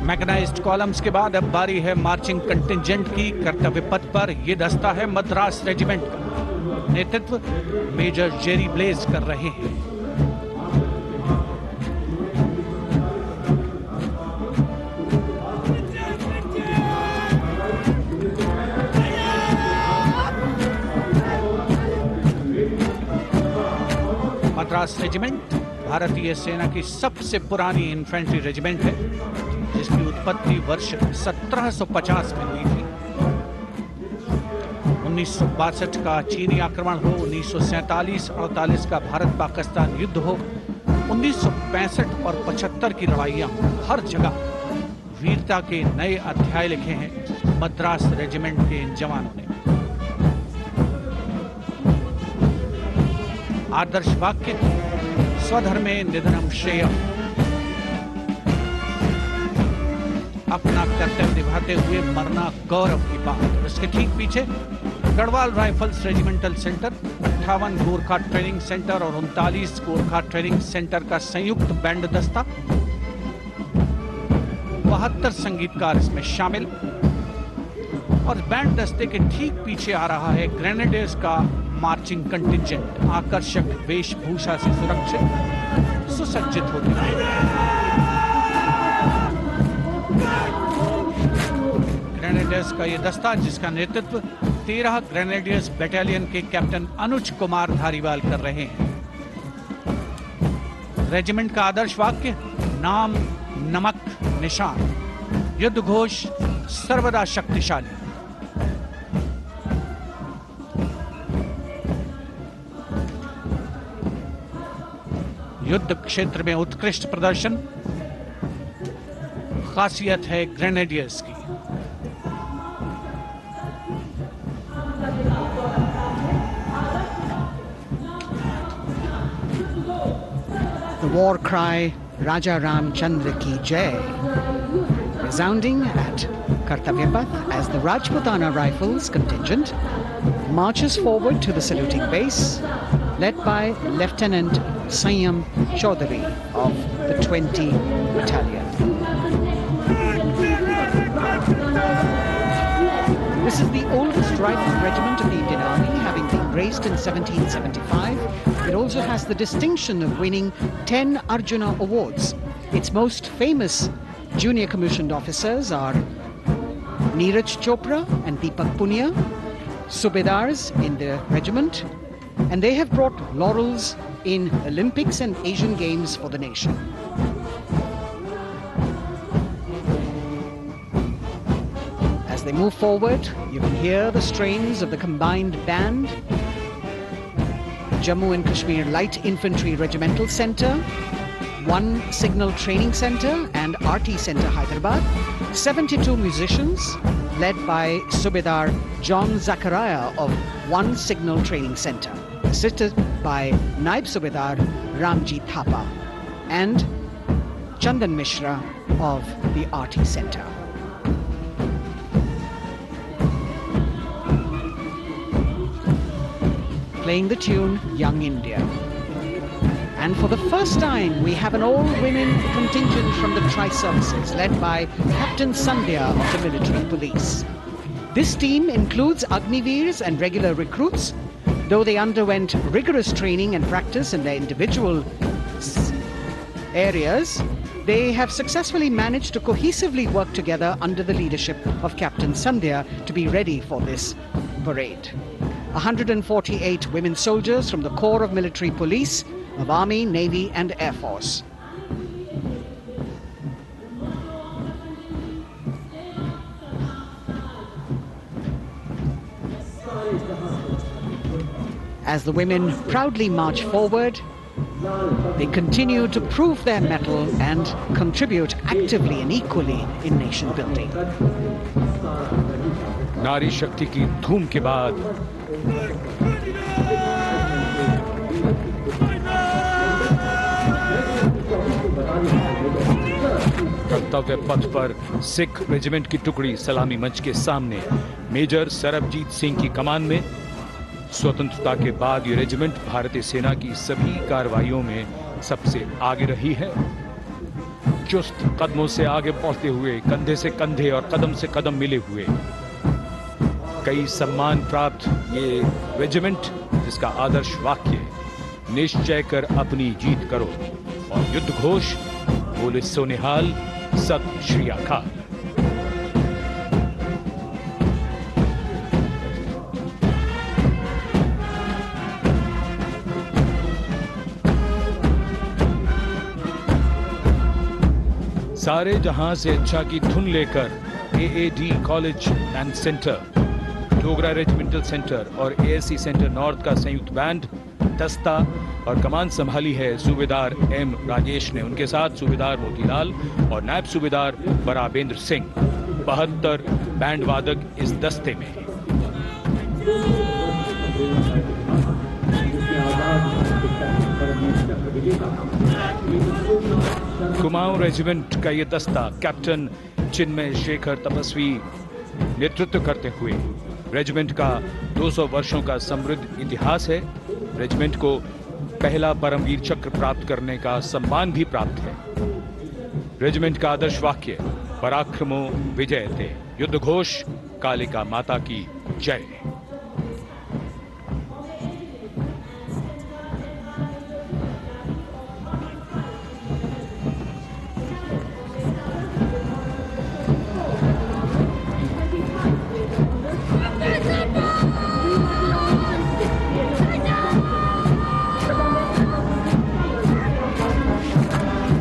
Mechanised columns के बाद अब बारी है marching contingent की। कर्तव्य पथ पर ये दस्ता है मद्रास रेजिमेंट का। नेतृत्व मेजर जेरी ब्लेज कर रहे हैं। मद्रास रेजिमेंट भारतीय सेना की सबसे पुरानी इन्फेंट्री रेजिमेंट है, जिसकी उत्पत्ति वर्ष 1750 में हुई थी। 1962 का चीनी आक्रमण हो, 1947-48 का भारत पाकिस्तान युद्ध हो, 1965 और 75 की लड़ाइयां हो, हर जगह वीरता के नए अध्याय लिखे हैं मद्रास रेजिमेंट के इन जवानों ने। आदर्श वाक्य स्वधर्मे निधनम श्रेयः, अपना कर्तव्य निभाते हुए मरना गौरव की बात। और इसके ठीक पीछे Garhwal rifles regimental centre, 58 Gorkha training centre और 39 गोरखा ट्रेनिंग सेंटर का संयुक्त बैंड दस्ता, 72 संगीतकार इसमें शामिल। और बैंड दस्ते के ठीक पीछे आ रहा है ग्रेनेडियर्स का मार्चिंग कंटिंजेंट, आकर्षक वेशभूषा से सुरक्षित सुसज्जित होते हुए। ग्रेनेडियर्स का ये दस्ता, जिसका नेतृत्व 13 ग्रेनेडियर्स बटालियन के कैप्टन अनुज कुमार धारीवाल कर रहे हैं। रेजिमेंट का आदर्श वाक्य नाम नमक निशान, युद्ध घोष सर्वदा शक्तिशाली। युद्ध क्षेत्र में उत्कृष्ट प्रदर्शन खासियत है ग्रेनेडियर्स की।
war cry Raja Ram Chandra Ki Jai, resounding at Kartavya Path as the Rajputana Rifles contingent marches forward to the saluting base, led by Lieutenant Sanyam Chaudhary of the 20 Battalion. This is the oldest rifle regiment of the Indian Army, having been raised in 1775. It also has the distinction of winning 10 Arjuna Awards. Its most famous junior commissioned officers are Neeraj Chopra and Deepak Punia, Subedars in the regiment, and they have brought laurels in Olympics and Asian Games for the nation. As they move forward, you can hear the strains of the combined band, Jammu and Kashmir Light Infantry Regimental Centre, 1 Signal Training Centre and RT Centre Hyderabad, 72 musicians led by Subedar John Zachariah of 1 Signal Training Centre, assisted by Naib Subedar Ramji Thapa and Chandan Mishra of the RT Centre. Playing the tune Young India. And for the first time, we have an all-women contingent from the Tri-Services, led by Captain Sandhya of the Military Police. This team includes Agniveers and regular recruits. Though they underwent rigorous training and practice in their individual areas, they have successfully managed to cohesively work together under the leadership of Captain Sandhya to be ready for this parade. 148 women soldiers from the Corps of Military Police of Army, Navy and Air Force. As the women proudly march forward, they continue to prove their mettle and contribute actively and equally in nation building.
नारी शक्ति की धूम के बाद कर्तव्य पथ पर Sikh regiment की टुकड़ी सलामी मंच के सामने मेजर सरबजीत सिंह की कमान में। स्वतंत्रता के बाद ये रेजिमेंट भारतीय सेना की सभी कार्रवाइयों में सबसे आगे रही है। चुस्त कदमों से आगे बढ़ते हुए, कंधे से कंधे और कदम से कदम मिले हुए, कई सम्मान प्राप्त ये रेजिमेंट, जिसका आदर्श वाक्य निश्चय कर अपनी जीत करो और युद्ध घोष बोले सोनिहाल सत श्री अकाल। सारे जहां से अच्छा की धुन लेकर AAD college and centre, Dogra regimental centre और एएससी सेंटर नॉर्थ का संयुक्त बैंड, दस्ता और कमान संभाली है सूबेदार एम राजेश ने। उनके साथ सूबेदार मोतीलाल और नायब सूबेदार बराबेंद्र सिंह। 72 बैंड वादक इस दस्ते में हैं। कुमाऊं रेजिमेंट का ये दस्ता कैप्टन चिन्मय शेखर तपस्वी नेतृत्व करते हुए, रेजिमेंट का 200 वर्षों का समृद्ध इतिहास है। रेजिमेंट को पहला परमवीर चक्र प्राप्त करने का सम्मान भी प्राप्त है। रेजिमेंट का आदर्श वाक्य पराक्रमो विजयते, युद्ध घोष कालिका माता की जय।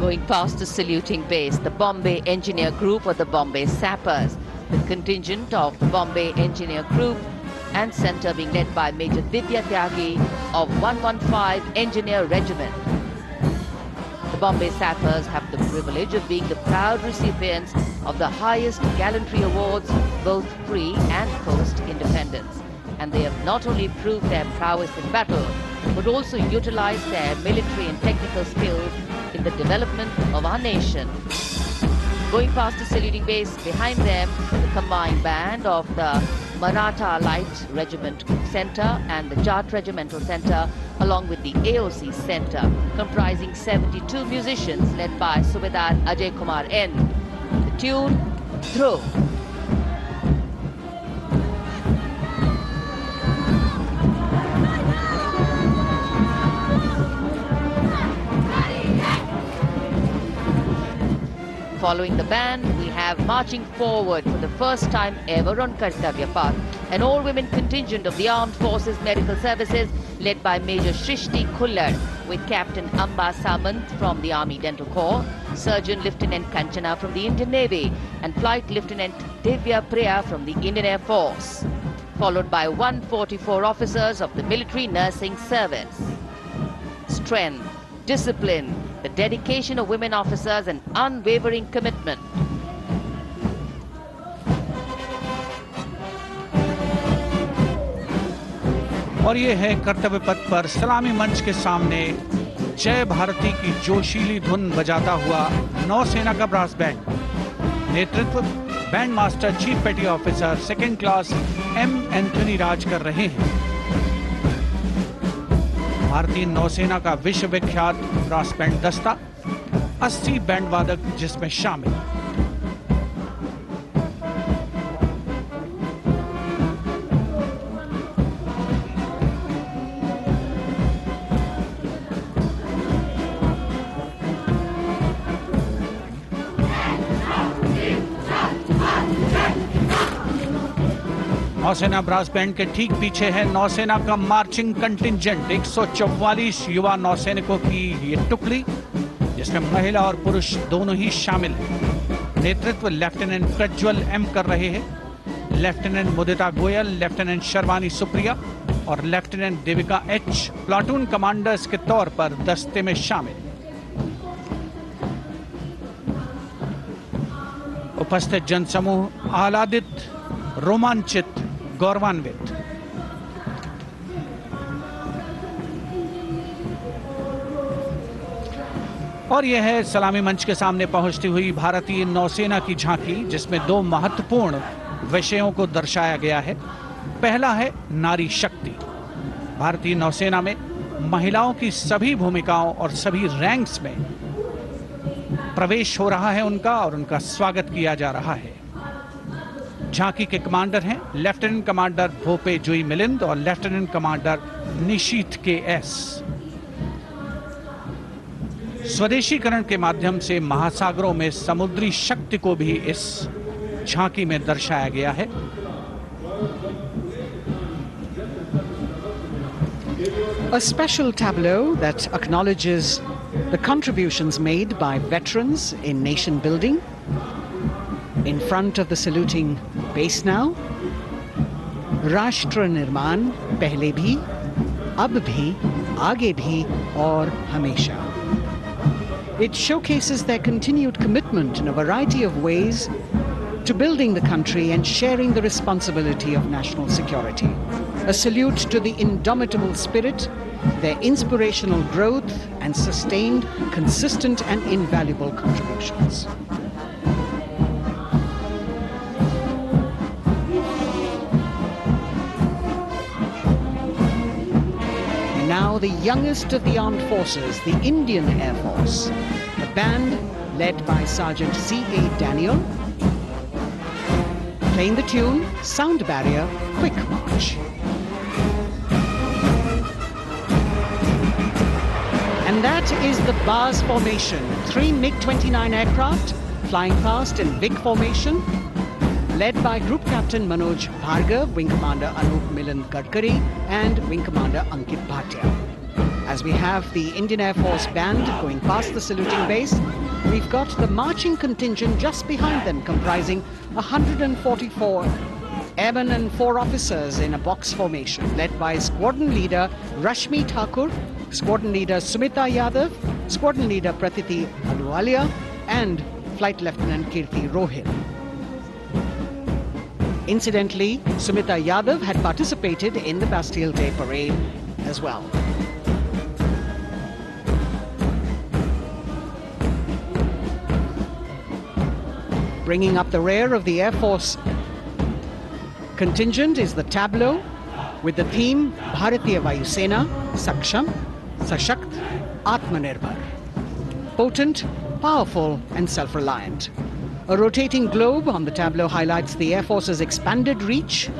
Going past the saluting base, the Bombay Engineer Group or the Bombay Sappers, the contingent of the Bombay Engineer Group and centre being led by Major Divya Tyagi of 115 Engineer Regiment. The Bombay Sappers have the privilege of being the proud recipients of the highest gallantry awards, both pre and post-independence. And they have not only proved their prowess in battle, but also utilize their military and technical skills in the development of our nation. Going past the saluting base, behind them, the combined band of the Maratha Light Regiment Center and the Jat Regimental Center, along with the AOC Center, comprising 72 musicians led by Subedar Ajay Kumar N. The tune, Dhruv. Following the band, we have marching forward for the first time ever on Kartavya Path, an all-women contingent of the Armed Forces Medical Services led by Major Shrishti Khullar, with Captain Amba Samant from the Army Dental Corps, Surgeon Lieutenant Kanchana from the Indian Navy, and Flight Lieutenant Divya Priya from the Indian Air Force, followed by 144 officers of the Military Nursing Service. Strength, discipline, the dedication of women officers and unwavering commitment.
और ये है कर्तव्य पथ पर सलामी मंच के सामने जय भारती की जोशीली धुन बजाता हुआ नौसेना का ब्रास बैंड। नेतृत्व band master chief petty officer second class M Anthony Raj कर रहे हैं। भारतीय नौसेना का विश्व विख्यात ब्रास बैंड दस्ता 80 बैंड वादक जिसमें शामिल। नौसेना ब्रास बैंड के ठीक पीछे है नौसेना का मार्चिंग कंटिंजेंट 144 युवा नौसैनिकों की ये टुकड़ी, जिसमें महिला और पुरुष दोनों ही शामिल हैं। नेतृत्व लेफ्टिनेंट प्रज्वल एम कर रहे हैं। लेफ्टिनेंट मुदिता गोयल, लेफ्टिनेंट शर्वानी सुप्रिया और lieutenant Devika H platoon commanders के तौर पर दस्ते में शामिल। उपस्थित जनसमूह आह्लादित, रोमांचित, गौरवान्वित। और यह है सलामी मंच के सामने पहुंचती हुई भारतीय नौसेना की झांकी, जिसमें दो महत्वपूर्ण विषयों को दर्शाया गया है। पहला है नारी शक्ति। भारतीय नौसेना में महिलाओं की सभी भूमिकाओं और सभी रैंक्स में प्रवेश हो रहा है उनका, और उनका स्वागत किया जा रहा है। झांकी के कमांडर हैं लेफ्टिनेंट कमांडर भोपे जुई मिलिंद और लेफ्टिनेंट कमांडर निशीथ के एस। स्वदेशीकरण के माध्यम से महासागरों में समुद्री शक्ति को भी इस झांकी में दर्शाया गया है।
A special tableau that acknowledges the contributions made by veterans in nation building. In front of the saluting base now, Rashtra Nirman pehle bhi, ab bhi, aage bhi aur hamesha. It showcases their continued commitment in a variety of ways to building the country and sharing the responsibility of national security. A salute to the indomitable spirit, their inspirational growth and sustained, consistent and invaluable contributions. Now the youngest of the armed forces, the Indian Air Force, the band led by Sergeant C.A. Daniel, playing the tune Sound Barrier Quick March. And that is the bars formation, 3 MiG-29 aircraft flying past in big formation, led by Group Captain Manoj Bhargav, Wing Commander Anup Milan Gadkari and Wing Commander Ankit Bhatia. As we have the Indian Air Force band going past the saluting base, we've got the marching contingent just behind them, comprising 144 airmen and 4 officers in a box formation, led by Squadron Leader Rashmi Thakur, Squadron Leader Sumita Yadav, Squadron Leader Pratiti Aluwalia and Flight Lieutenant Kirti Rohil. Incidentally, Sumita Yadav had participated in the Bastille Day parade as well. Bringing up the rear of the Air Force contingent is the tableau with the theme Bharatiya Vayu Sena, Saksham, Sashakt, Atmanirbhar. Potent, powerful and self-reliant. A rotating globe on the tableau highlights the Air Force's expanded reach.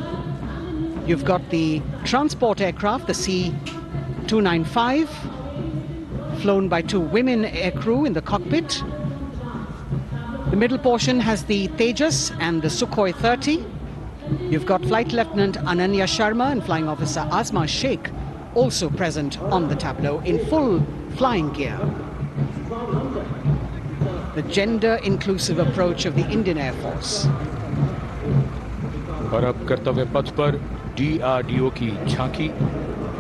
You've got the transport aircraft, the C-295, flown by 2 women aircrew in the cockpit. The middle portion has the Tejas and the Sukhoi 30. You've got Flight Lieutenant Ananya Sharma and Flying Officer Asma Sheikh also present on the tableau in full flying gear. The gender-inclusive approach of the Indian Air Force.
और अब कर्तव्य पथ पर DRDO की झांकी,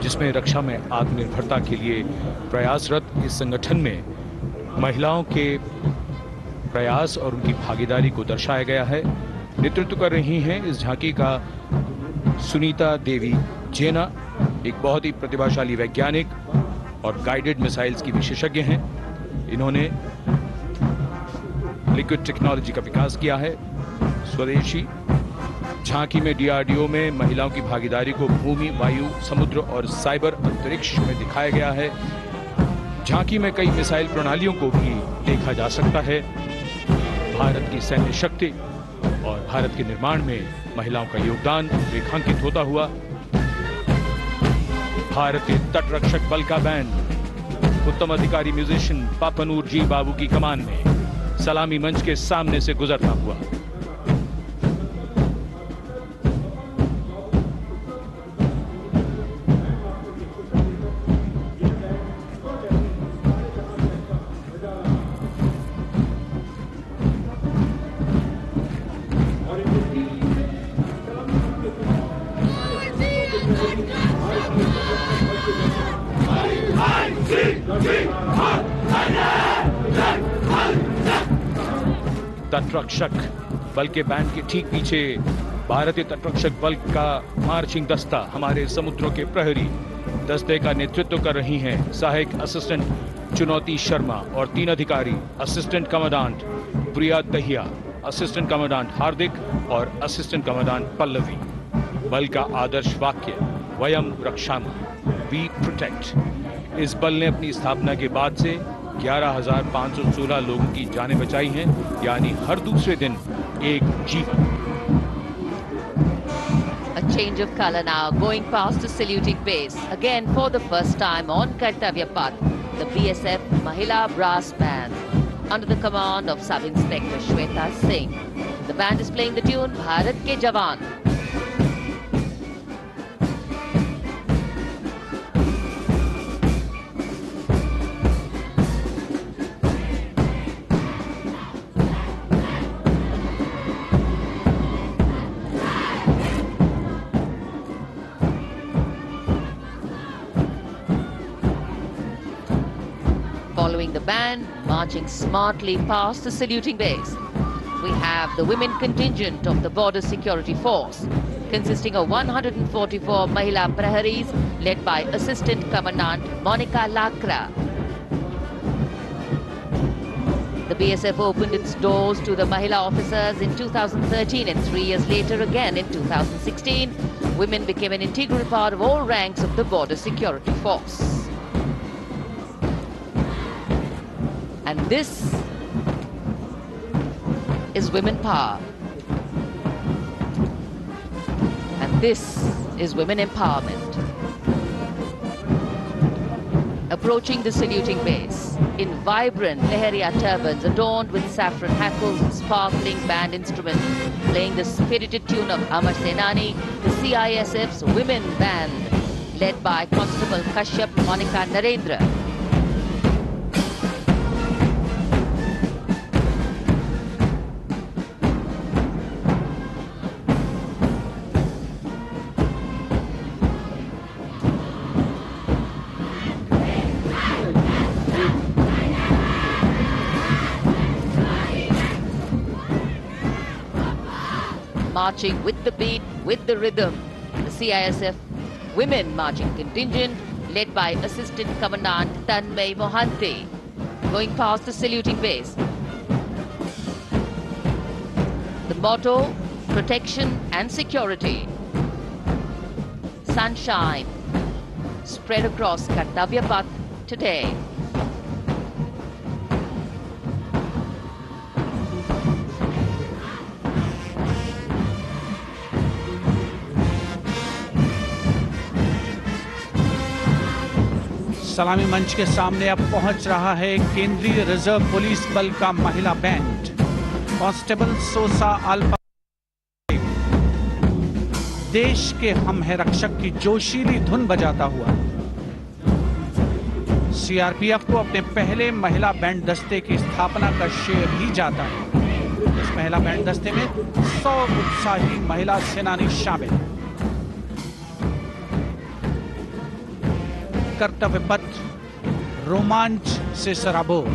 जिसमें रक्षा में आत्मनिर्भरता के लिए प्रयासरत इस संगठन में महिलाओं के प्रयास और उनकी भागीदारी को दर्शाया गया है। नेतृत्व कर रही हैं इस झांकी का सुनीता देवी जेना, एक बहुत ही प्रतिभाशाली वैज्ञानिक और गाइडेड मिसाइल्स की विशेषज्ञ हैं। इन्होंने लिक्विड टेक्नोलॉजी का विकास किया है। स्वदेशी झांकी में DRDO में महिलाओं की भागीदारी को भूमि, वायु, समुद्र और साइबर अंतरिक्ष में दिखाया गया है। झांकी में कई मिसाइल प्रणालियों को भी देखा जा सकता है। भारत की सैन्य शक्ति और भारत के निर्माण में महिलाओं का योगदान रेखांकित होता हुआ भारतीय तटरक्षक बल का बैंड उत्तम अधिकारी म्यूजिशियन पापनूर जी बाबू की कमान में सलामी मंच के सामने से गुजरता हुआ। तटरक्षक बल के बैंड के ठीक पीछे भारतीय तटरक्षक बल का मार्चिंग दस्ता हमारे समुद्रों के प्रहरी दस्ते का नेतृत्व कर रही हैं सहायक असिस्टेंट चुनौती शर्मा और 3 अधिकारी असिस्टेंट कमांडेंट प्रिया दहिया, असिस्टेंट कमांडेंट हार्दिक और असिस्टेंट कमांडेंट पल्लवी। बल का आदर्श वाक्य वयम रक्षामः, वी प्रोटेक्ट। इस बल ने अपनी स्थापना के बाद से 11,516 लोगों की जानें बचाई हैं, यानी हर दूसरे दिन एक जीवन।
A change of color now, going past the saluting base. Again, for the first time on Kartavya Path, the BSF Mahila Brass Band, under the command of Sub-Inspector Shweta Singh. The band is playing the tune Bharat Ke Jawan. Following the band, marching smartly past the saluting base, we have the women contingent of the Border Security Force, consisting of 144 Mahila Praharis, led by Assistant Commandant Monica Lakra. The BSF opened its doors to the Mahila officers in 2013 and 3 years later again in 2016. Women became an integral part of all ranks of the Border Security Force. And this is women power. And this is women empowerment. Approaching the saluting base in vibrant Leheria turbans adorned with saffron hackles and sparkling band instruments, playing the spirited tune of Amar Senani, the CISF's women band, led by Constable Kashyap Monica Narendra. Marching with the beat, with the rhythm, the CISF Women Marching Contingent, led by Assistant Commandant Tanmay Mohanty, going past the saluting base. The motto, protection and security. Sunshine spread across Kartavya Path today.
सलामी मंच के सामने अब पहुंच रहा है केंद्रीय reserve police बल का महिला बैंड। कांस्टेबल सोसा अल्पा देश के हम है रक्षक की जोशीली धुन बजाता हुआ सीआरपीएफ को अपने पहले महिला बैंड दस्ते की स्थापना का श्रेय भी जाता है। इस महिला बैंड दस्ते में 100 उत्साही महिला सेनानी शामिल हैं। कर्तव्य पथ रोमांच से सराबोर।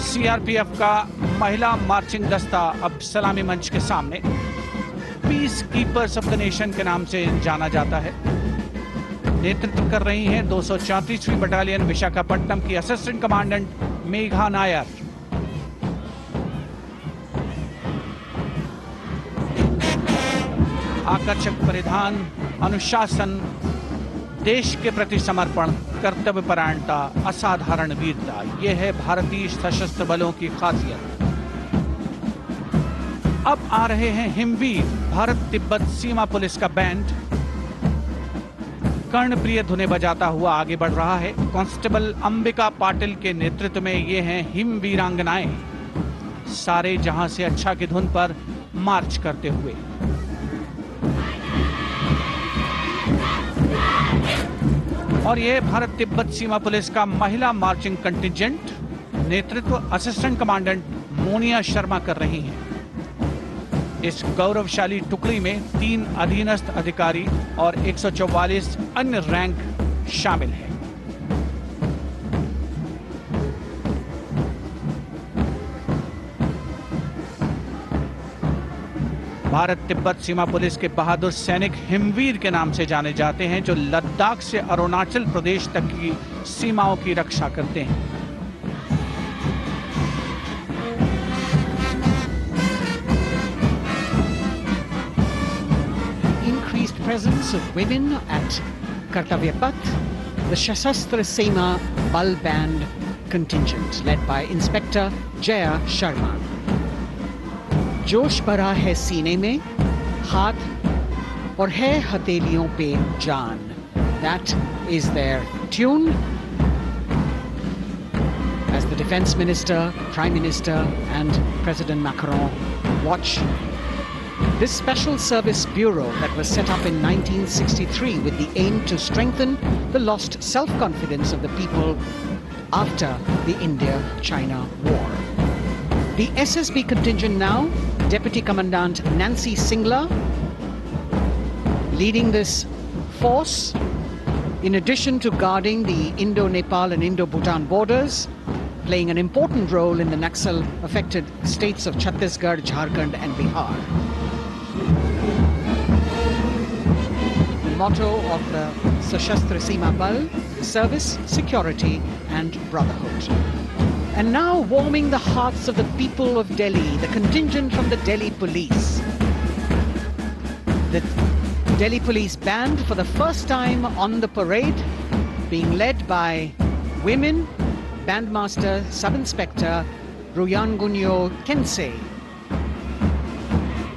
सीआरपीएफ का महिला मार्चिंग दस्ता अब सलामी मंच के सामने peace keepers of the nation के नाम से जाना जाता है। नेतृत्व कर रही हैं 234वीं बटालियन विशाखापट्टनम की असिस्टेंट कमांडेंट मेघा नायर। आकर्षक परिधान, अनुशासन, देश के प्रति समर्पण, कर्तव्य परायणता, असाधारण वीरता, यह है भारतीय सशस्त्र बलों की खासियत। अब आ रहे हैं हिमवीर भारत तिब्बत सीमा पुलिस का बैंड। कर्णप्रिय धुनें बजाता हुआ आगे बढ़ रहा है। कांस्टेबल अंबिका पाटिल के नेतृत्व में ये हैं हिमवीरांगनाएं, सारे जहां से अच्छा की धुन पर मार्च करते हुए। और यह भारत तिब्बत सीमा पुलिस का महिला मार्चिंग कंटिजेंट, नेतृत्व असिस्टेंट कमांडेंट मोनिया शर्मा कर रही हैं। इस गौरवशाली टुकड़ी में 3 अधीनस्थ अधिकारी और 144 अन्य रैंक शामिल हैं। भारत तिब्बत सीमा पुलिस के बहादुर सैनिक हिमवीर के नाम से जाने जाते हैं, जो लद्दाख से अरुणाचल प्रदेश तक की सीमाओं की रक्षा करते हैं।
Increased presence of women at Kartavya Path, the Sashastra Seema Bal Band contingent led by Inspector Jaya Sharma. जोश भरा है सीने में, हाथ और है हथेलियों पे जान. That is their tune. As the Defense Minister, Prime Minister and President Macron watch this Special Service Bureau that was set up in 1963 with the aim to strengthen the lost self-confidence of the people after the India-China war. The SSB contingent now, Deputy Commandant Nancy Singla, leading this force, in addition to guarding the Indo-Nepal and Indo-Bhutan borders, playing an important role in the Naxal-affected states of Chhattisgarh, Jharkhand and Bihar. The motto of the Sashastra Seema Bal, service, security and brotherhood. And now warming the hearts of the people of Delhi, the contingent from the Delhi Police. The Delhi Police Band for the first time on the parade, being led by women, Bandmaster Sub-Inspector Ruyangunyo Kensei,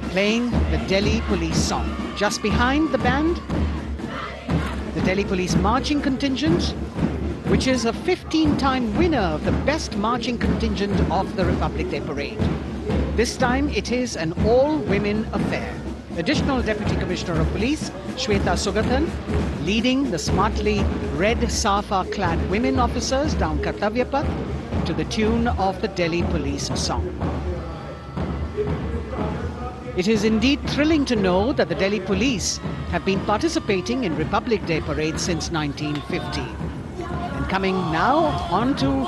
playing the Delhi Police song. Just behind the band, the Delhi Police Marching Contingent, which is a 15-time winner of the best marching contingent of the Republic Day Parade. This time it is an all-women affair. Additional Deputy Commissioner of Police, Shweta Sugathan, leading the smartly red safa-clad women officers down Kartavya Path to the tune of the Delhi Police song. It is indeed thrilling to know that the Delhi Police have been participating in Republic Day Parade since 1950. And coming now onto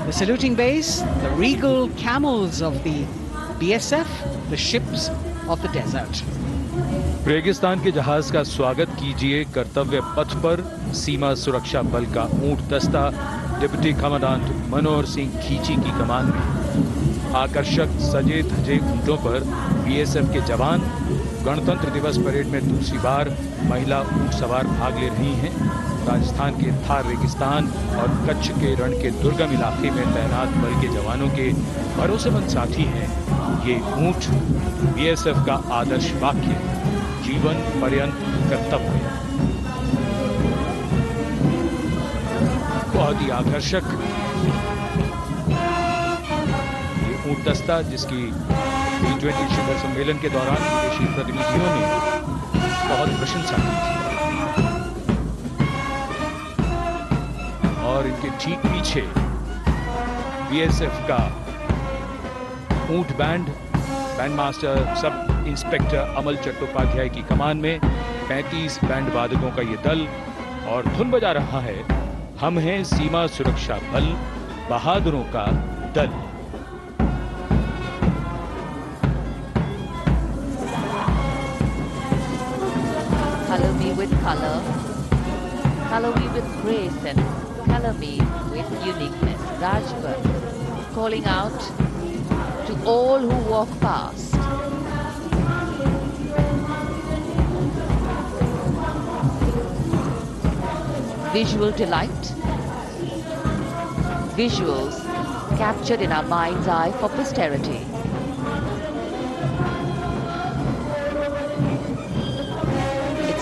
the saluting base, the regal camels of the BSF, the ships of the desert.
रेगिस्तान के जहाज का स्वागत कीजिए कर्तव्य पथ पर सीमा सुरक्षा बल का ऊंट दस्ता डिप्टी कमांडेंट मनोहर सिंह खींची की कमान में। आकर्षक सजे धजे ऊंटों पर बीएसएफ के जवान गणतंत्र दिवस परेड में दूसरी बार महिला ऊंट सवार भाग ले रही हैं। राजस्थान के थार रेगिस्तान और कच्छ के रण के दुर्गम इलाके में तैनात बल के जवानों के भरोसेमंद साथी हैं। ये ऊंट बीएसएफ का आदर्श वाक्य, जीवन पर्यंत कर्तव्य। बहुत ही आकर्षक ये ऊंट दस्ता, जिसकी G20 शिखर सम्मेलन के दौरान विदेशी प्रतिनिधियों ने बहुत प्रशंसा की थी। और इनके ठीक पीछे बीएसएफ का ऊंट बैंड मास्टर सब इंस्पेक्टर अमल चट्टोपाध्याय की कमान में 35 बैंड वादकों का ये दल, और धुन बजा रहा है हम हैं सीमा सुरक्षा बल, बहादुरों का दल।
Color me with color, color me with grace, and color me with uniqueness. Rajpath, calling out to all who walk past. Visual delight, visuals captured in our mind's eye for posterity.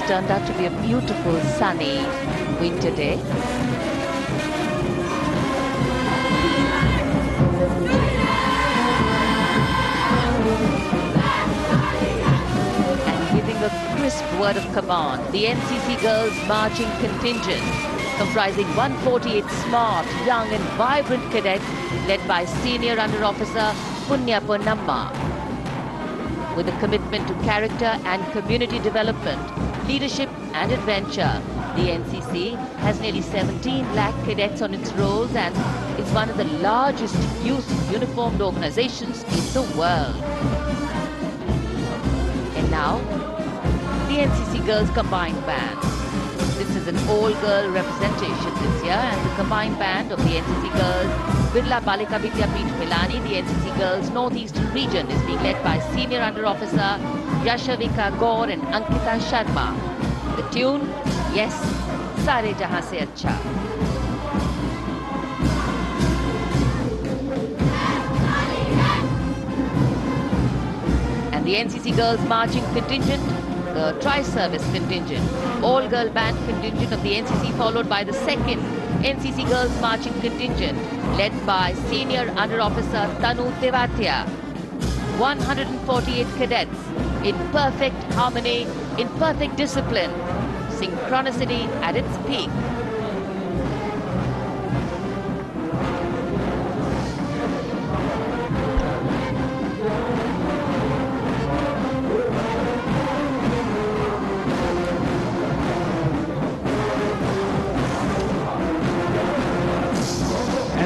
Turned out to be a beautiful sunny winter day. And giving a crisp word of command, the NCC Girls Marching Contingent, comprising 148 smart, young and vibrant cadets led by Senior Under Officer Punya Ponnamma. With a commitment to character and community development, leadership and adventure, the NCC has nearly 17 lakh cadets on its rolls and is one of the largest youth uniformed organizations in the world. And now, the NCC Girls Combined Band. This is an all-girl representation this year, and the combined band of the NCC Girls Birla Balika Vidyapeeth Milani, the NCC Girls Northeastern region, is being led by Senior Under Officer Yashavika Gaur and Ankita Sharma. The tune, yes, Sare Jahan Se Acha. And the NCC Girls Marching Contingent, the Tri-Service Contingent, all-girl band contingent of the NCC, followed by the second NCC Girls Marching Contingent, led by Senior Under Officer Tanu Tewatia. 148 cadets in perfect harmony, in perfect discipline, synchronicity at its peak.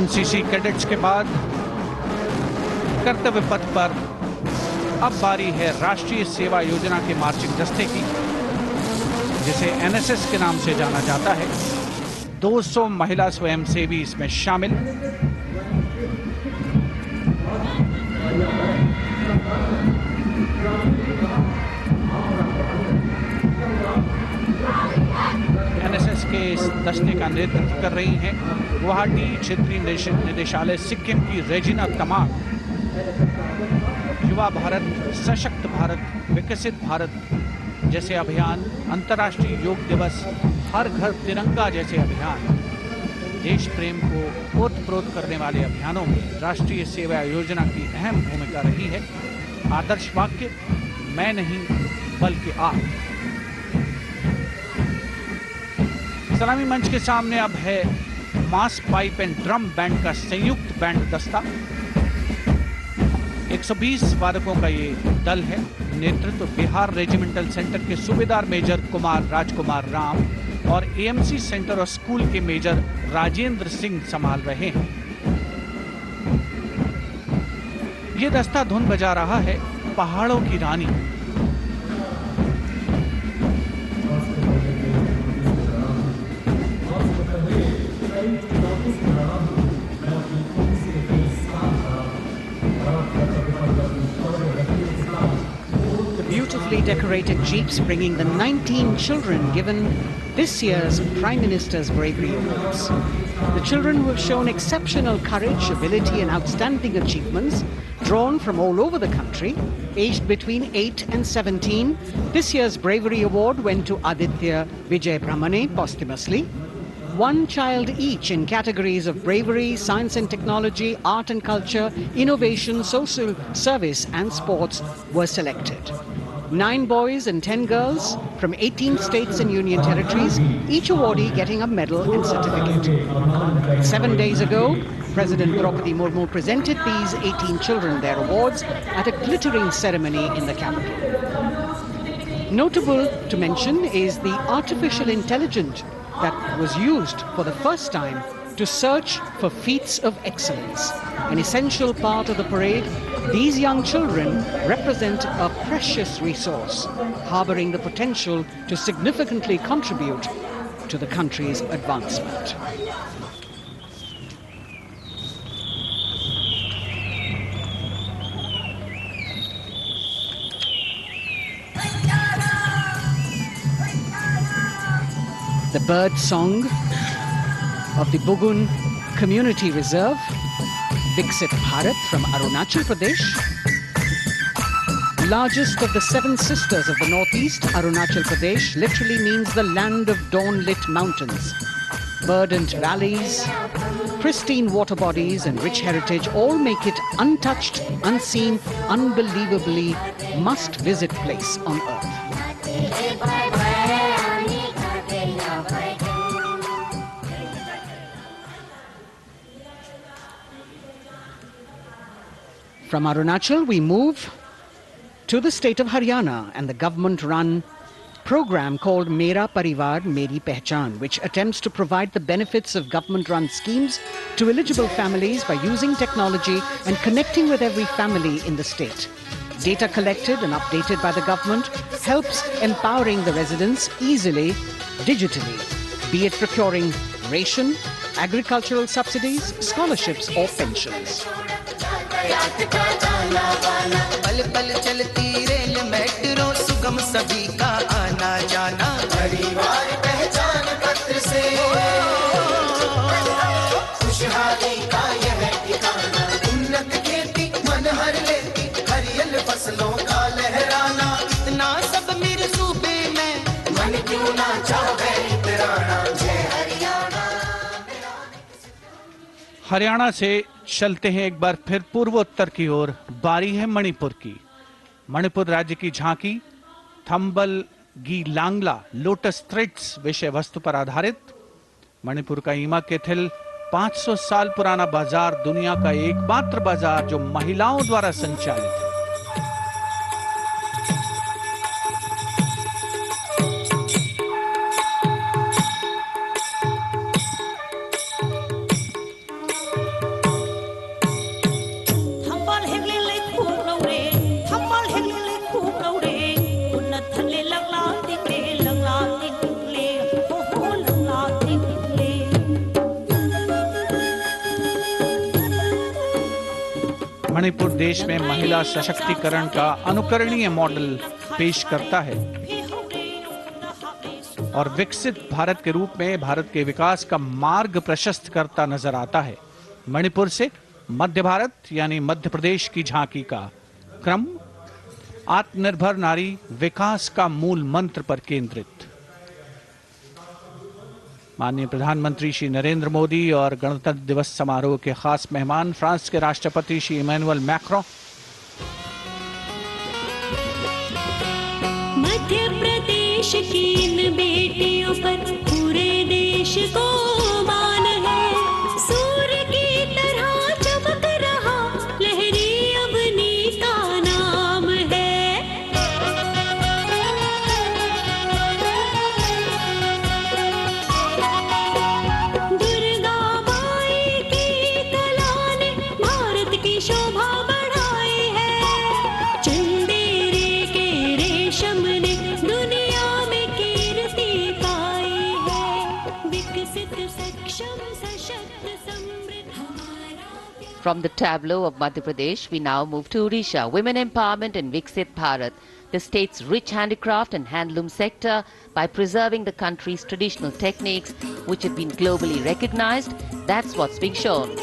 NCC cadets के बाद कर्तव्य पथ पर अब बारी है राष्ट्रीय सेवा योजना के मार्चिंग दस्ते की, जिसे एनएसएस के नाम से जाना जाता है। 200 महिला स्वयंसेवी इसमें शामिल। एनएसएस के इस दस्ते का नेतृत्व कर रही हैं गुवाहाटी क्षेत्रीय निदेशालय सिक्किम की रेजिना तमांग। युवा भारत, सशक्त भारत, विकसित भारत जैसे अभियान, अंतर्राष्ट्रीय योग दिवस, हर घर तिरंगा जैसे अभियान, देश प्रेम को ओतप्रोत करने वाले अभियानों में राष्ट्रीय सेवा योजना की अहम भूमिका रही है। आदर्श वाक्य, मैं नहीं बल्कि आप। सलामी मंच के सामने अब है मास पाइप एंड ड्रम बैंड का संयुक्त बैंड दस्ता। 120 वादकों का ये दल है। नेतृत्व बिहार रेजिमेंटल सेंटर के सूबेदार मेजर कुमार राजकुमार राम और एएमसी सेंटर और स्कूल के मेजर राजेंद्र सिंह संभाल रहे हैं। ये दस्ता धुन बजा रहा है पहाड़ों की रानी।
The beautifully decorated jeeps bringing the 19 children given this year's Prime Minister's Bravery Awards. The children who have shown exceptional courage, ability and outstanding achievements, drawn from all over the country, aged between 8 and 17. This year's Bravery Award went to Aditya Vijay Brahmane posthumously. One child each in categories of bravery, science and technology, art and culture, innovation, social service and sports were selected. 9 boys and 10 girls from 18 states and union territories, each awardee getting a medal and certificate. 7 days ago, President Draupadi Murmu presented these 18 children their awards at a glittering ceremony in the capital. Notable to mention is the artificial intelligence that was used for the first time to search for feats of excellence. An essential part of the parade, these young children represent a precious resource, harboring the potential to significantly contribute to the country's advancement. The bird song of the Bugun Community Reserve, Viksit Bharat from Arunachal Pradesh. Largest of the 7 sisters of the northeast, Arunachal Pradesh literally means the land of dawn-lit mountains. Verdant valleys, pristine water bodies and rich heritage all make it untouched, unseen, unbelievably must-visit place on earth. From Arunachal, we move to the state of Haryana and the government-run program called Mera Parivar Meri Pehchan, which attempts to provide the benefits of government-run schemes to eligible families by using technology and connecting with every family in the state. Data collected and updated by the government helps empowering the residents easily, digitally, be it procuring ration, agricultural subsidies, scholarships or pensions.
पल पल चलती rail metro सुगम सभी का आना जाना परिवार पहचान पत्र से खुशहाली का यह ठिकाना उन्नत खेती मन हर लेती हरियल फसलों का लहराना इतना सब मेरे सूबे में मन क्यों ना चाहे इतराना जय हरियाणा।
हरियाणा से चलते हैं एक बार फिर पूर्वोत्तर की ओर। बारी है मणिपुर की। मणिपुर राज्य की झांकी थंबल गी लांगला लोटस थ्रेड्स विषय वस्तु पर आधारित। मणिपुर का ईमा केथिल 500 साल पुराना बाजार, दुनिया का एकमात्र बाजार जो महिलाओं द्वारा संचालित है। मणिपुर देश में महिला सशक्तिकरण का अनुकरणीय मॉडल पेश करता है और विकसित भारत के रूप में भारत के विकास का मार्ग प्रशस्त करता नजर आता है। मणिपुर से मध्य भारत यानी मध्य प्रदेश की झांकी का क्रम आत्मनिर्भर नारी विकास का मूल मंत्र पर केंद्रित। माननीय प्रधानमंत्री श्री नरेंद्र मोदी और गणतंत्र दिवस समारोह के खास मेहमान फ्रांस के राष्ट्रपति श्री इमैनुअल मैक्रों।
मध्य प्रदेश की इन बेटियों पर पूरे देश को मान है। सूर्य की तरह चमक रहा लहरी अवनी का नाम है। दुर्गा माई की कला ने भारत की शोभा बढ़ाई है। चंदेरे के रेशम ने दुनिया में कीर्ति पाई है। विकसित
From the tableau of Madhya Pradesh, we now move to Odisha. Women empowerment and Viksit Bharat, the state's rich handicraft and handloom sector, by preserving the country's traditional techniques, which have been globally recognized. That's what's being shown.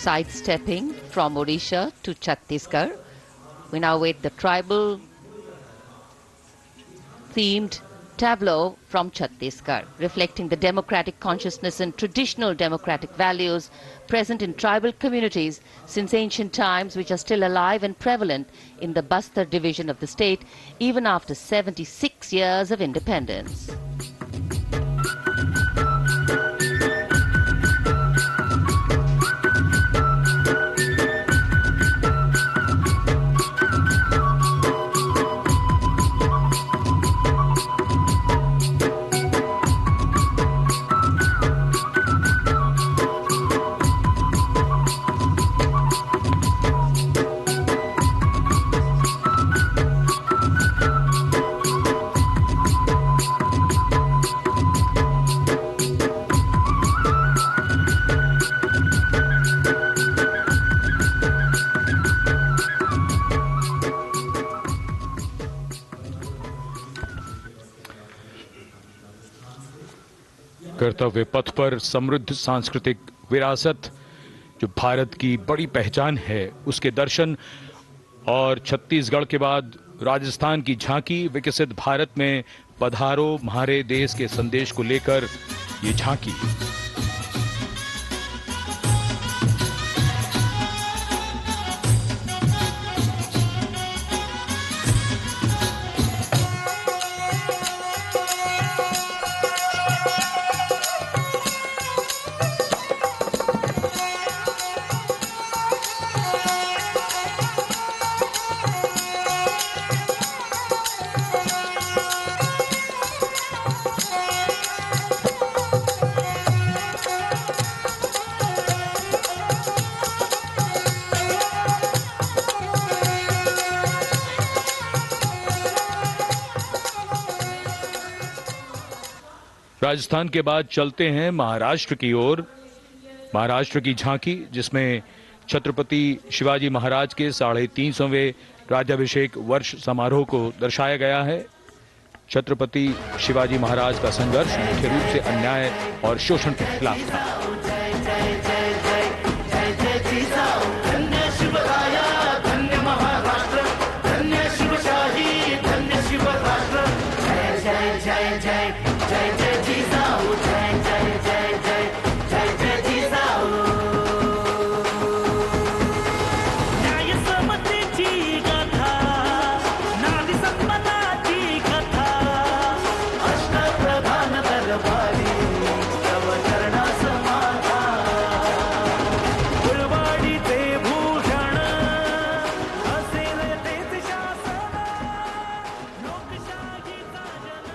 Sidestepping from Odisha to Chhattisgarh, we now wait the tribal themed tableau from Chhattisgarh, reflecting the democratic consciousness and traditional democratic values present in tribal communities since ancient times, which are still alive and prevalent in the Bastar division of the state even after 76 years of independence.
कर्तव्य पथ पर समृद्ध सांस्कृतिक विरासत जो भारत की बड़ी पहचान है, उसके दर्शन, और छत्तीसगढ़ के बाद राजस्थान की झांकी विकसित भारत में पधारो म्हारे देश के संदेश को लेकर ये झांकी। राजस्थान के बाद चलते हैं महाराष्ट्र की ओर। महाराष्ट्र की झांकी, जिसमें छत्रपति शिवाजी महाराज के 350वें राज्याभिषेक वर्ष समारोह को दर्शाया गया है। छत्रपति शिवाजी महाराज का संघर्ष मुख्य रूप से अन्याय और शोषण के खिलाफ था।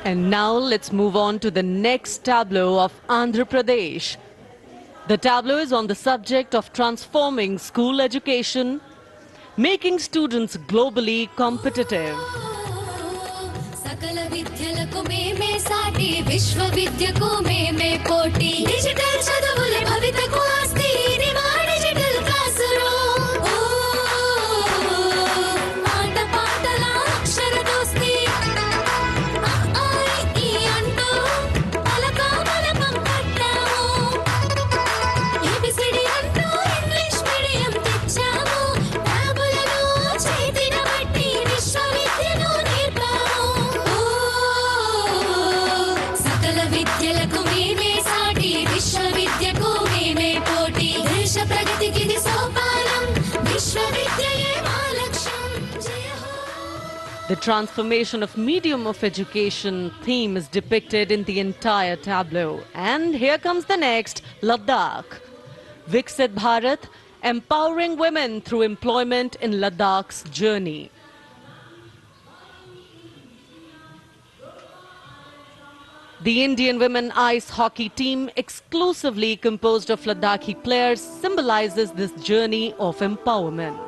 And now let's move on to the next tableau of Andhra Pradesh. The tableau is on the subject of transforming school education, making students globally competitive.
सकल विद्यలకు మేమే సాటి విశ్వ విద్యకు మేమే పోటీ డిజిటల్ చదువుల భవితకు ఆస్తి ఇది మా డిజిటల్ క్లాస్ రూమ్ ఆట పాటల అక్షర దోస్తి ఈ అంటూ పలక బలపం కట్టాము ఏబిసిడి అంటూ ఇంగ్లీష్ మీడియం తెచ్చాము ట్యాబులను చేతిన బట్టి విశ్వవిద్యను నేర్పాము సకల విద్యలకు మేమే సాటి విశ్వవిద్యకు మేమే
The transformation of medium of education theme is depicted in the entire tableau. And here comes the next, Ladakh. Viksit Bharat, empowering women through employment in Ladakh's journey. The Indian women ice hockey team, exclusively composed of Ladakhi players, symbolizes this journey of empowerment.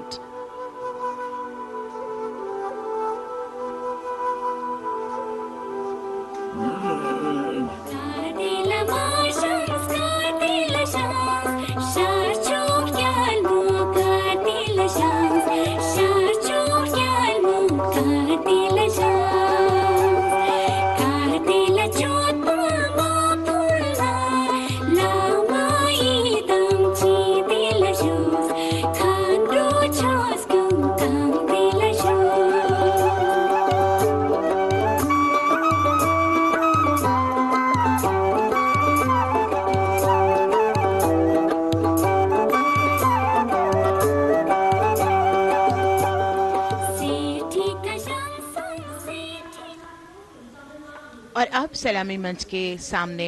और अब सलामी मंच के सामने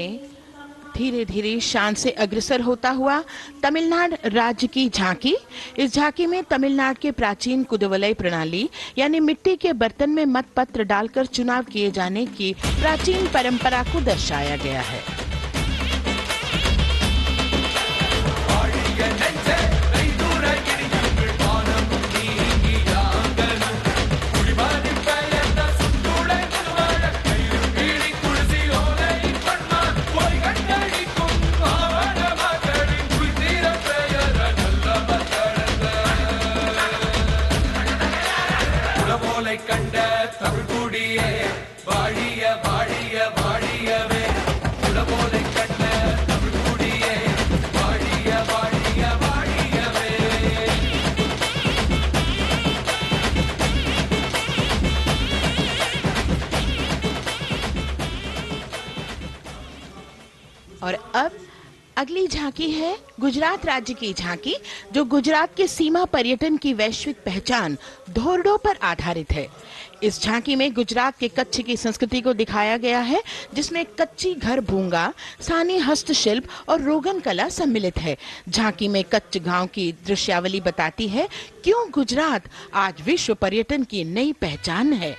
धीरे धीरे शान से अग्रसर होता हुआ तमिलनाडु राज्य की झांकी। इस झांकी में तमिलनाडु के प्राचीन कुदवलय प्रणाली यानी मिट्टी के बर्तन में मतपत्र डालकर चुनाव किए जाने की प्राचीन परंपरा को दर्शाया गया है। और अब अगली झांकी है गुजरात राज्य की झांकी, जो गुजरात के सीमा पर्यटन की वैश्विक पहचान धोरडो पर आधारित है। इस झांकी में गुजरात के कच्छ की संस्कृति को दिखाया गया है, जिसमें कच्ची घर भूंगा, स्थानीय हस्तशिल्प और रोगन कला सम्मिलित है। झांकी में कच्छ गांव की दृश्यावली बताती है क्यों गुजरात आज विश्व पर्यटन की नई पहचान है।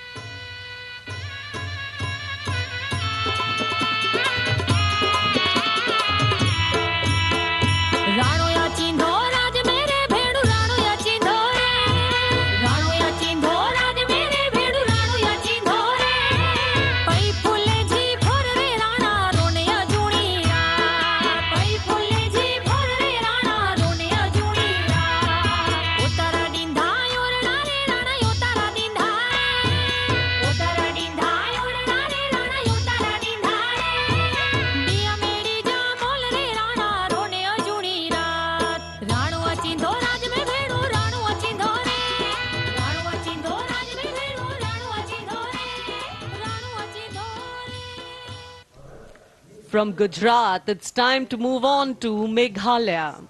From Gujarat, it's time to move on to Meghalaya.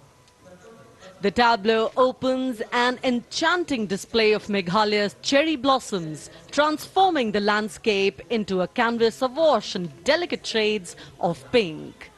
The tableau opens an enchanting display of Meghalaya's cherry blossoms, transforming the landscape into a canvas awash in delicate shades of pink.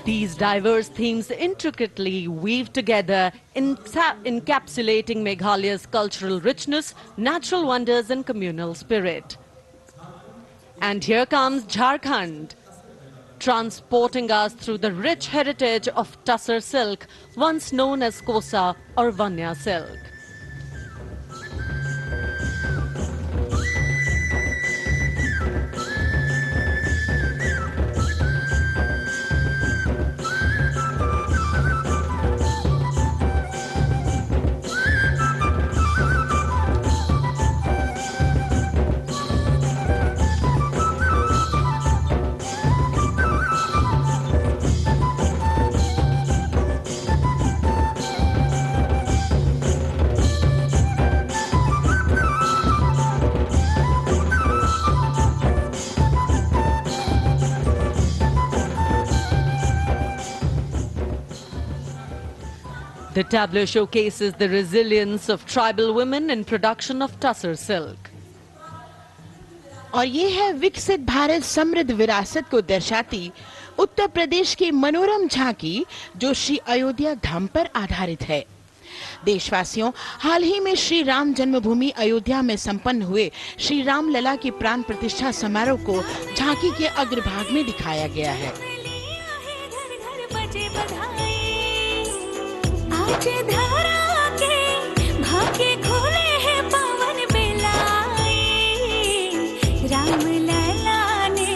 These diverse themes intricately weave together, encapsulating Meghalaya's cultural richness, natural wonders and communal spirit. And here comes Jharkhand. transporting us through the rich heritage of Tussar silk, once known as Kosa or Vanya silk. The tableau showcases the resilience of tribal women in production of Tussar silk.
और ये है विकसित भारत समृद्ध विरासत को दर्शाती उत्तर प्रदेश की मनोरम झांकी, जो श्री अयोध्या धाम पर आधारित है। देशवासियों, हाल ही में श्री राम जन्मभूमि अयोध्या में संपन्न हुए श्री राम लला की प्राण प्रतिष्ठा समारोह को झांकी के अग्रभाग में दिखाया गया है।
आज धरा के भाग्य खोले हैं पवन बेलाए, राम लला ने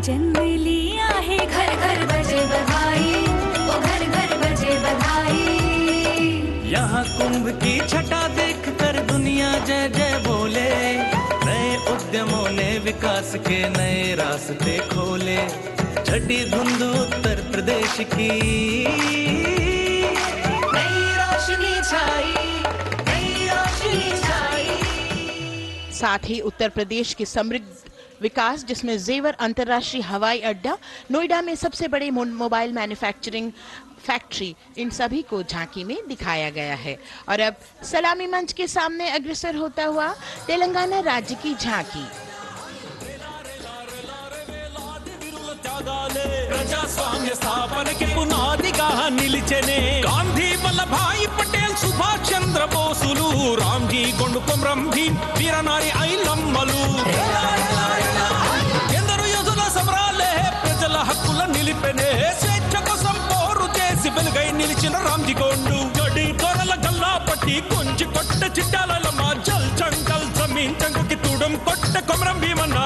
जन्म लिया है, घर घर बजे बधाई, ओ घर घर बजे बधाई।
यहाँ कुंभ की छटा देख कर दुनिया जय जय बोले, नए उद्यमों ने विकास के नए रास्ते खोले, छठी धुंध उत्तर प्रदेश की
साथ ही उत्तर प्रदेश के समृद्ध विकास, जिसमें जेवर अंतर्राष्ट्रीय हवाई अड्डा, नोएडा में सबसे बड़े मोबाइल मैन्युफैक्चरिंग फैक्ट्री, इन सभी को झांकी में दिखाया गया है। और अब सलामी मंच के सामने अग्रसर होता हुआ तेलंगाना राज्य की झांकी।
ప్రజాస్వామ్య స్థాపనకి పునాదిగా నిలిచెనే గాంధీ వల్లభాయ్ పటేల్ సుభాష్ చంద్ర బోసులు రామ్జీ గొండు కొమరం భీం వీరనారి ఐలమ్మలు ఎందరో యోధుల సమరాలే ప్రజల హక్కుల నిలిపెనే స్వేచ్ఛ కోసం పోరు చేసి వెలుగై నిలిచిన రామ్జీ గొండు గడి కొరల గల్లా పట్టి కొంచి కొట్ట చిట్టాలమ్మ జల్ జంగల్ జమీన్ జంగుకి తూడం కొట్ట కొమరం భీమన్న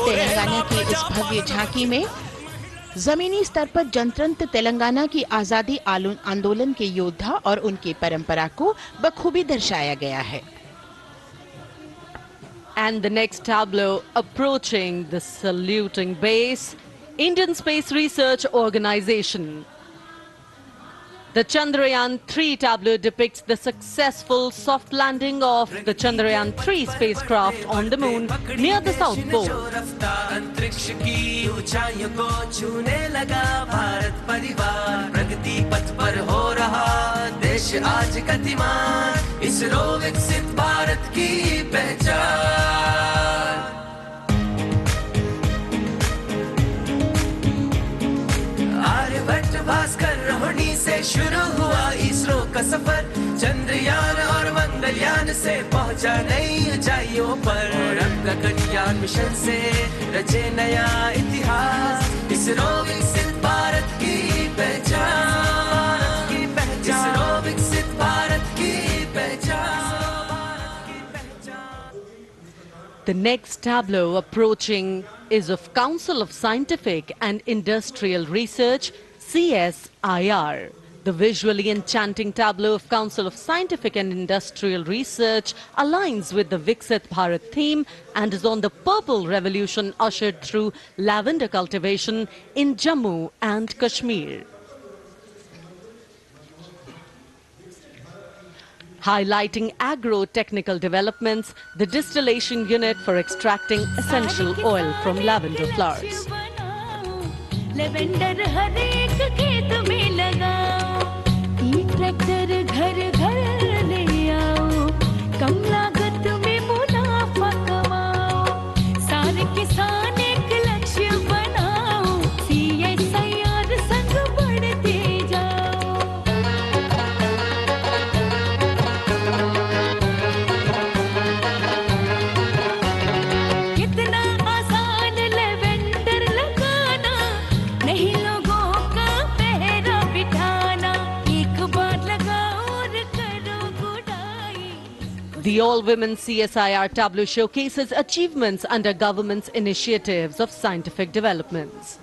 तेलंगाना की इस भव्य झांकी में जमीनी स्तर पर जनतंत्र तेलंगाना की आजादी आंदोलन के योद्धा और उनकी परंपरा को बखूबी दर्शाया गया है।
And the next tableau approaching the saluting base, Indian Space Research Organization. The Chandrayaan-3 tableau depicts the successful soft landing of the Chandrayaan-3 spacecraft on the moon near the South Pole.
अंतरिक्ष की ऊंचाइयों को छूने लगा भारत परिवार, प्रगति पथ पर हो रहा देश आज गतिमान, इसरो विकसित भारत की पहचान। आर्यभट्ट भास्कर रोहिणी से शुरू हुआ इसरो का सफर, चंद्रयान और मंगलयान से पहुंचा नई ऊंचाइयों पर, और अब गगनयान मिशन से रचे नया इतिहास, इसरो विकसित भारत की पहचान, इसरो विकसित भारत की पहचान।
The next tableau approaching is of Council of Scientific and Industrial Research, CSIR. The visually enchanting tableau of Council of Scientific and Industrial Research aligns with the Viksit Bharat theme and is on the Purple Revolution ushered through lavender cultivation in Jammu and Kashmir. Highlighting agro-technical developments, the distillation unit for extracting essential oil from lavender flowers.
Lavender हर एक खेत में लगाओ, ई tractor घर घर ले आओ, कम लागत में मुनाफा कमाओ, सारे किसान एक लक्ष्य बनाओ, CSIR संग बढ़ते जाओ।
The all-women CSIR tableau showcases achievements under government's initiatives of scientific developments.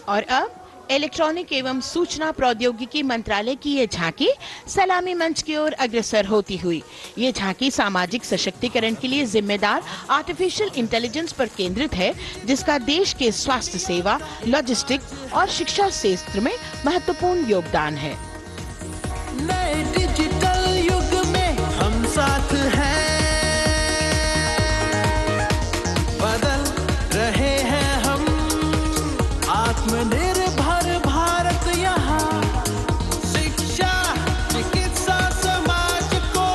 और अब इलेक्ट्रॉनिक एवं सूचना प्रौद्योगिकी मंत्रालय की ये झांकी सलामी मंच की ओर अग्रसर होती हुई। ये झांकी सामाजिक सशक्तिकरण के लिए जिम्मेदार आर्टिफिशियल इंटेलिजेंस पर केंद्रित है, जिसका देश के स्वास्थ्य सेवा, लॉजिस्टिक्स और शिक्षा क्षेत्र में महत्वपूर्ण योगदान है।
नए डिजिटल युग में हम साथ हैं, बदल रहे हैं हम, आत्मनिर्भर भारत यहाँ, शिक्षा चिकित्सा समाज को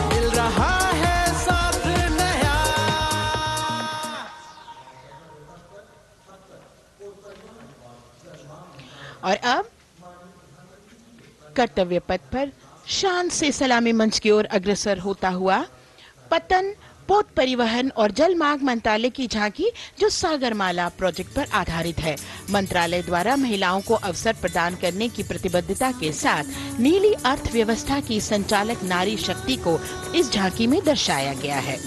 मिल रहा है साथ नया।
और अब कर्तव्य पथ पर शान से सलामी मंच की ओर अग्रसर होता हुआ पतन, पोत परिवहन और जल मार्ग मंत्रालय की झांकी, जो सागरमाला प्रोजेक्ट पर आधारित है। मंत्रालय द्वारा महिलाओं को अवसर प्रदान करने की प्रतिबद्धता के साथ नीली अर्थव्यवस्था की संचालक नारी शक्ति को इस झांकी में दर्शाया गया है।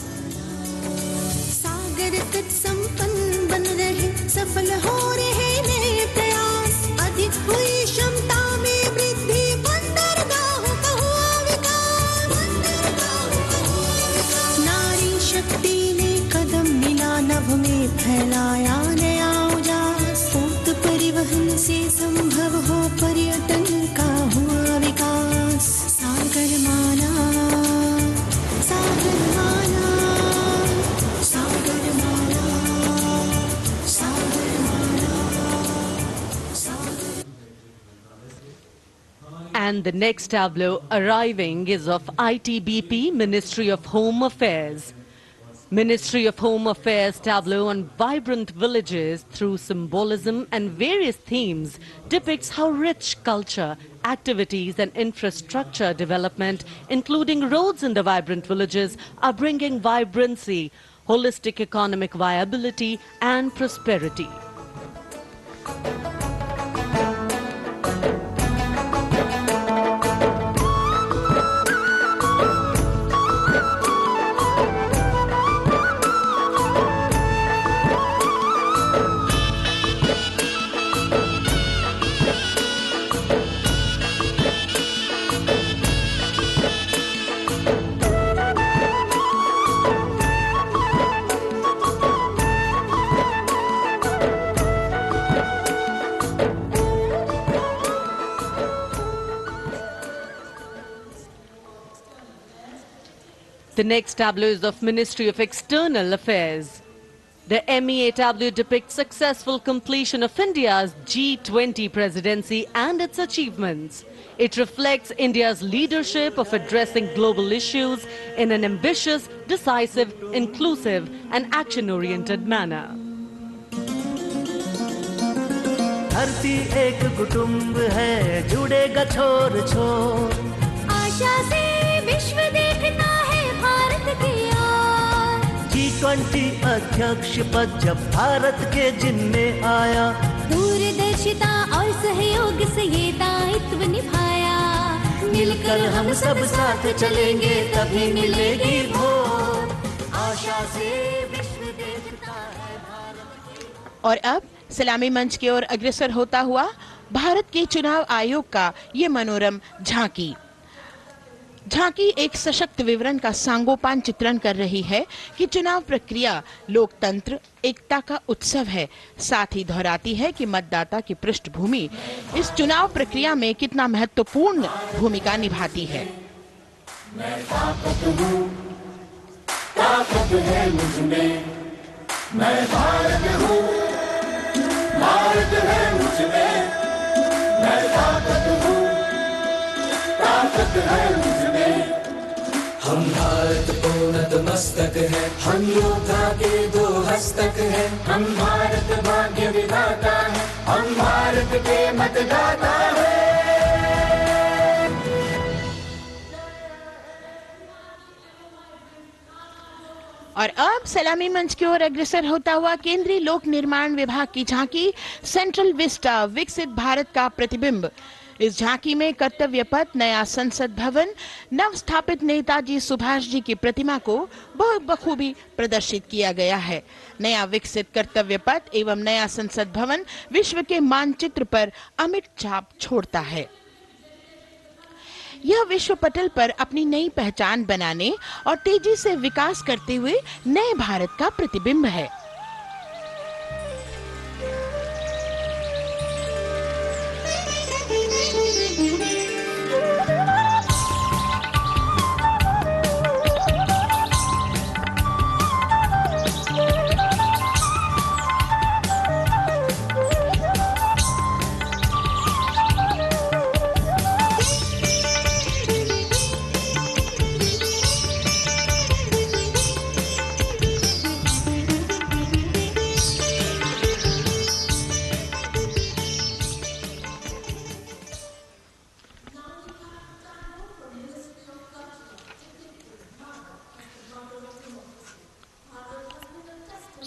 सागर तट संपन्न बन रहे, सफल हो रहे नए प्रयास, अधिक हुई क्षमता में वृद्धि, बंदरगाहों का हुआ विकास, नारी शक्ति ने कदम मिला नभ में, फैलाया नया उजास, पोत परिवहन से संभव हो पर्यटन का हुआ विकास। सागरमाला, सागरमाला, सागरमाला, सागरमाला, सागर।
And the next tableau arriving is of ITBP, Ministry of Home Affairs. Ministry of Home Affairs tableau on vibrant villages through symbolism and various themes depicts how rich culture, activities and infrastructure development, including roads in the vibrant villages, are bringing vibrancy, holistic economic viability and prosperity. The next tableau is of Ministry of External Affairs. The MEA tableau depicts successful completion of India's G20 presidency and its achievements. It reflects India's leadership of addressing global issues in an ambitious, decisive, inclusive and action-oriented manner.
धरती एक कुटुंब है, जुड़ेगा छोर छोर,
आशा से विश्व देखता है भारत की ओर।
G20 अध्यक्ष पद जब भारत के जिम्मे आया,
दूरदर्शिता और सहयोग से ये दायित्व निभाया,
मिलकर हम सब साथ चलेंगे तभी मिलेगी भोर, आशा से विश्व देखता है भारत की।
और अब सलामी मंच की ओर अग्रसर होता हुआ भारत के चुनाव आयोग का ये मनोरम झांकी। झांकी एक सशक्त विवरण का सांगोपान चित्रण कर रही है कि चुनाव प्रक्रिया लोकतंत्र, एकता का उत्सव है। साथ ही दोहराती है कि मतदाता की पृष्ठभूमि इस चुनाव प्रक्रिया में कितना महत्वपूर्ण भूमिका निभाती है।
मैं ताकत हूँ, ताकत है मुझमें, मैं भारत हूँ, भारत है मुझमें, मैं ताकत हूँ, ताकत है मुझमें।
हम भारत को नतमस्तक है,
हम योद्धा के दो हस्तक है, हम भारत भाग्य विधाता है, हम भारत के मतदाता है।
और अब सलामी मंच की ओर अग्रसर होता हुआ केंद्रीय लोक निर्माण विभाग की झांकी सेंट्रल विस्टा, विकसित भारत का प्रतिबिंब। इस झांकी में कर्तव्य पथ, नया संसद भवन, नव स्थापित नेताजी सुभाष जी की प्रतिमा को बहुत बखूबी प्रदर्शित किया गया है। नया विकसित कर्तव्य पथ एवं नया संसद भवन विश्व के मानचित्र पर अमिट छाप छोड़ता है। यह विश्व पटल पर अपनी नई पहचान बनाने और तेजी से विकास करते हुए नए भारत का प्रतिबिंब है।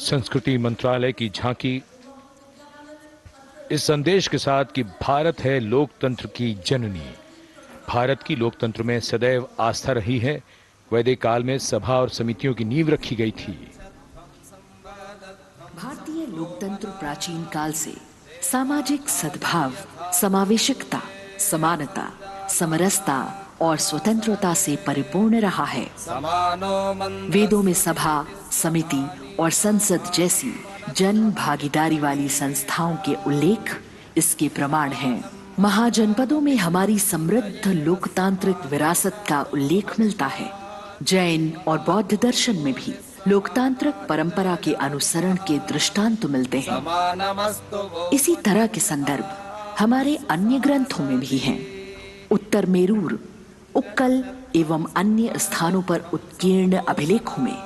संस्कृति मंत्रालय की झांकी इस संदेश के साथ कि भारत है लोकतंत्र की जननी। भारत की लोकतंत्र में सदैव आस्था रही है। वैदिक काल में सभा और समितियों की नींव रखी गई थी।
भारतीय लोकतंत्र प्राचीन काल से सामाजिक सद्भाव, समावेशकता, समानता, समरसता और स्वतंत्रता से परिपूर्ण रहा है। वेदों में सभा, समिति और संसद जैसी जन भागीदारी वाली संस्थाओं के उल्लेख इसके प्रमाण हैं। महाजनपदों में हमारी समृद्ध लोकतांत्रिक विरासत का उल्लेख मिलता है। जैन और बौद्ध दर्शन में भी लोकतांत्रिक परंपरा के अनुसरण के दृष्टांत मिलते हैं। इसी तरह के संदर्भ हमारे अन्य ग्रंथों में भी हैं। उत्तर मेरूर, उक्कल एवं अन्य स्थानों पर उत्कीर्ण अभिलेखों में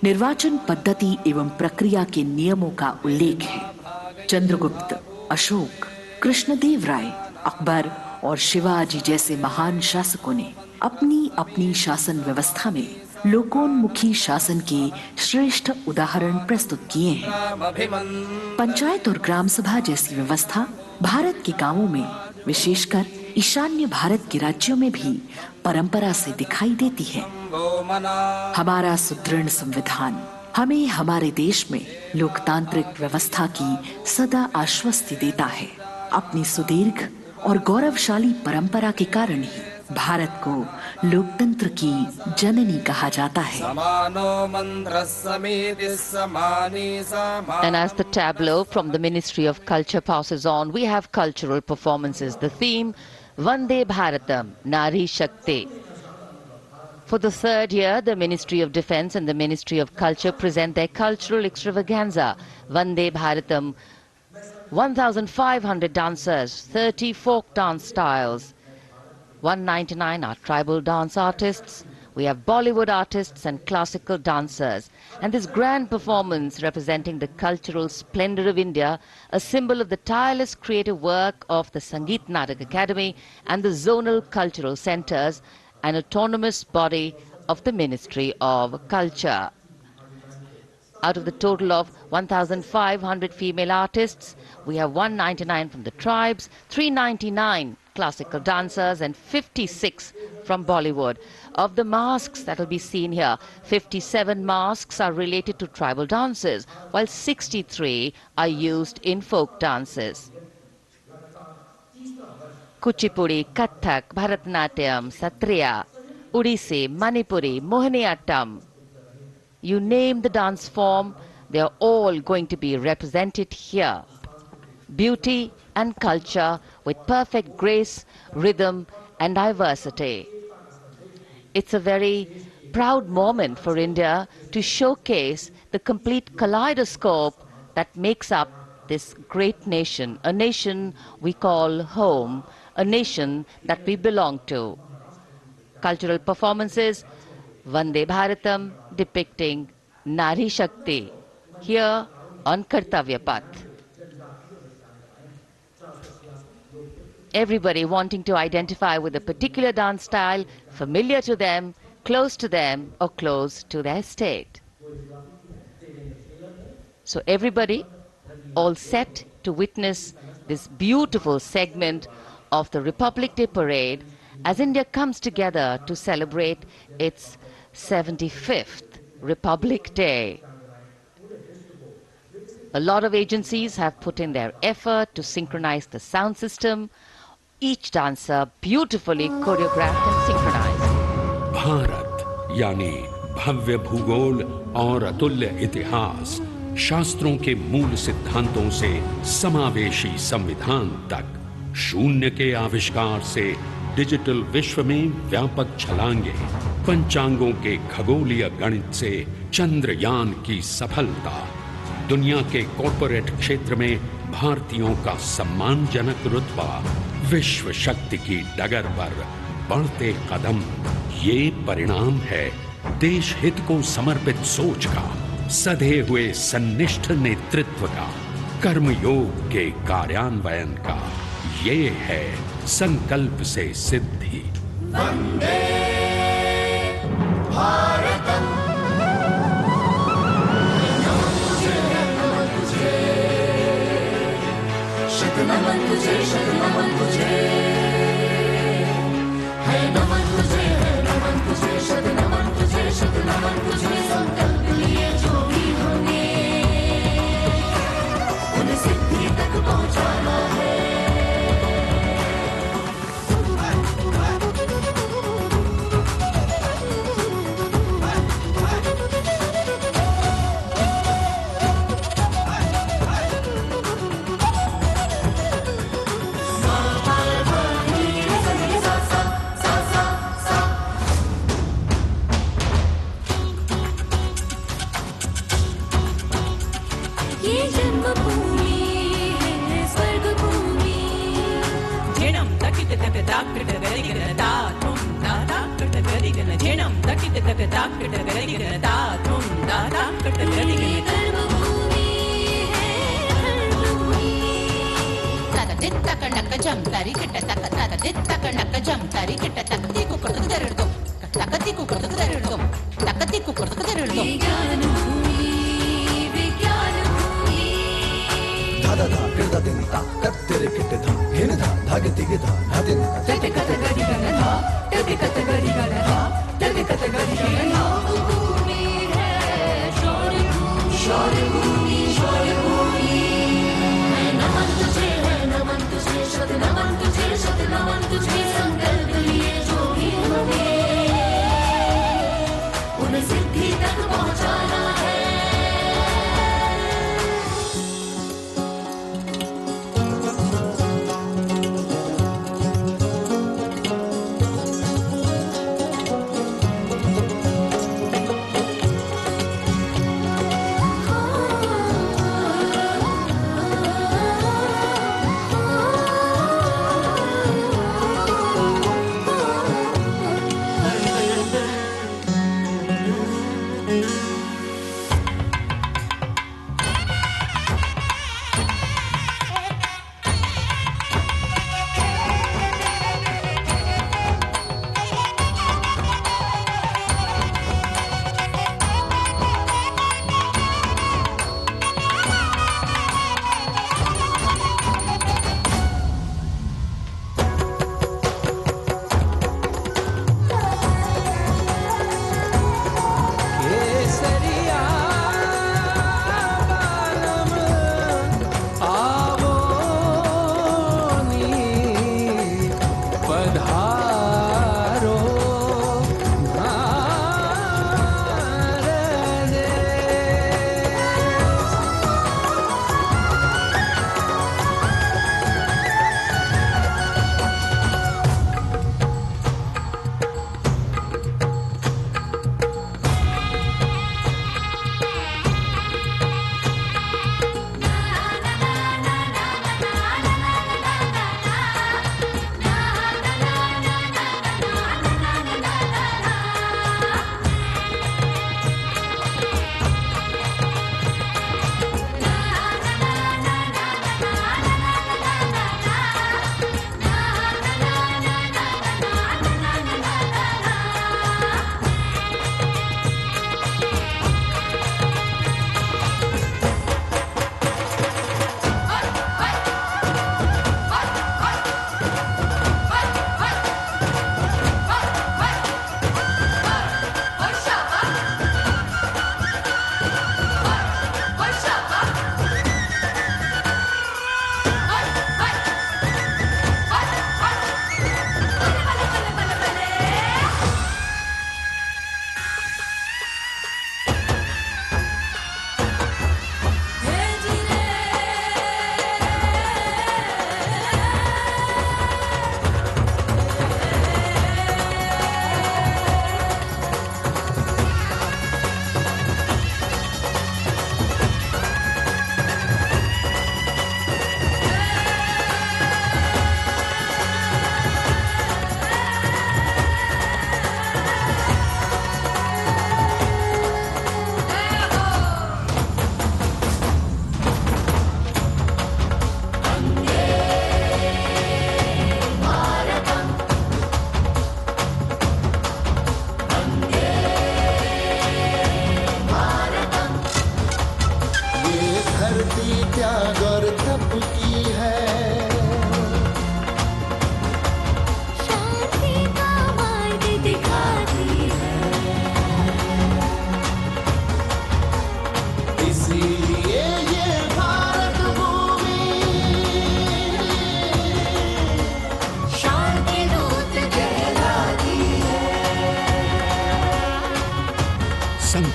निर्वाचन पद्धति एवं प्रक्रिया के नियमों का उल्लेख है। चंद्रगुप्त, अशोक, कृष्णदेव राय, अकबर और शिवाजी जैसे महान शासकों ने अपनी अपनी शासन व्यवस्था में लोकोन्मुखी शासन के श्रेष्ठ उदाहरण प्रस्तुत किए हैं। पंचायत और ग्राम सभा जैसी व्यवस्था भारत के गांवों में, विशेषकर ईशान्य भारत के राज्यों में भी परंपरा से दिखाई देती है। हमारा सुदृढ़ संविधान हमें हमारे देश में लोकतांत्रिक व्यवस्था की सदा आश्वस्ति देता है। अपनी सुदीर्घ और गौरवशाली परंपरा के कारण ही भारत को लोकतंत्र की जननी कहा जाता है। And as the tableau from the Ministry of Culture passes on, we have cultural performances. The theme, Vande Bharatam, Nari Shakti. For the third year, the Ministry of Defence and the Ministry of Culture present their cultural extravaganza, Vande Bharatam. 1,500 dancers, 30 folk dance styles. 199 are tribal dance artists. We have Bollywood artists and classical dancers. And this grand performance representing the cultural splendor of India, a symbol of the tireless creative work of the Sangeet Natak Academy and the zonal cultural centers, an autonomous body of the Ministry of Culture. Out of the total of 1,500 female artists, we have 199 from the tribes, 399 classical dancers and 56 from Bollywood. Of the masks that will be seen here, 57 masks are related to tribal dances, while 63 are used in folk dances. Kuchipudi, Kathak, Bharatanatyam, Satriya, Odissi, Manipuri, Mohiniyattam. You name the dance form, they are all going to be represented here. Beauty and culture with perfect grace, rhythm and diversity. It's a very proud moment for India to showcase the complete kaleidoscope that makes up this great nation, a nation we call home, a nation that we belong to. Cultural performances, Vande Bharatam depicting Nari Shakti here on Kartavya Path. Everybody wanting to identify with a particular dance style, familiar to them, close to them, or close to their state. So everybody all set to witness this beautiful segment of the Republic Day parade as India comes together to celebrate its 75th Republic Day. A lot of agencies have put in their effort to synchronize the sound system. Each dancer beautifully choreographed and synchronized.
Bharat यानी भव्य भूगोल और अतुल्य इतिहास, शास्त्रों के मूल सिद्धांतों से समावेशी संविधान तक, शून्य के आविष्कार से डिजिटल विश्व में व्यापक छलांगे, पंचांगों के खगोलीय गणित से चंद्रयान की सफलता, दुनिया के कॉर्पोरेट क्षेत्र में भारतीयों का सम्मानजनक रुतबा, विश्व शक्ति की डगर पर बढ़ते कदम, ये परिणाम है देश हित को समर्पित सोच का, सधे हुए सन्निष्ठ नेतृत्व का, कर्मयोग के कार्यान्वयन का। ये है संकल्प से सिद्धि।
वंदे भारतम। नमन तुझे, शत नमन तुझे, है नमन तुझे, है नमन तुझे, शत नमन तुझे, शत नमन तुझे। संकल्प लिए जो भी होंगे उन्हें सिद्धि तक पहुंचाना है।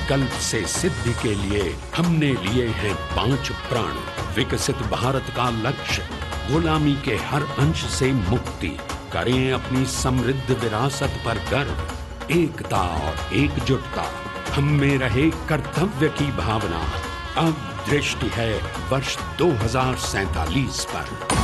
संकल्प से सिद्धि के लिए हमने लिए हैं 5 प्रण। विकसित भारत का लक्ष्य, गुलामी के हर अंश से मुक्ति। करें अपनी समृद्ध विरासत पर गर्व। एकता और एकजुटता, हम में रहे कर्तव्य की भावना। अब दृष्टि है वर्ष 2047 पर।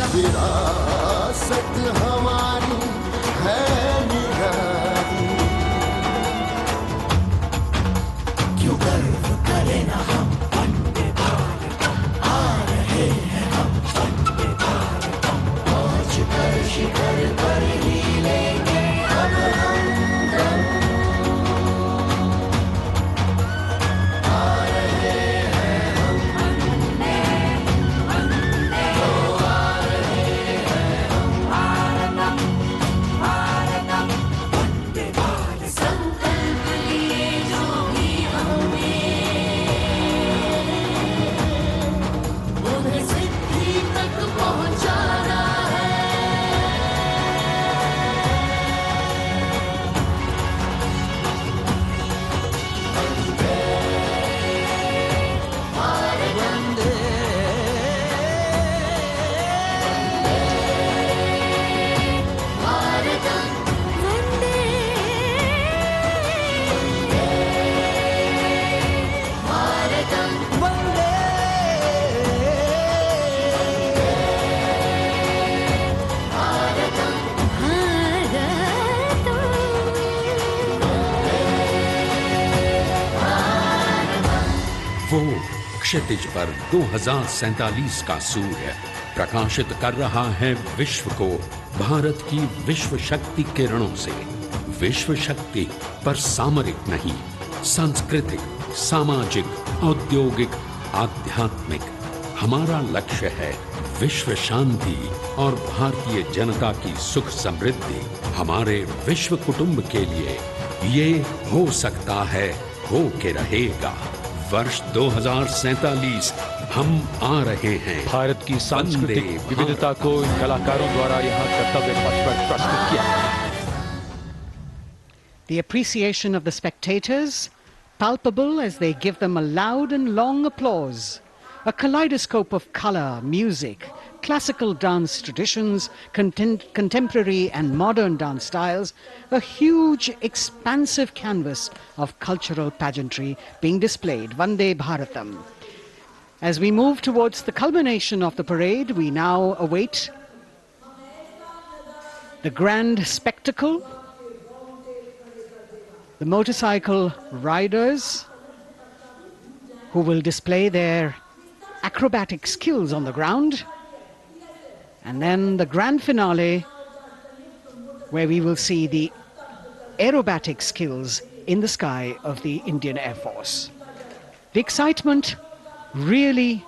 विरासत हमारी है निराली, क्यों गर्व करें ना हम वंदे भारतम, आ रहे हैं हम वंदे भारतम, पहुंच कर शिखर पर ही लेंगे अब हम दम, आ रहे हैं हम वंदे वंदे, तो आ रहे हैं हम भारतम भारतम वंदे भारतम। संकल्प लिए जो भी हमने उन्हें सिद्धि तक पहुंचाना है। वंदे भारत वंदे भारतम वंदे भारतम वंदे भारतम
वो क्षितिज पर 2047 का सूर्य प्रकाशित कर रहा है विश्व को भारत की विश्व शक्ति किरणों से। विश्व शक्ति पर सामरिक नहीं, सांस्कृतिक, सामाजिक, औद्योगिक, आध्यात्मिक। हमारा लक्ष्य है विश्व शांति और भारतीय जनता की सुख समृद्धि। हमारे विश्व कुटुंब के लिए ये हो सकता है, हो के रहेगा। वर्ष 2047 हम आ रहे हैं।
भारत की सांस्कृतिक विविधता को इन कलाकारों द्वारा यहाँ कर्तव्य पथ पर प्रस्तुत किया गया है।
The appreciation of the spectators, palpable as they give them a loud and long applause. A kaleidoscope of color, music, classical dance traditions, contemporary and modern dance styles, a huge, expansive canvas of cultural pageantry being displayed, Vande Bharatam. As we move towards the culmination of the parade, we now await the grand spectacle. The motorcycle riders who will display their acrobatic skills on the ground, and then the grand finale where we will see the aerobatic skills in the sky of the Indian Air Force. The excitement really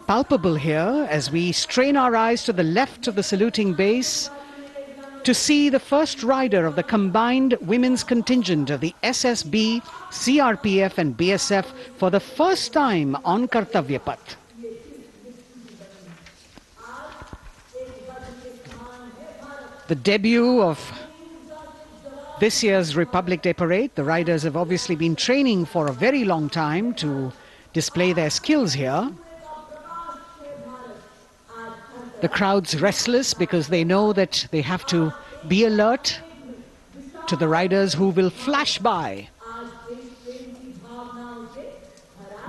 palpable here as we strain our eyes to the left of the saluting base to see the first rider of the combined women's contingent of the SSB, CRPF and BSF for the first time on Kartavya Path. The debut of this year's Republic Day Parade. The riders have obviously been training for a very long time to display their skills here. The crowd's restless because they know that they have to be alert to the riders who will flash by.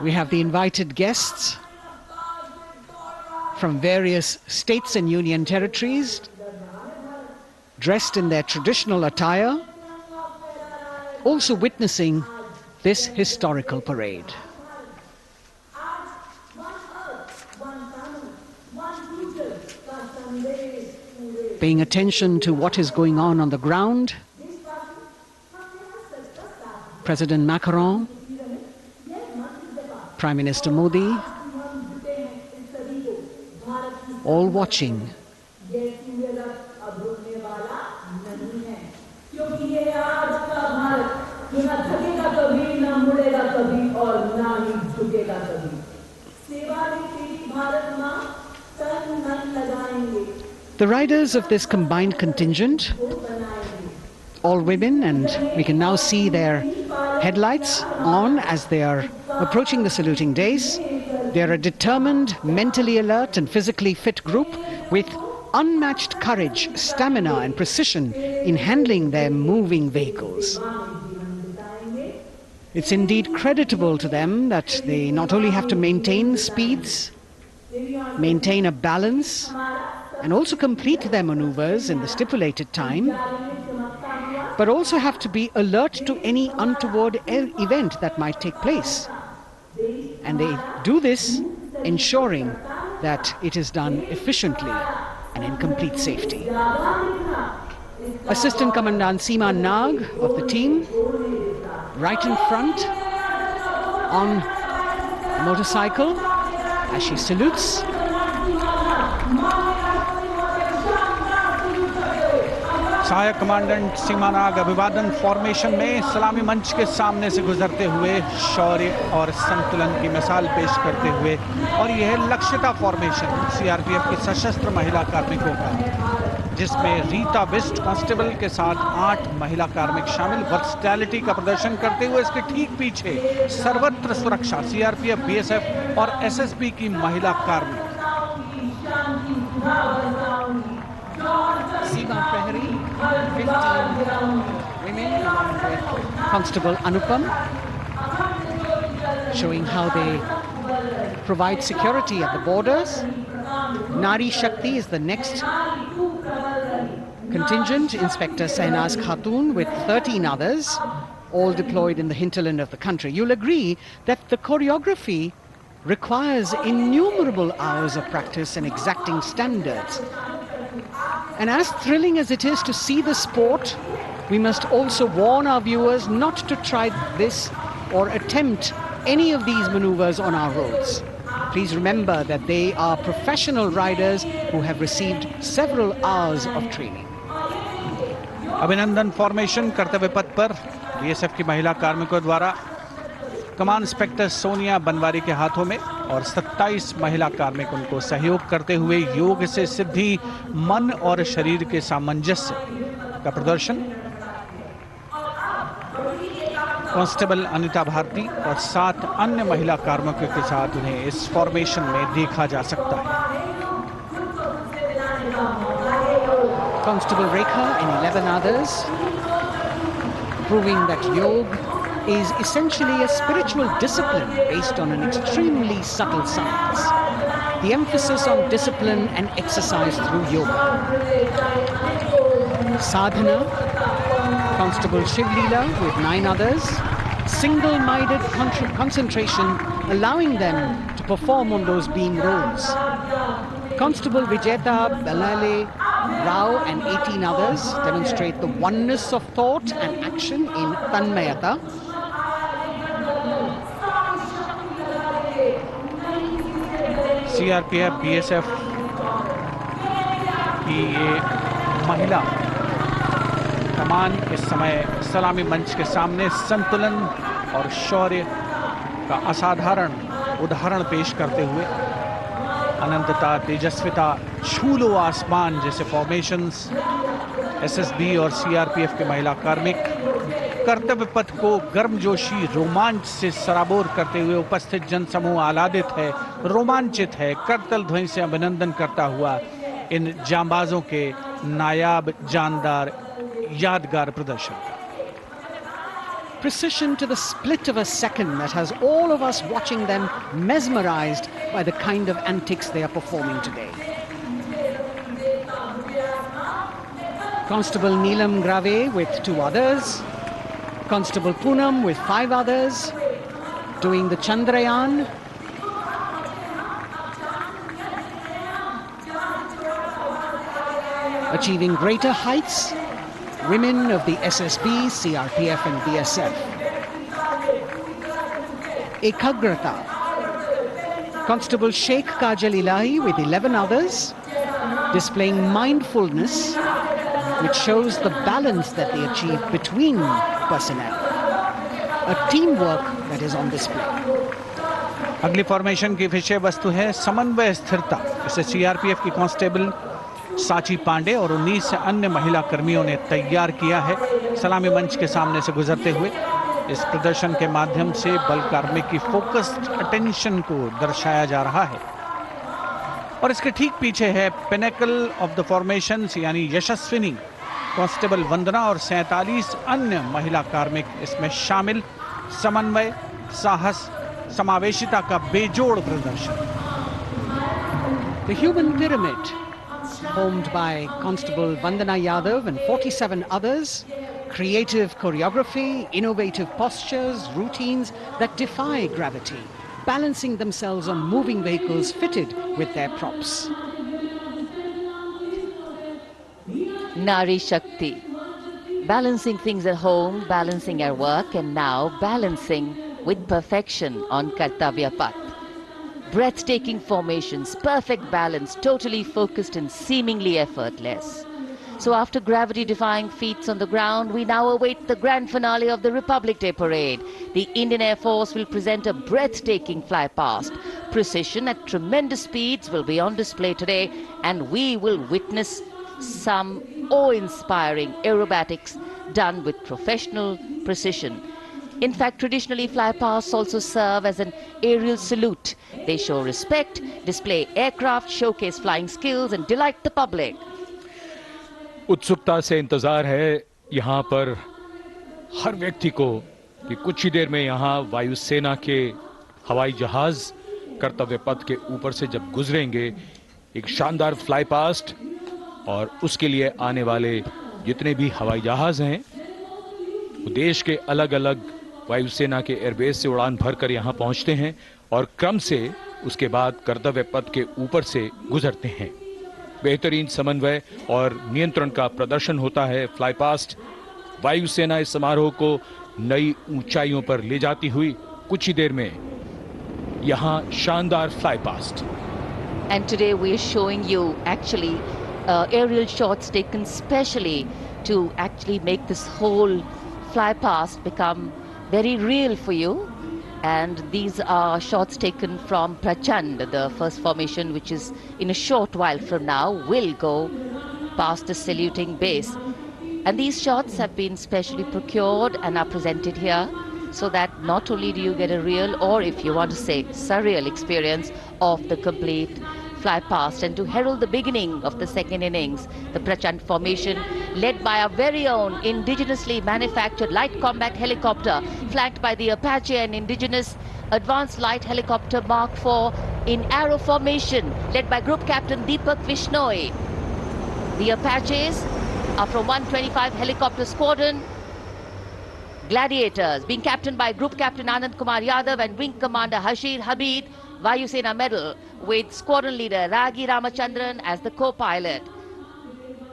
We have the invited guests from various states and union territories, dressed in their traditional attire, also witnessing this historical parade. Paying attention to what is going on the ground, President Macron, Prime Minister Modi, all watching. The riders of this combined contingent, all women, and we can now see their headlights on as they are approaching the saluting days. They are a determined, mentally alert and physically fit group with unmatched courage, stamina and precision in handling their moving vehicles. It's indeed creditable to them that they not only have to maintain speeds, maintain a balance, and also complete their maneuvers in the stipulated time, but also have to be alert to any untoward event that might take place. And they do this ensuring that it is done efficiently and in complete safety. Assistant Commandant Seema Nag of the team, right in front on a motorcycle as she salutes.
सहायक commandant सीमा नाग अभिवादन formation में सलामी मंच के सामने से गुजरते हुए शौर्य और संतुलन की मिसाल पेश करते हुए, और यह लक्ष्यता फॉर्मेशन सीआरपीएफ की सशस्त्र महिला कार्मिकों का, जिसमें रीता बिस्ट कांस्टेबल के साथ 8 महिला कार्मिक शामिल, वर्सटैलिटी का प्रदर्शन करते हुए इसके ठीक पीछे सर्वत्र सुरक्षा सीआरपीएफ, बीएसएफ और एसएसबी की महिला कार्मिक।
Seema Prahari, 15 women along with Constable Anupam, showing how they provide security at the borders. Nari Shakti is the next contingent, Inspector Sainaz Khatun with 13 others, all deployed in the hinterland of the country. You'll agree that the choreography requires innumerable hours of practice and exacting standards. And as thrilling as it is to see the sport, we must also warn our viewers not to try this or attempt any of these maneuvers on our roads. Please remember that they are professional riders who have received several hours of training.
अभिनंदन formation कर्तव्य पथ पर BSF की महिला कार्मिकों द्वारा कमान inspector Sonia Banwari के हाथों में और 27 महिला कार्मिक उनको सहयोग करते हुए योग से सिद्धि मन और शरीर के सामंजस्य का प्रदर्शन। कांस्टेबल अनिता भारती और 7 अन्य महिला कार्मिकों के साथ उन्हें इस फॉर्मेशन में देखा जा सकता है।
Constable Rekha and 11 others, proving that yoga is essentially a spiritual discipline based on an extremely subtle science. The emphasis on discipline and exercise through yoga. Sadhana, Constable Shivleela with 9 others, single-minded concentration, allowing them to perform on those being roles. Constable Vijeta Balale Rao and 18 others demonstrate the oneness of thought and action in Tanmayata.
CRPF BSF की ये महिला कमान इस समय सलामी मंच के सामने संतुलन और शौर्य का असाधारण उदाहरण पेश करते हुए अनंतता, तेजस्विता, छू लो आसमान जैसे फॉर्मेशंस एसएसबी और सीआरपीएफ के महिला कार्मिक कर्तव्य पथ को गर्मजोशी रोमांच से सराबोर करते हुए उपस्थित जनसमूह आह्लादित है, रोमांचित है, करतल ध्वनि से अभिनंदन करता हुआ इन जांबाजों के नायाब, जानदार, यादगार प्रदर्शन।
Precision to the split of a second that has all of us watching them mesmerized by the kind of antics they are performing today. Constable Neelam Grave with 2 others, Constable Poonam with 5 others, doing the Chandrayaan. Achieving greater heights, women of the SSB, CRPF and BSF. Ekagrata. Constable Sheikh Kajal Ilahi with 11 others, displaying mindfulness, which shows the balance that they achieve between personnel. A teamwork that is on display.
अगली formation की विषय वस्तु है समन्वय स्थिरता। इसे CRPF की constable साची पांडे और 19 अन्य महिला कर्मियों ने तैयार किया है। सलामी मंच के सामने से गुजरते हुए इस प्रदर्शन के माध्यम से बल कार्मिक की फोकस्ड अटेंशन को दर्शाया जा रहा है। और इसके ठीक पीछे है पिनेकल ऑफ द फॉर्मेशंस यानी यशस्विनी कांस्टेबल वंदना और 47 अन्य महिला कार्मिक इसमें शामिल। समन्वय, साहस, समावेशिता का बेजोड़ प्रदर्शन।
The human pyramid, formed by Constable Vandana Yadav and 47 others, creative choreography, innovative postures, routines that defy gravity, balancing themselves on moving vehicles fitted with their props.
Nari Shakti, balancing things at home, balancing at work, and now balancing with perfection on Kartavya path. Breathtaking formations, perfect balance, totally focused and seemingly effortless. So after gravity-defying feats on the ground, we now await the grand finale of the Republic Day Parade. The Indian Air Force will present a breathtaking fly past. Precision at tremendous speeds will be on display today, and we will witness some awe-inspiring aerobatics done with professional precision. In fact, traditionally, flypasts also serve as an aerial salute. They show respect, display aircraft, showcase flying skills, and delight the public.
उत्सुकता से इंतजार है यहाँ पर हर व्यक्ति को कि कुछ ही देर में यहाँ वायुसेना के हवाई जहाज कर्तव्य पथ के ऊपर से जब गुजरेंगे, एक शानदार फ्लाई पास्ट, और उसके लिए आने वाले जितने भी हवाई जहाज हैं वो देश के अलग अलग वायुसेना के एयरबेस से उड़ान भरकर यहाँ पहुँचते हैं और क्रम से उसके बाद कर्तव्य पथ के ऊपर से गुजरते हैं। बेहतरीन समन्वय और नियंत्रण का प्रदर्शन होता है। फ्लाई पास्ट वायुसेना इस समारोह को नई ऊंचाइयों पर ले जाती हुई कुछ ही देर में यहाँ शानदार fly past.
And today we are showing you actually aerial shots taken specially to actually make this whole fly past become very real for you. And these are shots taken from Prachand. The first formation, which is in a short while from now, will go past the saluting base. And these shots have been specially procured and are presented here so that not only do you get a real, or if you want to say surreal experience of the complete fly past, and to herald the beginning of the second innings, the Prachand formation led by our very own indigenously manufactured light combat helicopter, flanked by the Apache and indigenous advanced light helicopter Mark IV in arrow formation, led by Group Captain Deepak Vishnoi. The Apaches are from 125 Helicopter Squadron. Gladiators, being captained by Group Captain Anand Kumar Yadav and Wing Commander Hashir Habib, Vayu Sena Medal, with Squadron Leader Ragi Ramachandran as the co-pilot.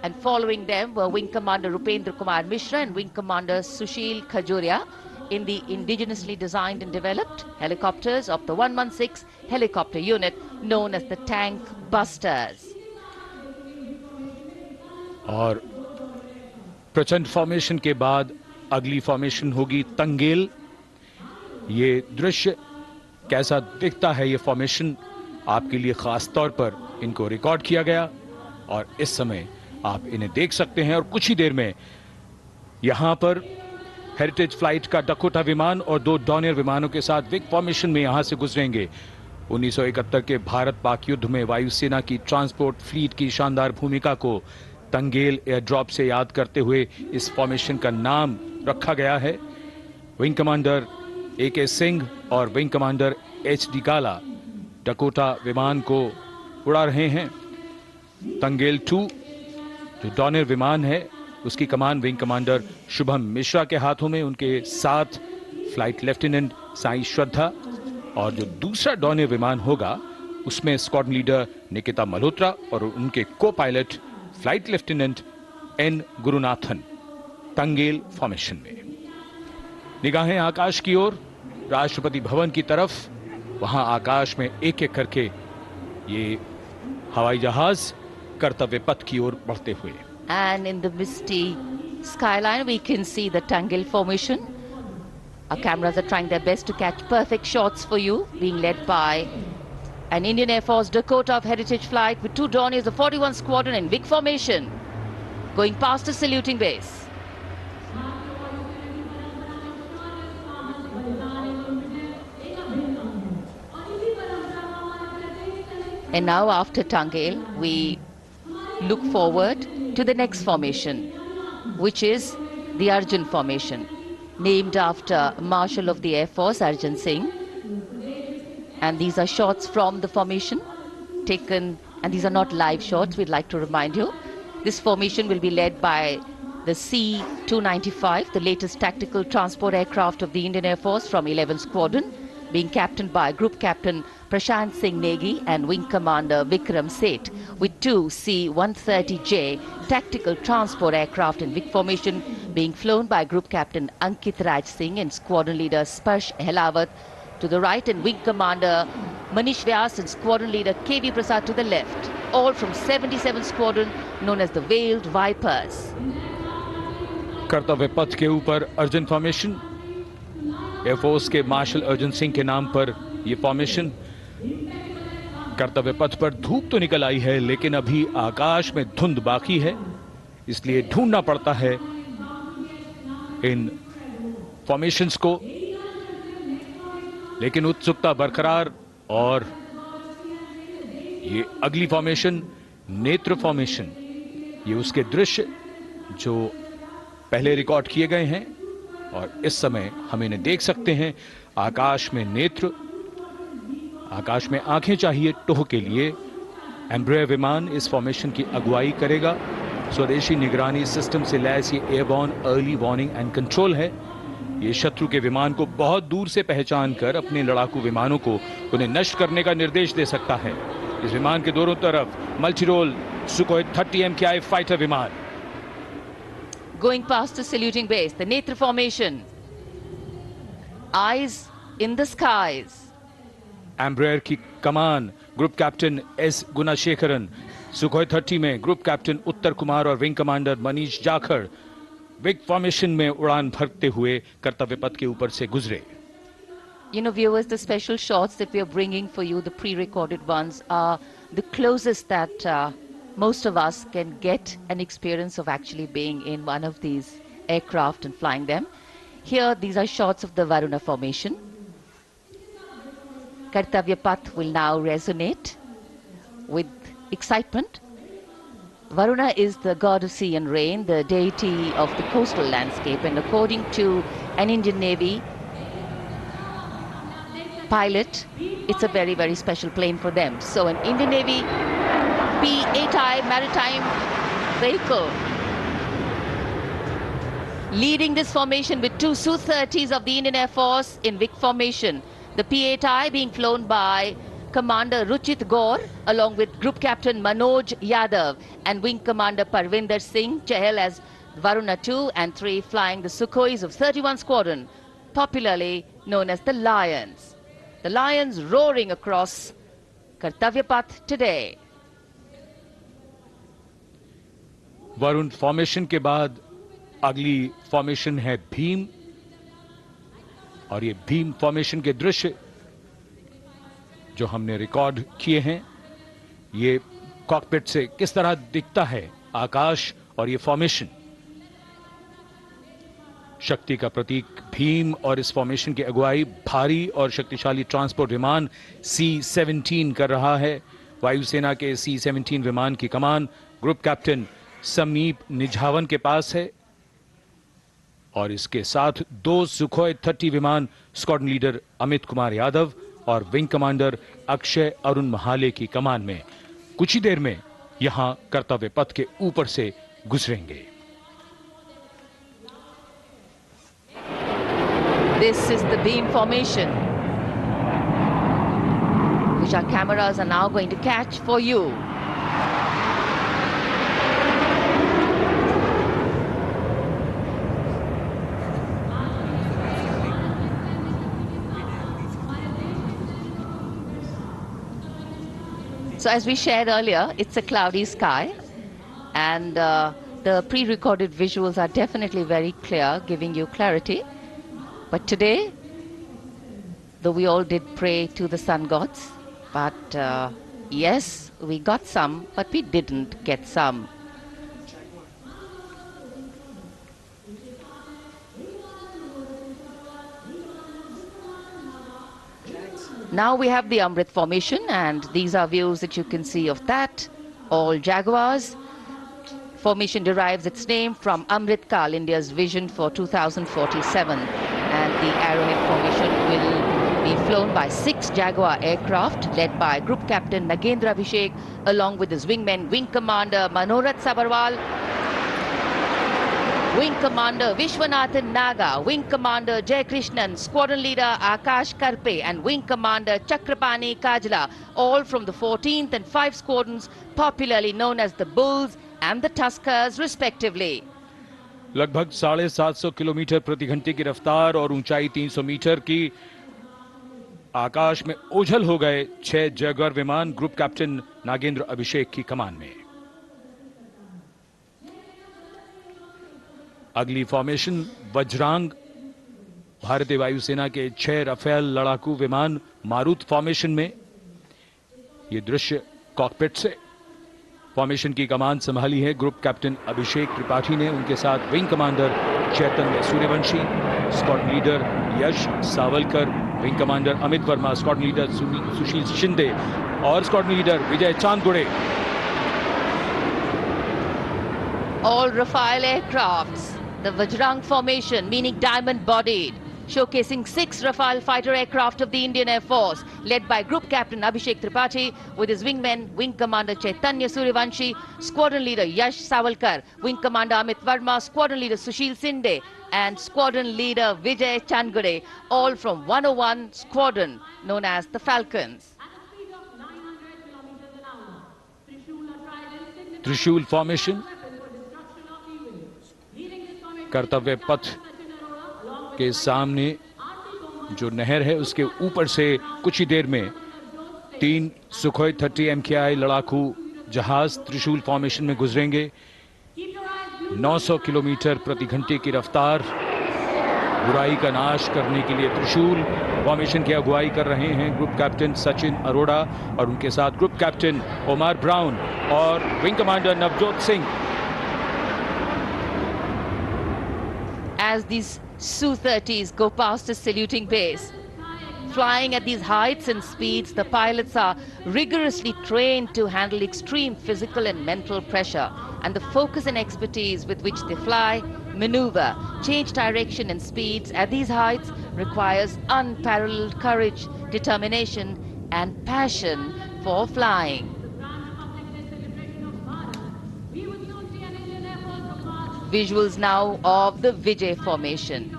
And following them were Wing Commander Rupendra Kumar Mishra and Wing Commander Sushil Khajuria in the indigenously designed and developed helicopters of the 116 helicopter unit known as the Tank Busters.
और प्रचंड formation के बाद अगली formation होगी तंगेल। ये दृश्य कैसा दिखता है, ये फॉर्मेशन आपके लिए खास तौर पर इनको रिकॉर्ड किया गया और इस समय आप इन्हें देख सकते हैं। और कुछ ही देर में यहां पर हेरिटेज फ्लाइट का डकोटा विमान और 2 डॉनियर विमानों के साथ विग फॉर्मेशन में यहां से गुजरेंगे। 1971 के भारत पाक युद्ध में वायुसेना की ट्रांसपोर्ट फ्लीट की शानदार भूमिका को तंगेल एयर ड्रॉप से याद करते हुए इस फॉर्मेशन का नाम रखा गया है। विंग कमांडर AK सिंह और विंग कमांडर HD काला डकोटा विमान को उड़ा रहे हैं। तंगेल 2 जो डॉनियर विमान है, उसकी कमान विंग कमांडर शुभम मिश्रा के हाथों में, उनके साथ फ्लाइट लेफ्टिनेंट साई श्रद्धा, और जो दूसरा डॉनियर विमान होगा उसमें स्क्वाड्रन लीडर निकिता मल्होत्रा और उनके copilot flight lieutenant N Gurunathan. Tangail formation में निगाहें आकाश की ओर, राष्ट्रपति भवन की तरफ। वहां आकाश में एक एक करके ये हवाई जहाज कर्तव्य पथ की ओर बढ़ते हुए।
And in the misty skyline we can see the Tangel formation. Our cameras are trying their best to catch perfect shots for you, being led by an Indian Air Force Dakota of Heritage Flight with 2 Dorniers of 41 Squadron in big formation, going past the saluting base. And now after Tangel, we look forward to the next formation, which is the Arjun formation, named after Marshal of the Air Force Arjun Singh. And these are shots from the formation taken, and these are not live shots, we'd like to remind you. This formation will be led by the C-295, the latest tactical transport aircraft of the Indian Air Force from 11 Squadron, being captained by Group Captain Prashant Singh Negi and Wing Commander Vikram Seth, with 2 C-130J tactical transport aircraft in big formation being flown by Group Captain Ankit Raj Singh and Squadron Leader Sparsh Helawat to the right, and Wing Commander Manish Vyas and Squadron Leader KV Prasad to the left, all from 77 Squadron known as the Veiled Vipers.
कर्तव्य पथ के ऊपर Arjun formation, air force के martial Arjun Singh के नाम पर यह formation. कर्तव्य पथ पर धूप तो निकल आई है, लेकिन अभी आकाश में धुंध बाकी है, इसलिए ढूंढना पड़ता है इन फॉर्मेशंस को। लेकिन उत्सुकता बरकरार, और ये अगली फॉर्मेशन नेत्र फॉर्मेशन, ये उसके दृश्य जो पहले रिकॉर्ड किए गए हैं और इस समय हम इन्हें देख सकते हैं। आकाश में नेत्र, आकाश में आंखें चाहिए टोह के लिए। एम्ब्रेयर विमान इस फॉर्मेशन की अगुवाई करेगा। स्वदेशी निगरानी सिस्टम से लैस ये airborne early warning and control है। ये शत्रु के विमान को बहुत दूर से पहचान कर अपने लड़ाकू विमानों को उन्हें नष्ट करने का निर्देश दे सकता है। इस विमान के दोनों तरफ multi role Sukhoi 30 MKI fighter विमान।
Going past the saluting base, the Netra formation, eyes in the skies.
Embraer की कमान ग्रुप कैप्टन S गुणाशेखरन, सुखोई 30 में ग्रुप कैप्टन उत्तर कुमार और wing commander Manish Jakhar big formation में उड़ान भरते हुए कर्तव्य पथ के ऊपर से गुजरे।
You know, viewers, the special shots that we are bringing for you, the pre-recorded ones, are the closest that most of us can get an experience of actually being in one of these aircraft and flying them. Here, these are shots of the Varuna formation. Kartavya Path will now resonate with excitement. Varuna is the god of sea and rain, the deity of the coastal landscape, and according to an Indian Navy pilot, it's a very, very special plane for them. So an Indian Navy P-8I maritime vehicle leading this formation with two Su-30s of the Indian Air Force in Vic formation. The P-8I being flown by Commander Ruchit Gaur along with Group Captain Manoj Yadav and Wing Commander Parvinder Singh Chahal as Varuna 2 and 3 flying the Sukhois of 31 Squadron, popularly known as the Lions. The Lions roaring across Kartavya Path today.
Varun formation के बाद अगली formation है भीम, और ये Bhim formation के दृश्य जो हमने रिकॉर्ड किए हैं, ये कॉकपिट से किस तरह दिखता है आकाश और ये फॉर्मेशन। शक्ति का प्रतीक भीम और इस फॉर्मेशन की अगुवाई भारी और शक्तिशाली ट्रांसपोर्ट विमान C-17 कर रहा है। वायुसेना के C-17 विमान की कमान ग्रुप कैप्टन समीप निझावन के पास है और इसके साथ दो सुखोई 30 विमान स्क्वाड्रन लीडर अमित कुमार यादव और विंग कमांडर अक्षय अरुण महाले की कमान में कुछ ही देर में यहां कर्तव्य पथ के ऊपर से गुजरेंगे।
This is the beam formation, which our cameras are now going to catch for you. So as we shared earlier, it's a cloudy sky, and the pre-recorded visuals are definitely very clear, giving you clarity. But today, though we all did pray to the sun gods, but yes, we got some, but we didn't get some. Now we have the Amrit formation, and these are views that you can see of that. All Jaguars. Formation derives its name from Amrit Kal, India's vision for 2047. And the Arrowhead formation will be flown by 6 Jaguar aircraft led by Group Captain Nagendra Abhishek along with his wingmen Wing Commander Manorat Sabarwal, Wing Commander Vishwanathan Naga, Wing Commander Jay Krishnan, Squadron Leader Akash Karpe and Wing Commander Chakrapani Kajla, all from the 14th and 5 squadrons popularly known as the Bulls and the Tuskers respectively.
लगभग 750 kilometre प्रति घंटे की रफ्तार और ऊंचाई 300 metre की, आकाश में ओझल हो गए 6 जैगुआर विमान ग्रुप कैप्टन नागेंद्र अभिषेक की कमान में। अगली फॉर्मेशन वज्रांग, भारतीय वायुसेना के 6 राफेल लड़ाकू विमान मारुत फॉर्मेशन में। ये दृश्य कॉकपिट से। फॉर्मेशन की कमान संभाली है ग्रुप कैप्टन अभिषेक त्रिपाठी ने, उनके साथ wing commander Chaitanya Suryavanshi, squadron leader Yash Savalkar, wing commander Amit Verma, squadron leader Sushil Shinde और squadron leader Vijay Chandgude.
All Rafale aircrafts, the Vajrang formation, meaning diamond-bodied, showcasing 6 Rafale fighter aircraft of the Indian Air Force, led by Group Captain Abhishek Tripathi with his wingmen, Wing Commander Chaitanya Suryavanshi, Squadron Leader Yash Savalkar, Wing Commander Amit Verma, Squadron Leader Sushil Sinde, and Squadron Leader Vijay Chandgade, all from 101 Squadron, known as the Falcons.
त्रिशूल formation, कर्तव्य पथ के सामने जो नहर है उसके ऊपर से कुछ ही देर में 3 सुखोई 30 MKI लड़ाकू जहाज त्रिशूल फॉर्मेशन में गुजरेंगे। 900 किलोमीटर प्रति घंटे की रफ्तार बुराई का नाश करने के लिए त्रिशूल फॉर्मेशन की अगुवाई कर रहे हैं ग्रुप कैप्टन सचिन अरोड़ा और उनके साथ ग्रुप कैप्टन ओमार ब्राउन और wing commander Navjot Singh.
As these Su-30s go past the saluting base, flying at these heights and speeds, the pilots are rigorously trained to handle extreme physical and mental pressure, and the focus and expertise with which they fly, maneuver, change direction and speeds at these heights requires unparalleled courage, determination and passion for flying. Visuals now of the Vijay formation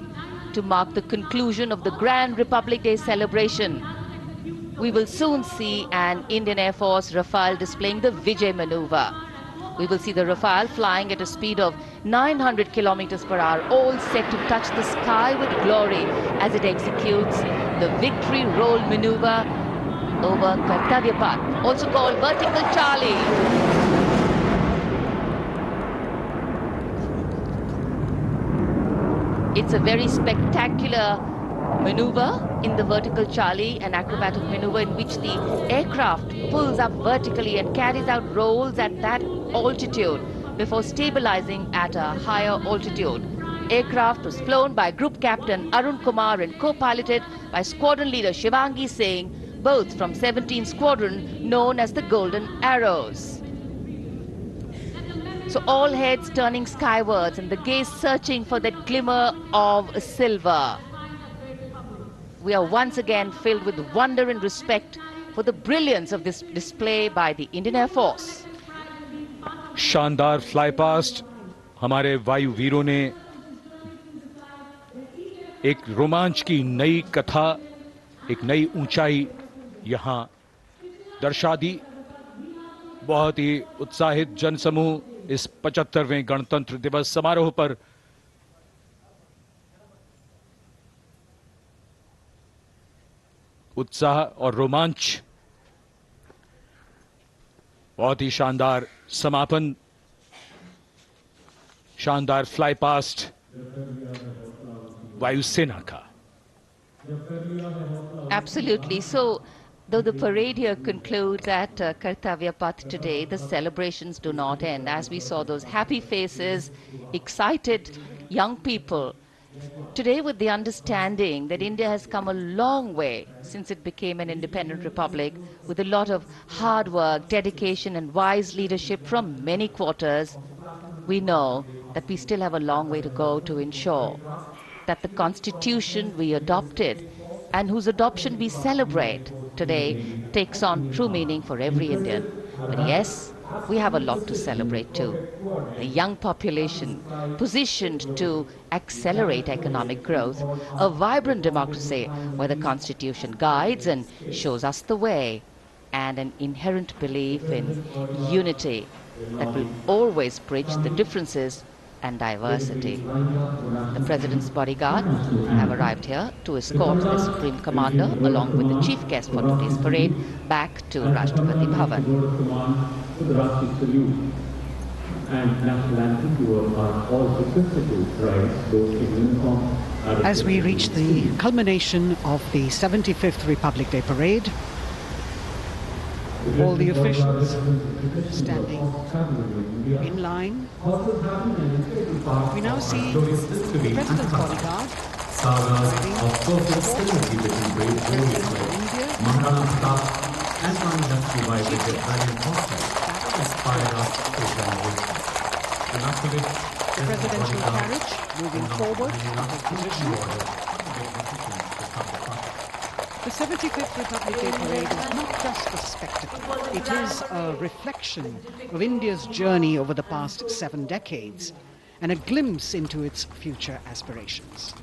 to mark the conclusion of the Grand Republic Day celebration. We will soon see an Indian Air Force Rafale displaying the Vijay maneuver. We will see the Rafale flying at a speed of 900 kilometers per hour, all set to touch the sky with glory as it executes the victory roll maneuver over Kartavya Path, also called Vertical Charlie. It's a very spectacular maneuver in the Vertical Charlie, an acrobatic maneuver in which the aircraft pulls up vertically and carries out rolls at that altitude before stabilizing at a higher altitude. Aircraft was flown by Group Captain Arun Kumar and co-piloted by Squadron Leader Shivangi Singh, both from 17th Squadron known as the Golden Arrows. So all heads turning skywards and the gaze searching for that glimmer of silver. We are once again filled with wonder and respect for the brilliance of this display by the Indian Air Force.
शानदार fly past हमारे वायु वीरों ने एक रोमांच की नई कथा, एक नई ऊंचाई यहां दर्शा दी। बहुत ही उत्साहित जनसमूह इस 75वें गणतंत्र दिवस समारोह पर उत्साह और रोमांच, बहुत ही शानदार समापन, शानदार फ्लाई पास्ट वायुसेना का।
Absolutely. So, though the parade here concludes at Kartavya Path today, the celebrations do not end. As we saw those happy faces, excited young people, today with the understanding that India has come a long way since it became an independent republic, with a lot of hard work, dedication and wise leadership from many quarters, we know that we still have a long way to go to ensure that the constitution we adopted and whose adoption we celebrate today takes on true meaning for every Indian. But yes, we have a lot to celebrate too. A young population positioned to accelerate economic growth, a vibrant democracy where the constitution guides and shows us the way, and an inherent belief in unity that will always bridge the differences and diversity. The President's bodyguard have arrived here to escort the Supreme Commander along with the chief guest for today's parade back to Rashtrapati Bhavan.
As we reach the culmination of the 75th Republic Day Parade, all the officials standing in line. We now see the President's bodyguard the presidential carriage moving forward to his position. The 75th Republic Day Parade is not just a spectacle. It is a reflection of India's journey over the past 7 decades and a glimpse into its future aspirations.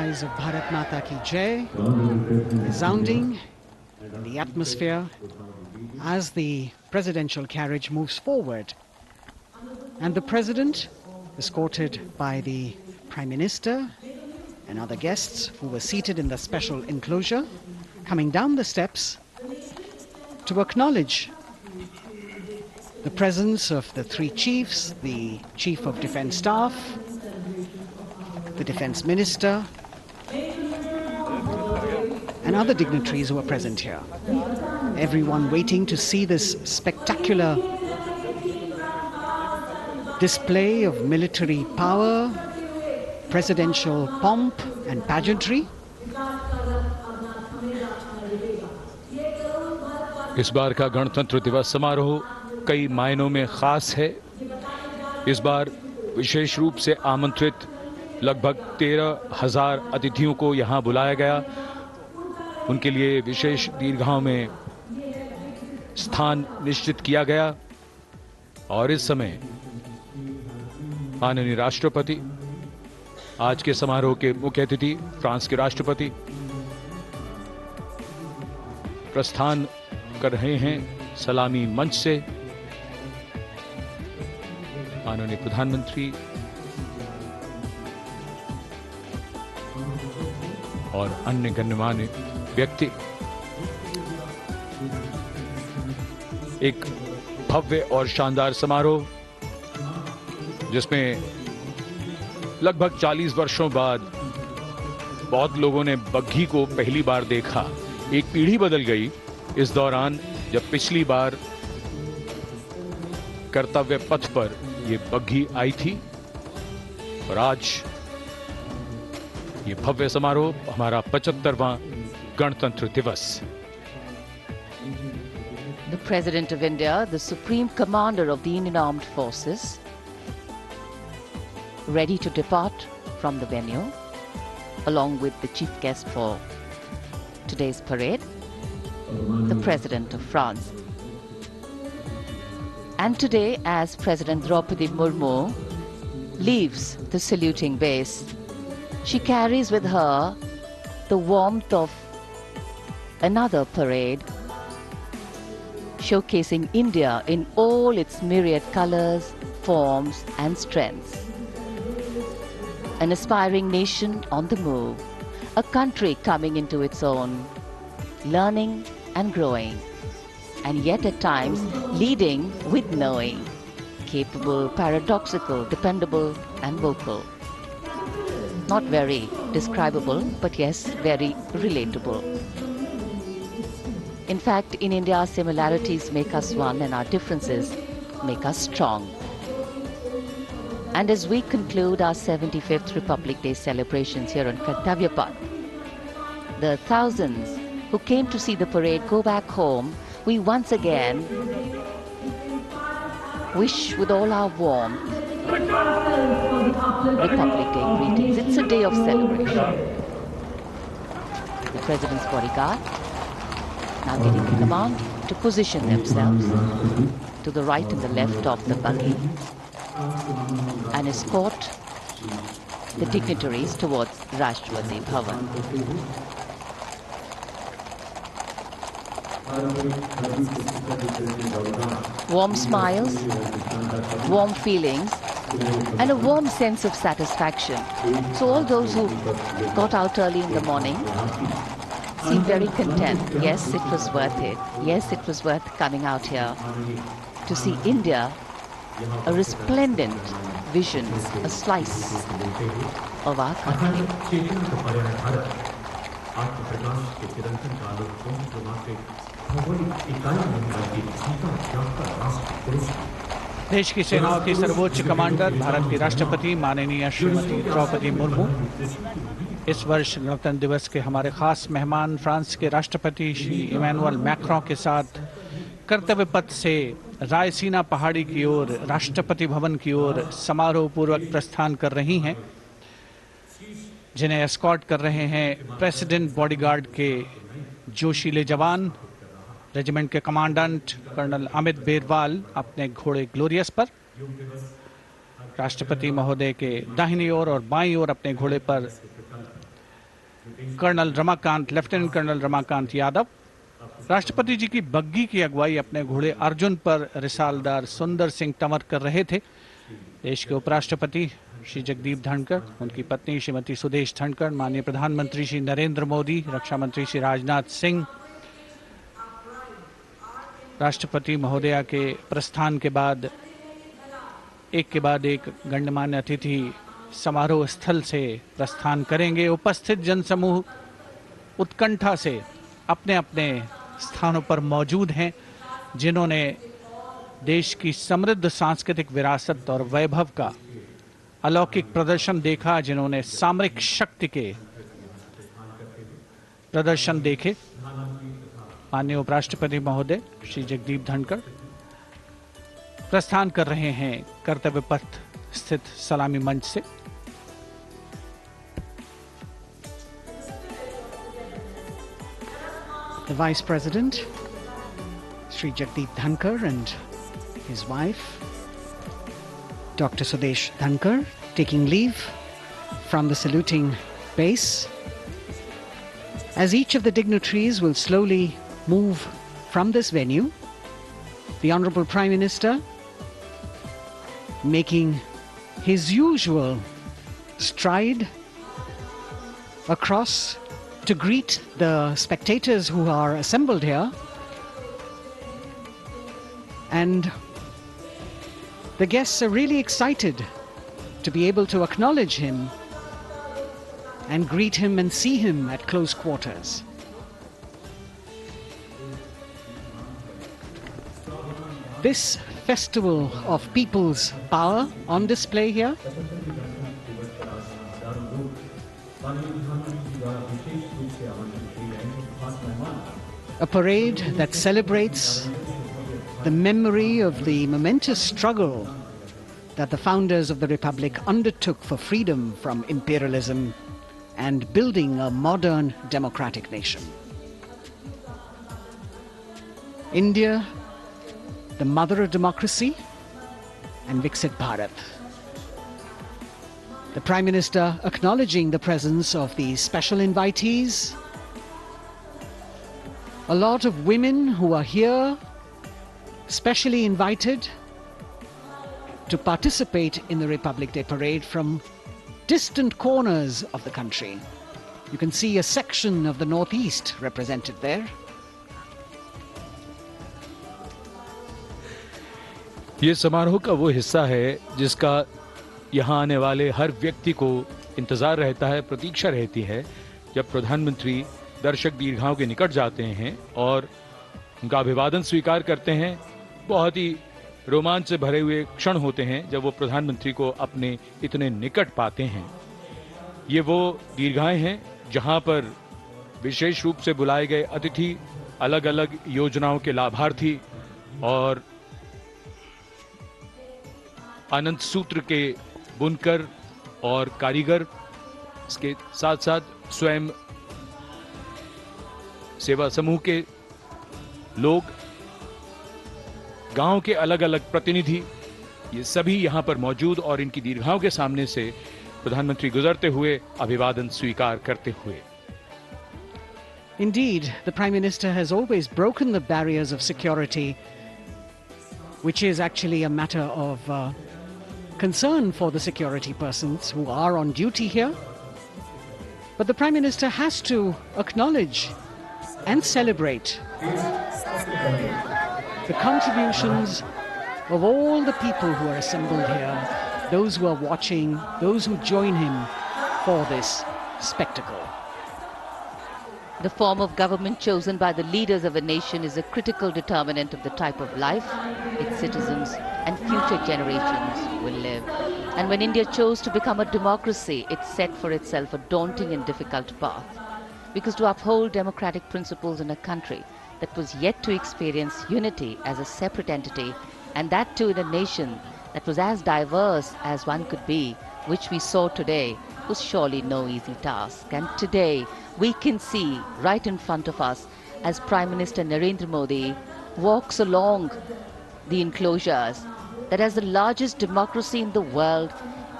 cries of Bharat Mata Ki Jai resounding in the atmosphere as the presidential carriage moves forward. And the President, escorted by the Prime Minister and other guests who were seated in the special enclosure, coming down the steps to acknowledge the presence of the three chiefs, the Chief of Defence Staff, the Defence Minister, and other dignitaries who are present here. Everyone waiting to see this spectacular display of military power, presidential pomp and pageantry.
इस बार का गणतंत्र दिवस समारोह कई मायनों में खास है। इस बार विशेष रूप से आमंत्रित लगभग 13,000 अतिथियों को यहां बुलाया गया। उनके लिए विशेष दीर्घाओं में स्थान निश्चित किया गया और इस समय माननीय राष्ट्रपति, आज के समारोह के मुख्य अतिथि फ्रांस के राष्ट्रपति प्रस्थान कर रहे हैं सलामी मंच से। माननीय प्रधानमंत्री और अन्य गण्यमान्य व्यक्ति एक भव्य और शानदार समारोह जिसमें लगभग 40 वर्षों बाद बहुत लोगों ने बग्घी को पहली बार देखा। एक पीढ़ी बदल गई इस दौरान जब पिछली बार कर्तव्य पथ पर ये बग्घी आई थी और आज ये भव्य समारोह हमारा 75वां गणतंत्र दिवस।
The President of India, the Supreme Commander of the Indian Armed Forces, ready to depart from the venue, along with the chief guest for today's parade, the President of France. And today, as President Draupadi Murmu leaves the saluting base, she carries with her the warmth of another parade, showcasing India in all its myriad colors, forms and strengths. An aspiring nation on the move, a country coming into its own, learning and growing, and yet at times leading with knowing, capable, paradoxical, dependable and vocal. Not very describable, but yes, very relatable. In fact, in India, our similarities make us one and our differences make us strong. And as we conclude our 75th Republic Day celebrations here on Kartavya Path, the thousands who came to see the parade go back home, we once again wish with all our warmth Republic Day greetings. It's a day of celebration. The President's bodyguard now getting the command to position themselves to the right and the left of the buggy and escort the dignitaries towards Rashtrapati Bhavan. Warm smiles, warm feelings, and a warm sense of satisfaction. So all those who got out early in the morning seem very content. Yes, it was worth it. Yes, it was worth coming out here to see India, a resplendent vision, a slice of our country.
देश की सेनाओं की सर्वोच्च commander Bharat की राष्ट्रपति माननीय श्रीमती द्रौपदी मुर्मू इस वर्ष गणतंत्र दिवस के हमारे खास मेहमान फ्रांस के राष्ट्रपति श्री इमैनुअल मैक्रों के साथ कर्तव्य पथ से रायसीना पहाड़ी की ओर राष्ट्रपति भवन की ओर समारोह पूर्वक प्रस्थान कर रही हैं, जिन्हें एस्कॉर्ट कर रहे हैं प्रेसिडेंट बॉडीगार्ड के जोशीले जवान, रेजिमेंट के कमांडेंट कर्नल अमित बेरवाल अपने घोड़े ग्लोरियस पर, राष्ट्रपति महोदय के दाहिनी ओर और बाईं ओर अपने घोड़े पर colonel Ramakant, lieutenant colonel Ramakant Yadav. राष्ट्रपति जी की बग्गी की अगुवाई अपने घोड़े अर्जुन पर रिसालदार सुंदर सिंह तंवर कर रहे थे। देश के उपराष्ट्रपति श्री जगदीप धनखड़, उनकी पत्नी श्रीमती सुदेश धनखड़, माननीय प्रधानमंत्री श्री नरेंद्र मोदी, रक्षा मंत्री श्री राजनाथ सिंह, राष्ट्रपति महोदया के प्रस्थान के बाद एक के बाद एक गण्यमान्य अतिथि समारोह स्थल से प्रस्थान करेंगे। उपस्थित जनसमूह उत्कंठा से अपने अपने स्थानों पर मौजूद हैं, जिन्होंने देश की समृद्ध सांस्कृतिक विरासत और वैभव का अलौकिक प्रदर्शन देखा, जिन्होंने सामरिक शक्ति के प्रदर्शन देखे। माननीय उपराष्ट्रपति महोदय श्री जगदीप धनखड़ प्रस्थान कर रहे हैं कर्तव्य पथ स्थित सलामी मंच से।
The Vice President, Sri Jagdeep Dhankar, and his wife, Dr. Sudesh Dhankar, taking leave from the saluting base. As each of the dignitaries will slowly move from this venue, the Honorable Prime Minister making his usual stride across to greet the spectators who are assembled here, and the guests are really excited to be able to acknowledge him and greet him and see him at close quarters. This festival of people's power on display here, a parade that celebrates the memory of the momentous struggle that the founders of the Republic undertook for freedom from imperialism and building a modern democratic nation. India, the mother of democracy, and Viksit Bharat. The Prime Minister acknowledging the presence of these special invitees, a lot of women who are here, specially invited to participate in the Republic Day Parade from distant corners of the country. You can see a section of the Northeast represented there.
ये समारोह का वो हिस्सा है जिसका यहाँ आने वाले हर व्यक्ति को इंतजार रहता है, प्रतीक्षा रहती है, जब प्रधानमंत्री दर्शक दीर्घाओं के निकट जाते हैं और उनका अभिवादन स्वीकार करते हैं। बहुत ही रोमांच से भरे हुए क्षण होते हैं जब वो प्रधानमंत्री को अपने इतने निकट पाते हैं। ये वो दीर्घाएं हैं जहां पर विशेष रूप से बुलाए गए अतिथि, अलग अलग योजनाओं के लाभार्थी और आनंद सूत्र के बुनकर और कारीगर, इसके साथ साथ स्वयं सेवा समूह के लोग, गांव के अलग अलग प्रतिनिधि, ये सभी यहां पर मौजूद और इनकी दीर्घाओं के सामने से प्रधानमंत्री गुजरते हुए अभिवादन स्वीकार करते हुए।
Indeed, the Prime Minister has always broken the barriers of security, which is actually a matter of concern for the security persons who are on duty here. But the Prime Minister has to acknowledge and celebrate the contributions of all the people who are assembled here, those who are watching, those who join him for this spectacle.
The form of government chosen by the leaders of a nation is a critical determinant of the type of life its citizens and future generations will live. And when India chose to become a democracy, it set for itself a daunting and difficult path. Because to uphold democratic principles in a country that was yet to experience unity as a separate entity, and that too in a nation that was as diverse as one could be, which we saw today, was surely no easy task. And today we can see right in front of us as Prime Minister Narendra Modi walks along the enclosures that as the largest democracy in the world,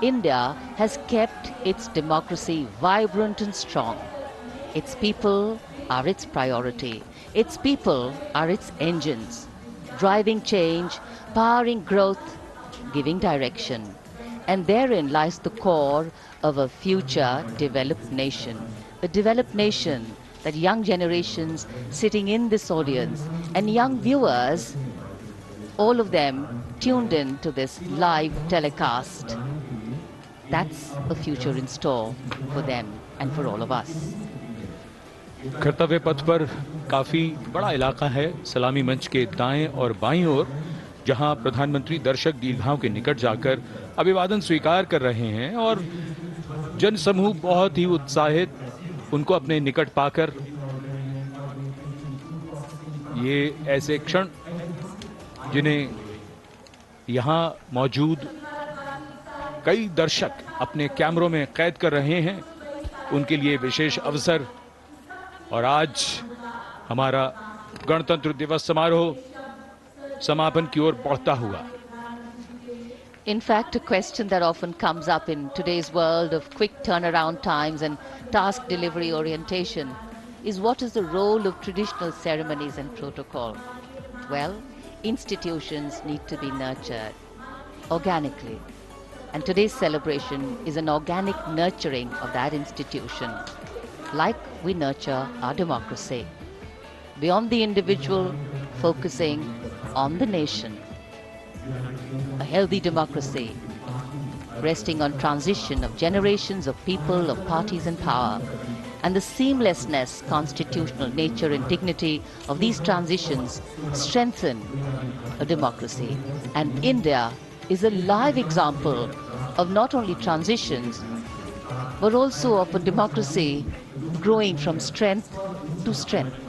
India has kept its democracy vibrant and strong. Its people are its priority. Its people are its engines, driving change, powering growth, giving direction. And therein lies the core of a future developed nation. A developed nation that young generations sitting in this audience and young viewers, all of them tuned in to this live telecast. That's a future in store for them and for all of us.
कर्तव्य पथ पर काफी बड़ा इलाका है, सलामी मंच के दाएं और बाईं ओर, जहां प्रधानमंत्री दर्शक दीर्घाओं के निकट जाकर अभिवादन स्वीकार कर रहे हैं और जनसमूह बहुत ही उत्साहित उनको अपने निकट पाकर। ये ऐसे क्षण जिन्हें यहां मौजूद कई दर्शक अपने कैमरों में कैद कर रहे हैं, उनके लिए विशेष अवसर। और आज हमारा गणतंत्र दिवस समारोह समापन की ओर बढ़ता हुआ।
In fact, a question that often comes up in today's world of quick turnaround times and task delivery orientation is what is the role of traditional ceremonies and protocol? Well, institutions need to be nurtured organically. And today's celebration is an organic nurturing of that institution, like we nurture our democracy. Beyond the individual, focusing on the nation. A healthy democracy, resting on transition of generations of people, of parties in power, and the seamlessness, constitutional nature and dignity of these transitions strengthen a democracy. And India is a live example of not only transitions, but also of a democracy growing from strength to strength.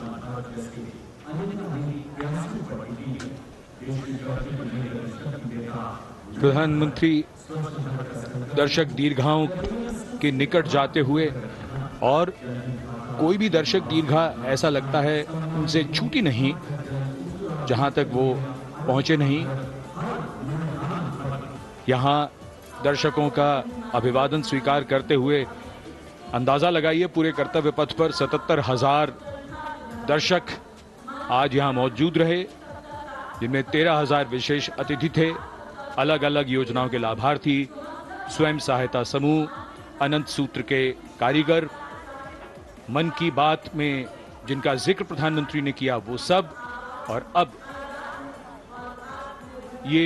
प्रधानमंत्री दर्शक दीर्घाओं के निकट जाते हुए, और कोई भी दर्शक दीर्घा ऐसा लगता है उनसे छूटी नहीं जहां तक वो पहुंचे नहीं। यहां दर्शकों का अभिवादन स्वीकार करते हुए अंदाजा लगाइए, पूरे कर्तव्य पथ पर 77,000 दर्शक आज यहां मौजूद रहे, जिनमें 13,000 विशेष अतिथि थे, अलग अलग योजनाओं के लाभार्थी, स्वयं सहायता समूह, अनंत सूत्र के कारीगर, मन की बात में जिनका जिक्र प्रधानमंत्री ने किया वो सब। और अब ये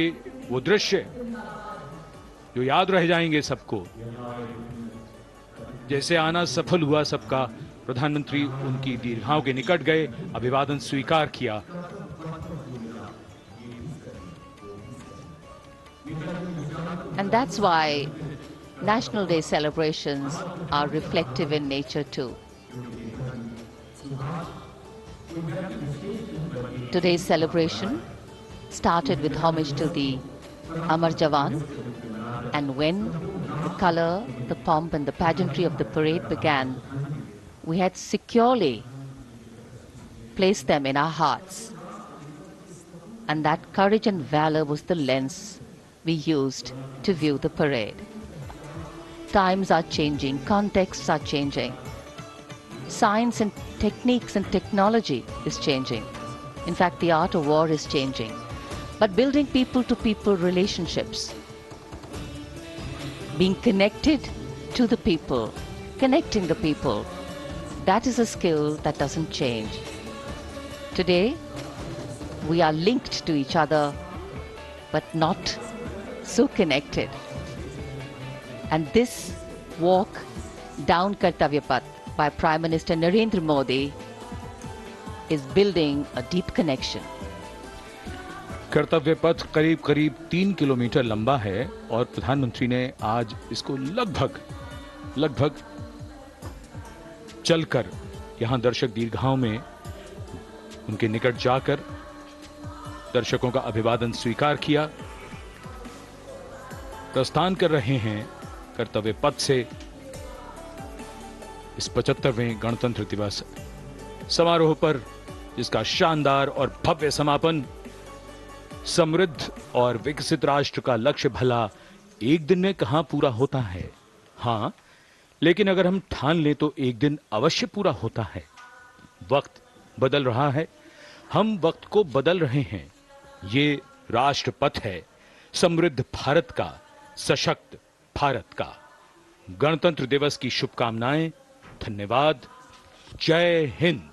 वो दृश्य जो याद रह जाएंगे सबको, जैसे आना सफल हुआ सबका। प्रधानमंत्री उनकी दीर्घाओं के निकट गए, अभिवादन स्वीकार किया।
And that's why National Day celebrations are reflective in nature too. Today's celebration started with homage to the Amar Jawan, and when the color, the pomp and the pageantry of the parade began, we had securely placed them in our hearts. And that courage and valor was the lens we used to view the parade. Times are changing, contexts are changing. Science and techniques and technology is changing. In fact, the art of war is changing. But building people-to-people relationships, being connected to the people, connecting the people, that is a skill that doesn't change. Today, we are linked to each other, but not so connected. And this walk down Kartavya Path by Prime Minister Narendra Modi is building a deep connection.
कर्तव्य पथ करीब करीब 3 kilometre लंबा है और प्रधानमंत्री ने आज इसको लगभग चलकर यहां दर्शक दीर्घाओं में उनके निकट जाकर दर्शकों का अभिवादन स्वीकार किया। प्रस्थान कर रहे हैं कर्तव्य पथ से इस 75वें गणतंत्र दिवस समारोह पर, जिसका शानदार और भव्य समापन समृद्ध और विकसित राष्ट्र का लक्ष्य भला एक दिन में कहां पूरा होता है। हां, लेकिन अगर हम ठान लें तो एक दिन अवश्य पूरा होता है। वक्त बदल रहा है, हम वक्त को बदल रहे हैं। ये राष्ट्रपथ है समृद्ध भारत का, सशक्त भारत का। गणतंत्र दिवस की शुभकामनाएं। धन्यवाद। जय हिंद।